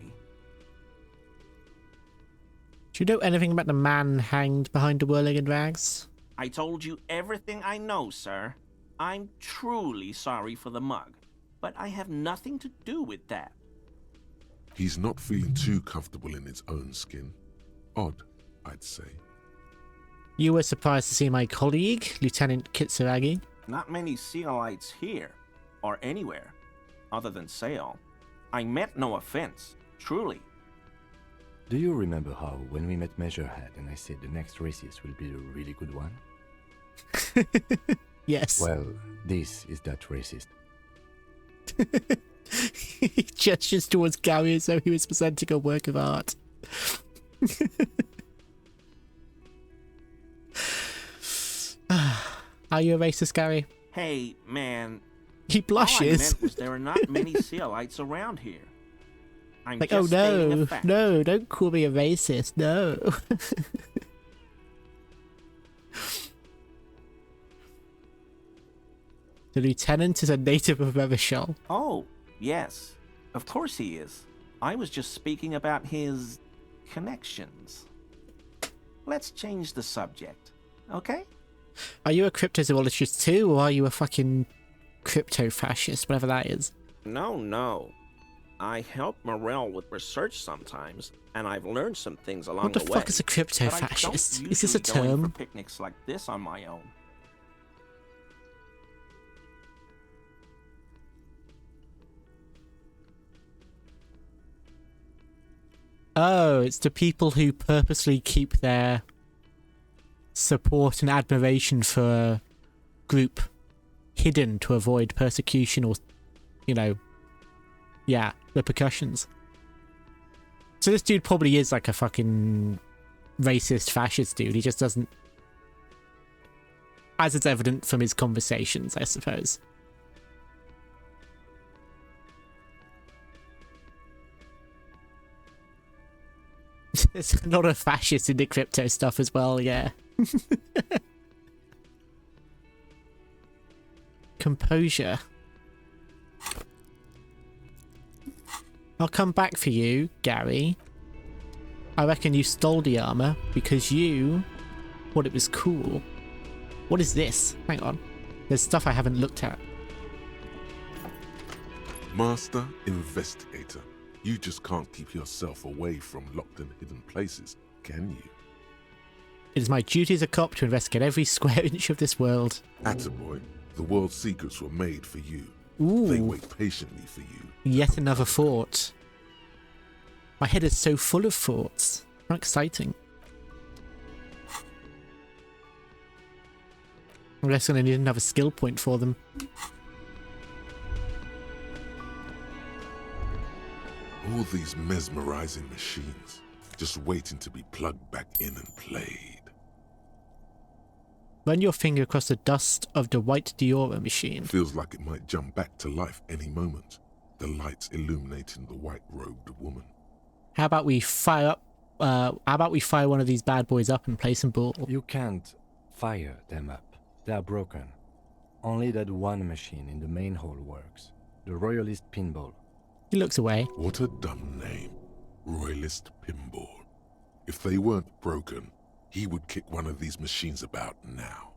Do you know anything about the man hanged behind the whirling rags? I told you everything I know, sir. I'm truly sorry for the mug, but I have nothing to do with that. He's not feeling too comfortable in his own skin. Odd, I'd say. You were surprised to see my colleague, Lieutenant Kitsuragi? Not many Sealites here, or anywhere, other than Sail. I meant no offense, truly. Do you remember how, when we met Measurehead and I said the next racist will be a really good one? Yes. Well, this is that racist. He gestures towards Gary as though he was presenting a work of art. Are you a racist, Gary? Hey, man. He blushes. All I meant was there are not many Sealites around here. I'm like, just oh stating a no, fact. no, don't call me a racist, no. The lieutenant is a native of Revachol. Oh, yes. Of course he is. I was just speaking about his connections. Let's change the subject, okay? Are you a cryptozoologist too, or are you a fucking crypto-fascist, whatever that is? No. I help Morel with research sometimes, and I've learned some things along What the the way. fuck is a crypto-fascist? But I don't Is this a usually go in term? for picnics like this on my own. Oh, it's the people who purposely keep their support and admiration for a group hidden to avoid persecution or, you know, yeah, repercussions. So this dude probably is like a fucking racist, fascist dude. He just doesn't, as it's evident from his conversations, I suppose. There's a lot of fascists in the crypto stuff as well, yeah. Composure. I'll come back for you, Gary. I reckon you stole the armor because you thought it was cool. What is this? Hang on. There's stuff I haven't looked at. Master Investigator, you just can't keep yourself away from locked and hidden places, can you? It is my duty as a cop to investigate every square inch of this world. Attaboy, the world's secrets were made for you. Ooh. They wait patiently for you. Yet another fort. My head is so full of forts. How exciting. I'm guessing I need another skill point for them. All these mesmerizing machines, just waiting to be plugged back in and played. Run your finger across the dust of the white Diora machine. Feels like it might jump back to life any moment. The lights illuminating the white-robed woman. How about we fire one of these bad boys up and play some ball? You can't fire them up. They are broken. Only that one machine in the main hall works. The Royalist Pinball. He looks away. What a dumb name. Royalist Pinball. If they weren't broken, he would kick one of these machines about now.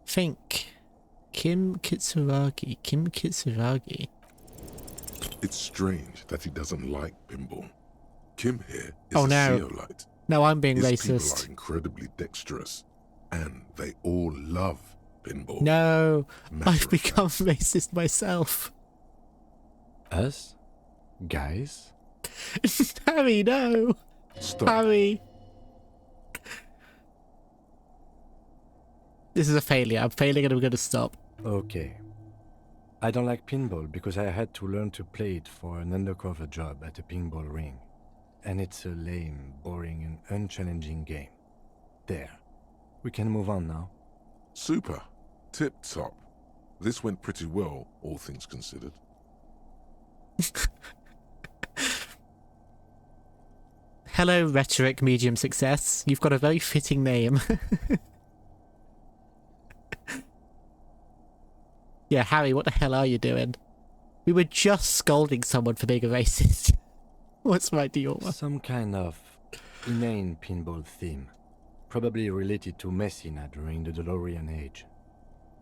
Think. Kim Kitsuragi. It's strange that he doesn't like pinball. Kim here is Oh, a no. Seolite. No, I'm being His racist. people are incredibly dexterous, and they all love pinball. No, Matter I've of become racist myself. Us? Guys? Harry, no! Stop. Harry! This is a failure. I'm failing and I'm going to stop. Okay. I don't like pinball because I had to learn to play it for an undercover job at a pinball ring. And it's a lame, boring, and unchallenging game. There. We can move on now. Super. Tip-top. This went pretty well, all things considered. Hello, rhetoric medium success. You've got a very fitting name. Yeah, Harry, what the hell are you doing? We were just scolding someone for being a racist. What's my deal? Some kind of inane pinball theme. Probably related to Messina during the DeLorean age.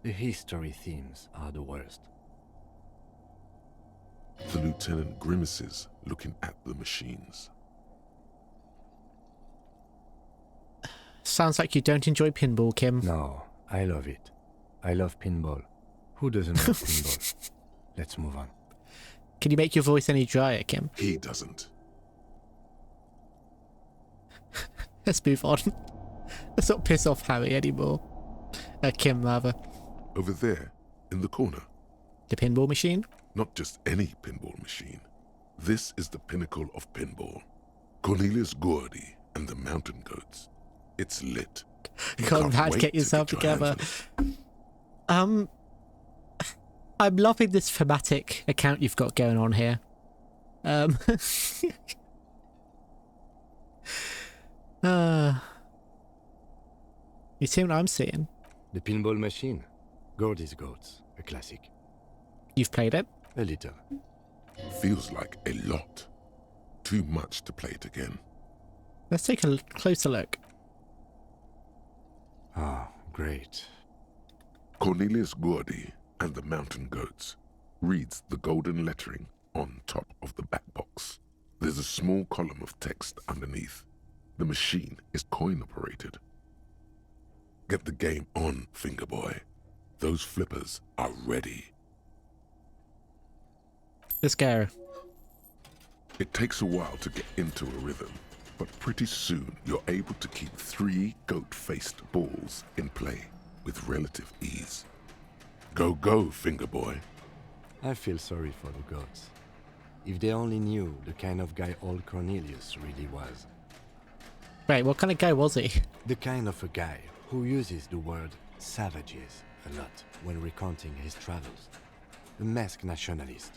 The history themes are the worst. The lieutenant grimaces, looking at the machines. Sounds like you don't enjoy pinball, Kim. No, I love it. I love pinball. Who doesn't love pinball? Let's move on. Can you make your voice any drier, Kim? He doesn't. Let's move on. Let's not piss off Harry anymore. Kim, rather. Over there, in the corner. The pinball machine? Not just any pinball machine. This is the pinnacle of pinball. Cornelius Gordy and the Mountain Goats. It's lit. Conrad, get yourself together. I'm loving this thematic account you've got going on here. You see what I'm seeing? The pinball machine. Gordy's Goats. A classic. You've played it? A little. Feels like a lot. Too much to play it again. Let's take a closer look. Ah, great. Cornelius Gordy and the Mountain Goats reads the golden lettering on top of the back box. There's a small column of text underneath. The machine is coin-operated. Get the game on, Fingerboy. Those flippers are ready. Let's go. It takes a while to get into a rhythm, but pretty soon you're able to keep 3 goat-faced balls in play with relative ease. Go, go, Fingerboy. I feel sorry for the goats. If they only knew the kind of guy old Cornelius really was. Wait, what kind of guy was he? The kind of a guy who uses the word savages a lot when recounting his travels. A masked nationalist.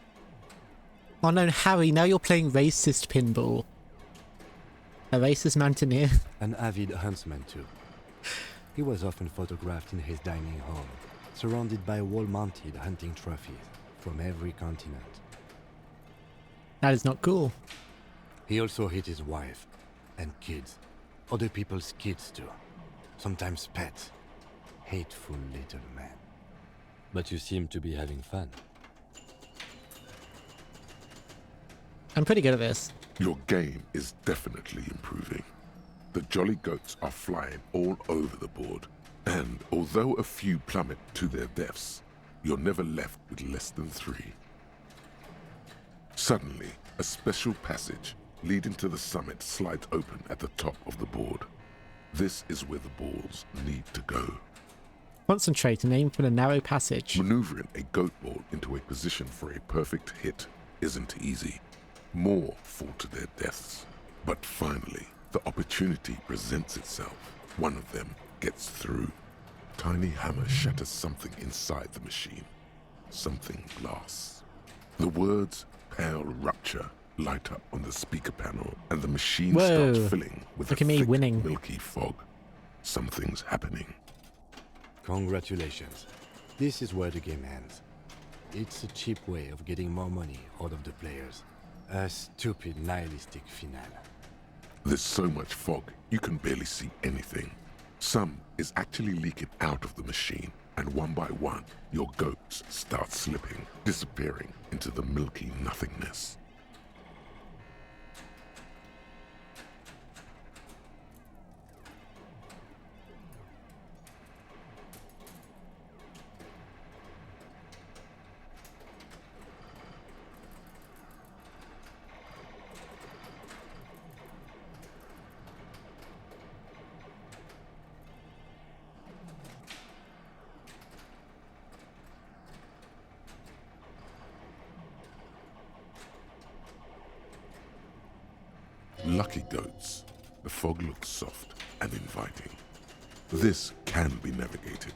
Oh no, Harry, now you're playing racist pinball. A racist mountaineer. An avid huntsman too. He was often photographed in his dining hall, surrounded by wall-mounted hunting trophies from every continent. That is not cool. He also hit his wife and kids. Other people's kids too. Sometimes pets. Hateful little man. But you seem to be having fun. I'm pretty good at this. Your game is definitely improving. The jolly goats are flying all over the board, and although a few plummet to their deaths, you're never left with less than 3. Suddenly, a special passage leading to the summit slides open at the top of the board. This is where the balls need to go. Concentrate and aim for the narrow passage. Maneuvering a goat ball into a position for a perfect hit isn't easy. More fall to their deaths. But finally, the opportunity presents itself. One of them gets through. Tiny hammer shatters something inside the machine. Something glass. The words "Pale Rupture" light up on the speaker panel, and the machine starts filling with a thick, milky fog. Something's happening. Congratulations. This is where the game ends. It's a cheap way of getting more money out of the players. A stupid nihilistic finale. There's so much fog, you can barely see anything. Some is actually leaking out of the machine, and one by one, your goats start slipping, disappearing into the milky nothingness. Lucky goats. The fog looks soft and inviting. This can be navigated.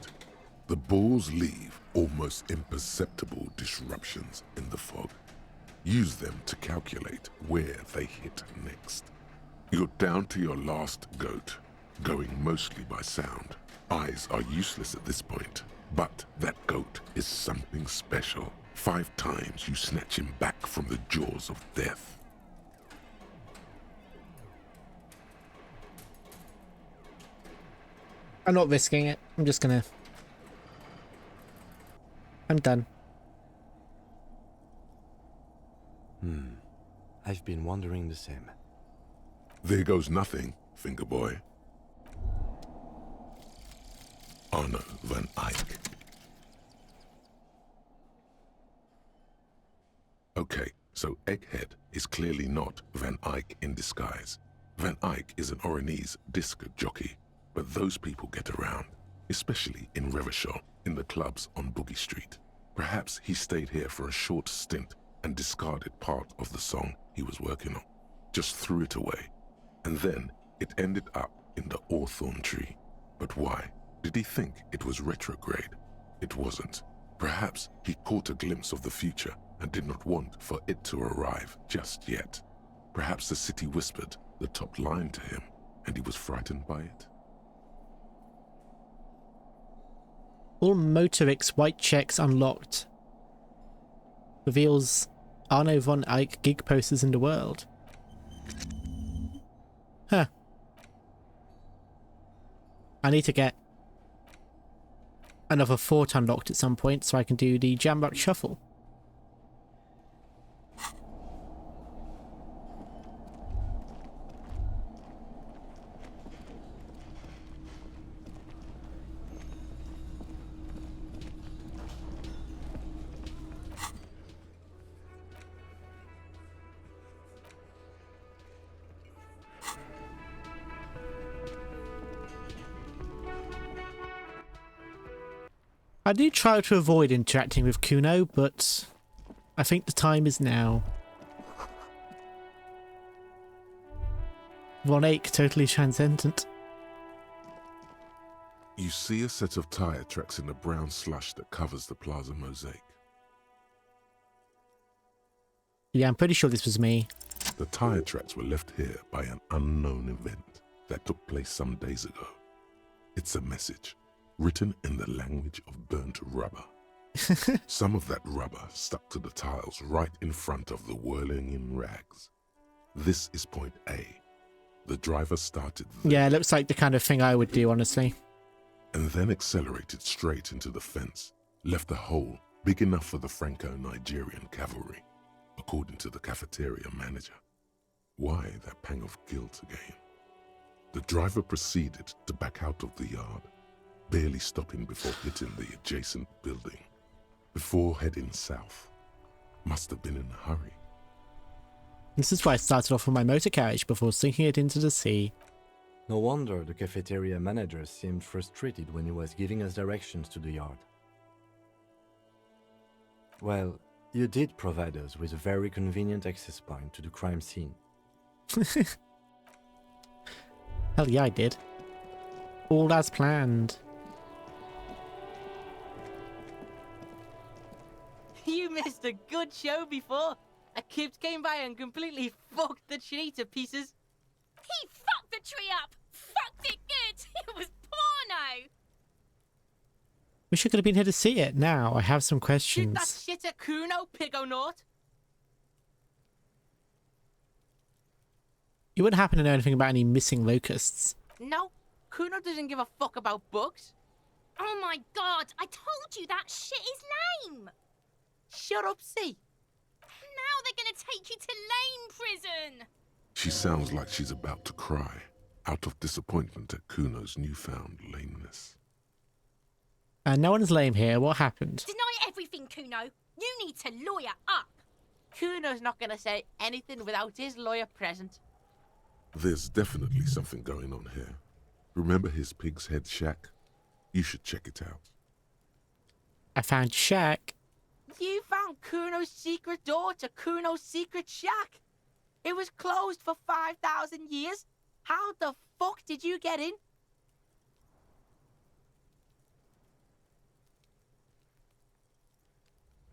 The balls leave almost imperceptible disruptions in the fog. Use them to calculate where they hit next. You're down to your last goat, going mostly by sound. Eyes are useless at this point, but that goat is something special. 5 times you snatch him back from the jaws of death. I'm not risking it. I'm just gonna... I'm done. I've been wondering the same. There goes nothing, finger boy. Arno van Eyck. Okay, so Egghead is clearly not Van Eyck in disguise. Van Eyck is an Oranese disc jockey, but those people get around, especially in Revachol, in the clubs on Boogie Street. Perhaps he stayed here for a short stint and discarded part of the song he was working on, just threw it away. And then it ended up in the Hawthorn tree. But why? Did he think it was retrograde? It wasn't. Perhaps he caught a glimpse of the future and did not want for it to arrive just yet. Perhaps the city whispered the top line to him and he was frightened by it. All Motorix white checks unlocked. Reveals Arno von Eyck gig posters in the world. Huh. I need to get another fort unlocked at some point so I can do the Jamrock Shuffle. I do try to avoid interacting with Kuno, but I think the time is now. Von Eyck, totally transcendent. You see a set of tire tracks in the brown slush that covers the plaza mosaic. Yeah, I'm pretty sure this was me. The tire tracks were left here by an unknown event that took place some days ago. It's a message, written in the language of burnt rubber. Some of that rubber stuck to the tiles right in front of the whirling in rags. This is point A. The driver started there, Yeah, it looks like the kind of thing I would do, honestly. and then accelerated straight into the fence, left a hole big enough for the Franco-Nigerian cavalry, according to the cafeteria manager. Why that pang of guilt again? The driver proceeded to back out of the yard, barely stopping before hitting the adjacent building, before heading south. Must have been in a hurry. This is why I started off with my motor carriage before sinking it into the sea. No wonder the cafeteria manager seemed frustrated when he was giving us directions to the yard. Well, you did provide us with a very convenient access point to the crime scene. Hell yeah, I did. All as planned. You missed a good show before. A kid came by and completely fucked the tree to pieces. He fucked the tree up! Fucked it good! It was porno! Wish I could have been here to see it. Now, I have some Shoot questions. that shit at Kuno, pigonaught! You wouldn't happen to know anything about any missing locusts? No, Kuno doesn't give a fuck about bugs. Oh my god, I told you that shit is lame! Shut up, see. Now they're gonna take you to lame prison! She sounds like she's about to cry, out of disappointment at Kuno's newfound lameness. And no one's lame here. What happened? Deny everything, Kuno. You need to lawyer up. Kuno's not gonna say anything without his lawyer present. There's definitely something going on here. Remember his pig's head shack? You should check it out. I found Shack. You found Kuno's secret door to Kuno's secret shack. It was closed for 5,000 years. How the fuck did you get in?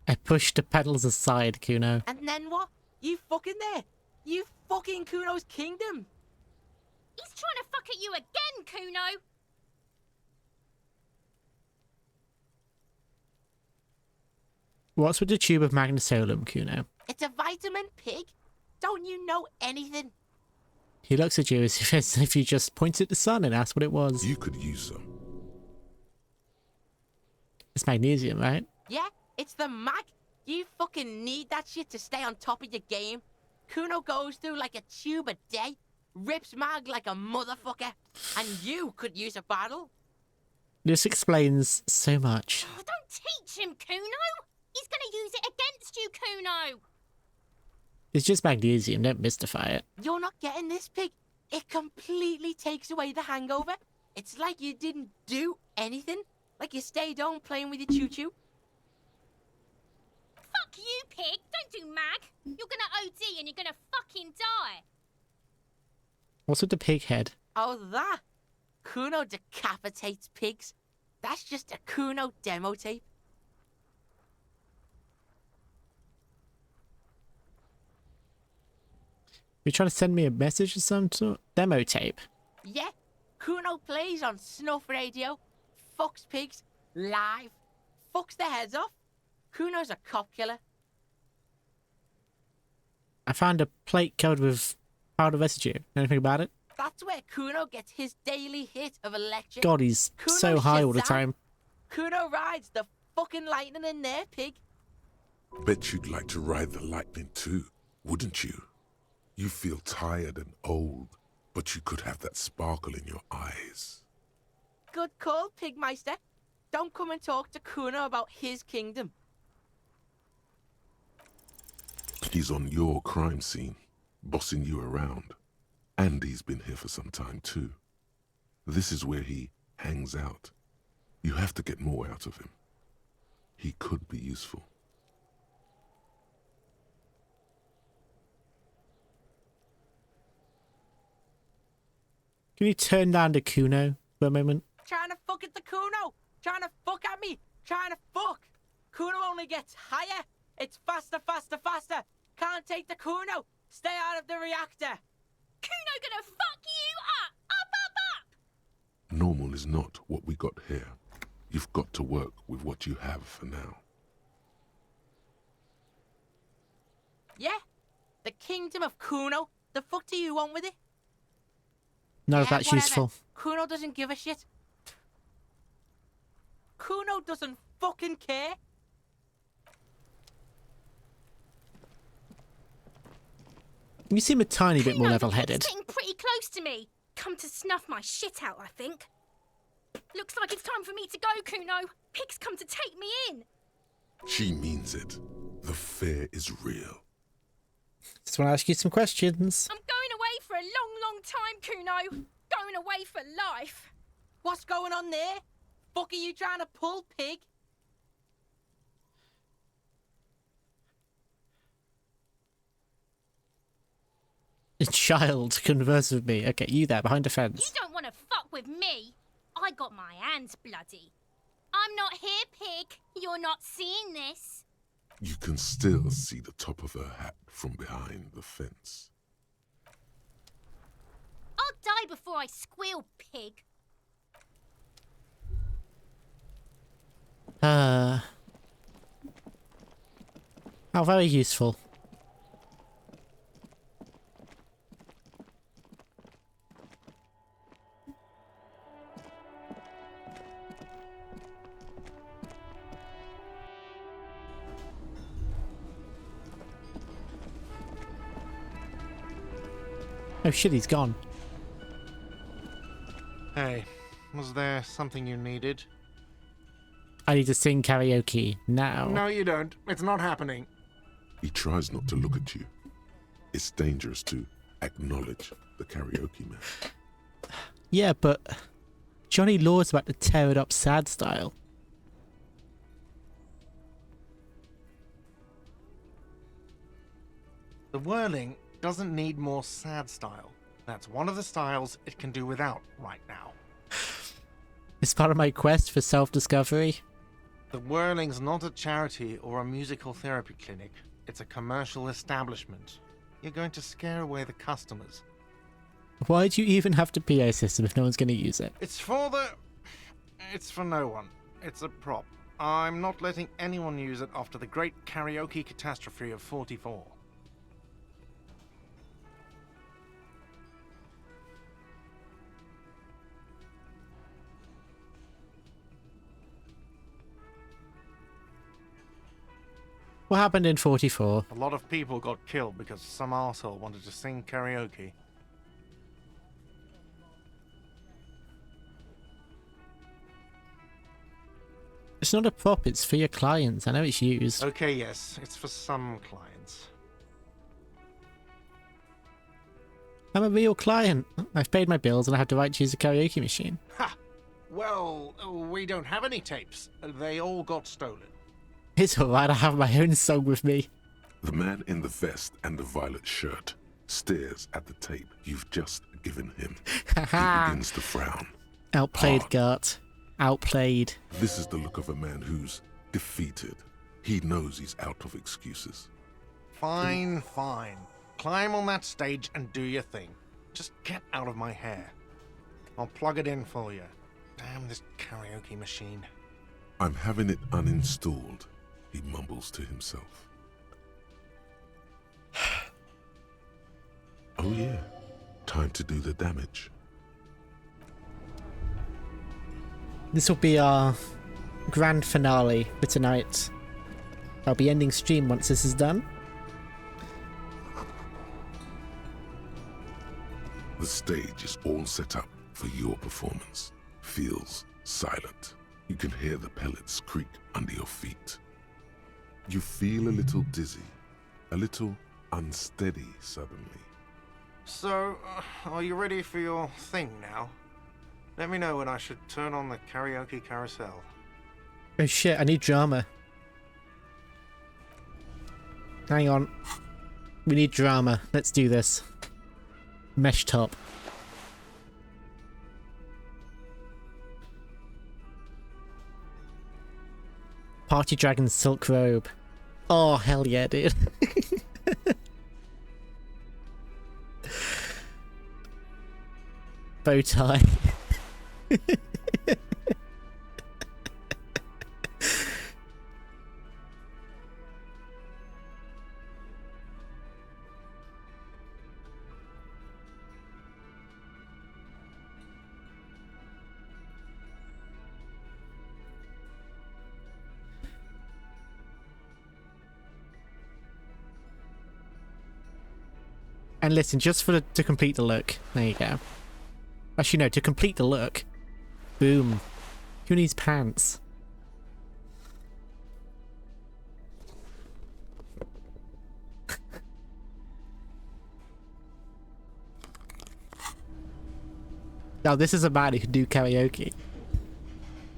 I pushed the pedals aside, Kuno. And then what? You fucking there. You fucking Kuno's kingdom. He's trying to fuck at you again, Kuno. What's with the tube of magnesolum, Kuno? It's a vitamin pig. Don't you know anything? He looks at you as if you just pointed at the sun and asked what it was. You could use some. It's magnesium, right? Yeah, it's the mag. You fucking need that shit to stay on top of your game. Kuno goes through like a tube a day, rips mag like a motherfucker, and you could use a bottle. This explains so much. Oh, don't teach him, Kuno. He's gonna use it against you, Kuno. It's just magnesium, don't mystify it. You're not getting this, pig. It completely takes away the hangover. It's like you didn't do anything. Like you stayed home playing with your choo-choo. Fuck you, pig. Don't do mag. You're gonna OD and you're gonna fucking die. What's with the pig head? Oh, that? Kuno decapitates pigs. That's just a Kuno demo tape. You're trying to send me a message or some sort? Demo tape? Yeah, Kuno plays on snuff radio, fucks pigs, live, fucks their heads off. Kuno's a cop killer. I found a plate covered with powder residue. Know anything about it? That's where Kuno gets his daily hit of electric. God, he's Kuno so high all the Shazam. time. Kuno rides the fucking lightning in there, pig. Bet you'd like to ride the lightning too, wouldn't you? You feel tired and old, but you could have that sparkle in your eyes. Good call, Pigmeister. Don't come and talk to Kuno about his kingdom. He's on your crime scene, bossing you around. And he's been here for some time too. This is where he hangs out. You have to get more out of him. He could be useful. Can you turn down the Kuno for a moment? Trying to fuck at the Kuno. Trying to fuck at me. Trying to fuck. Kuno only gets higher. It's faster, faster, faster. Can't take the Kuno. Stay out of the reactor. Kuno gonna fuck you up. Up. Normal is not what we got here. You've got to work with what you have for now. Yeah? The kingdom of Kuno? The fuck do you want with it? None of Yeah, that's whatever. useful. Kuno doesn't give a shit. Kuno doesn't fucking care. You seem a tiny bit more Kuno, level-headed. He's getting pretty close to me. Come to snuff my shit out, I think. Looks like it's time for me to go, Kuno. Pig's come to take me in. She means it. The fear is real. Just want to ask you some questions. I'm going away for a long, long time, Kuno. Going away for life. What's going on there? Fuck are you trying to pull, pig? A child converse with me. Okay, you there, behind the fence. You don't want to fuck with me. I got my hands bloody. I'm not here, pig. You're not seeing this. You can still see the top of her hat from behind the fence. I'll die before I squeal, pig. How very useful. Oh shit, he's gone. Hey, was there something you needed? I need to sing karaoke now. No, you don't. It's not happening. He tries not to look at you. It's dangerous to acknowledge the karaoke man. Yeah, but Johnny Law's about to tear it up sad style. The whirling doesn't need more sad style. That's one of the styles it can do without right now. It's part of my quest for self-discovery. The Whirling's not a charity or a musical therapy clinic. It's a commercial establishment. You're going to scare away the customers. Why do you even have the PA system if no one's going to use it? It's for no one. It's a prop. I'm not letting anyone use it after the great karaoke catastrophe of 44. What happened in 44? A lot of people got killed because some arsehole wanted to sing karaoke. It's not a prop, it's for your clients. I know it's used. Okay, yes, it's for some clients. I'm a real client. I've paid my bills and I have the right to use a karaoke machine. Ha! Well, we don't have any tapes. They all got stolen. It's alright, I have my own song with me. The man in the vest and the violet shirt stares at the tape you've just given him. He begins to frown. Outplayed, Hard. Gart. Outplayed. This is the look of a man who's defeated. He knows he's out of excuses. Fine, fine. Climb on that stage and do your thing. Just get out of my hair. I'll plug it in for you. Damn this karaoke machine. I'm having it uninstalled, he mumbles to himself. Oh yeah, time to do the damage. This will be our grand finale for tonight. I'll be ending stream once this is done. The stage is all set up for your performance. Feels silent. You can hear the pellets creak under your feet. You feel a little dizzy, a little unsteady suddenly. So, are you ready for your thing now? Let me know when I should turn on the karaoke carousel. Oh shit, I need drama. Hang on. We need drama. Let's do this. Mesh top. Party Dragon Silk Robe. Oh, hell yeah, dude. Bow tie. And listen, just for to complete the look. There you go. Actually, no, to complete the look. Boom. Who needs pants? Now, this is a man who can do karaoke.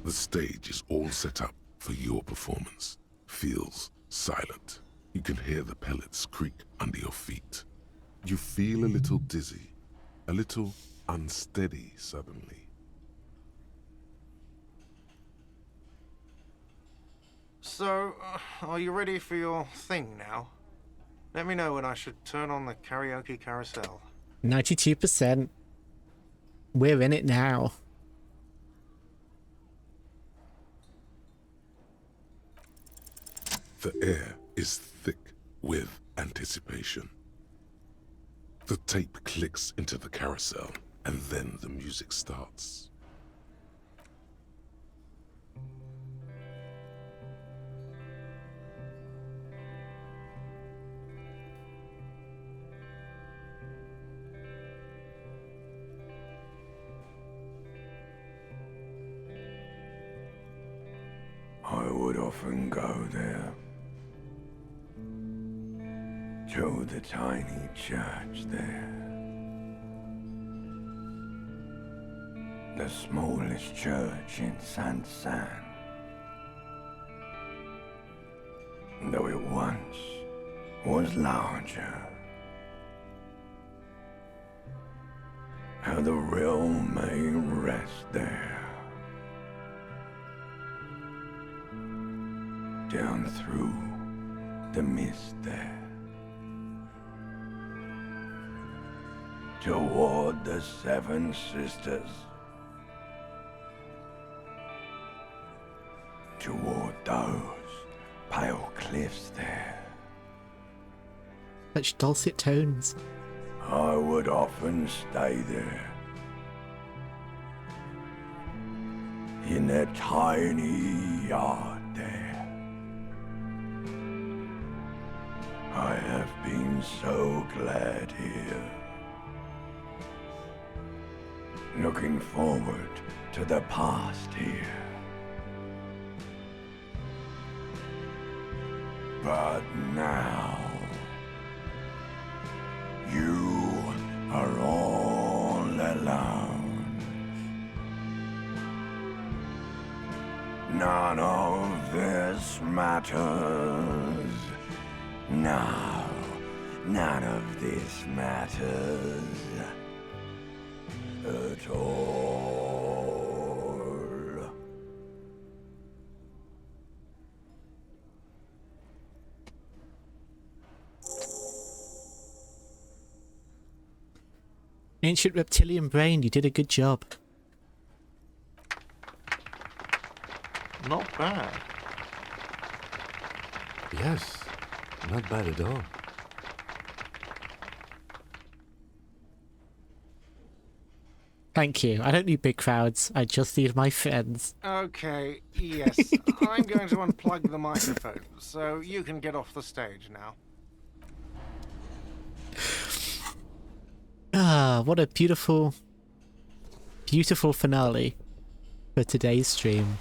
The stage is all set up for your performance. Feels silent. You can hear the pellets creak under your feet. You feel a little dizzy, a little unsteady suddenly. So, are you ready for your thing now? Let me know when I should turn on the karaoke carousel. 92%. We're in it now. The air is thick with anticipation. The tape clicks into the carousel, and then the music starts. I would often go there, to the tiny church there, the smallest church in Saint-San, though it once was larger. How the realm may rest there. down through the mist there. Toward the Seven Sisters. Toward those pale cliffs there. Such dulcet tones. I would often stay there. In that tiny yard there. I have been so glad here. Looking forward to the past here. But now, you are all alone. None of this matters. No, none of this matters at all. Ancient reptilian brain, you did a good job. Not bad. Yes, not bad at all. Thank you. I don't need big crowds. I just need my friends. Okay, yes. I'm going to unplug the microphone, so you can get off the stage now. Ah, what a beautiful, beautiful finale for today's stream.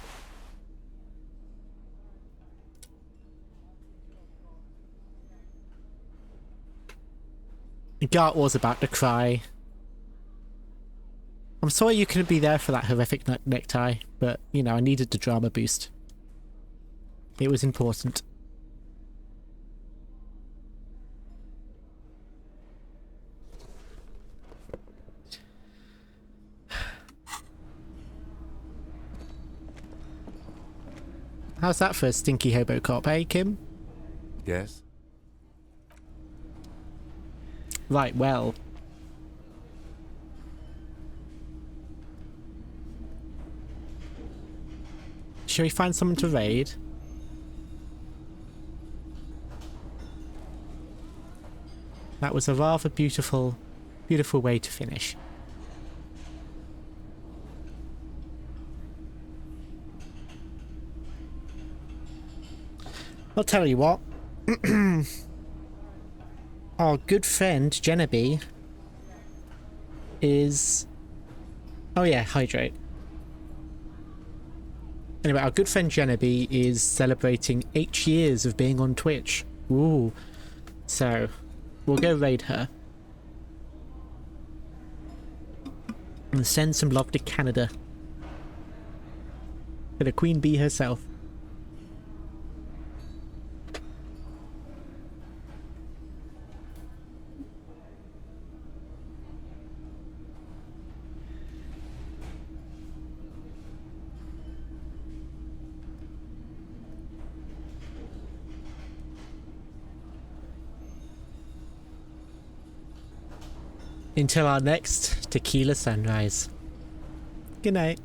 Gart was about to cry. I'm sorry you couldn't be there for that horrific necktie, but, you know, I needed the drama boost. It was important. How's that for a stinky hobo cop, eh, Kim? Yes. Right, well. Shall we find someone to raid? That was a rather beautiful, beautiful way to finish. I'll tell you what. Our good friend Genevieve is... Oh yeah, hydrate. Anyway, our good friend Genevieve is celebrating 8 years of being on Twitch. Ooh. So, we'll go raid her. And send some love to Canada. To the Queen Bee herself. Until our next Tequila sunrise. Good night.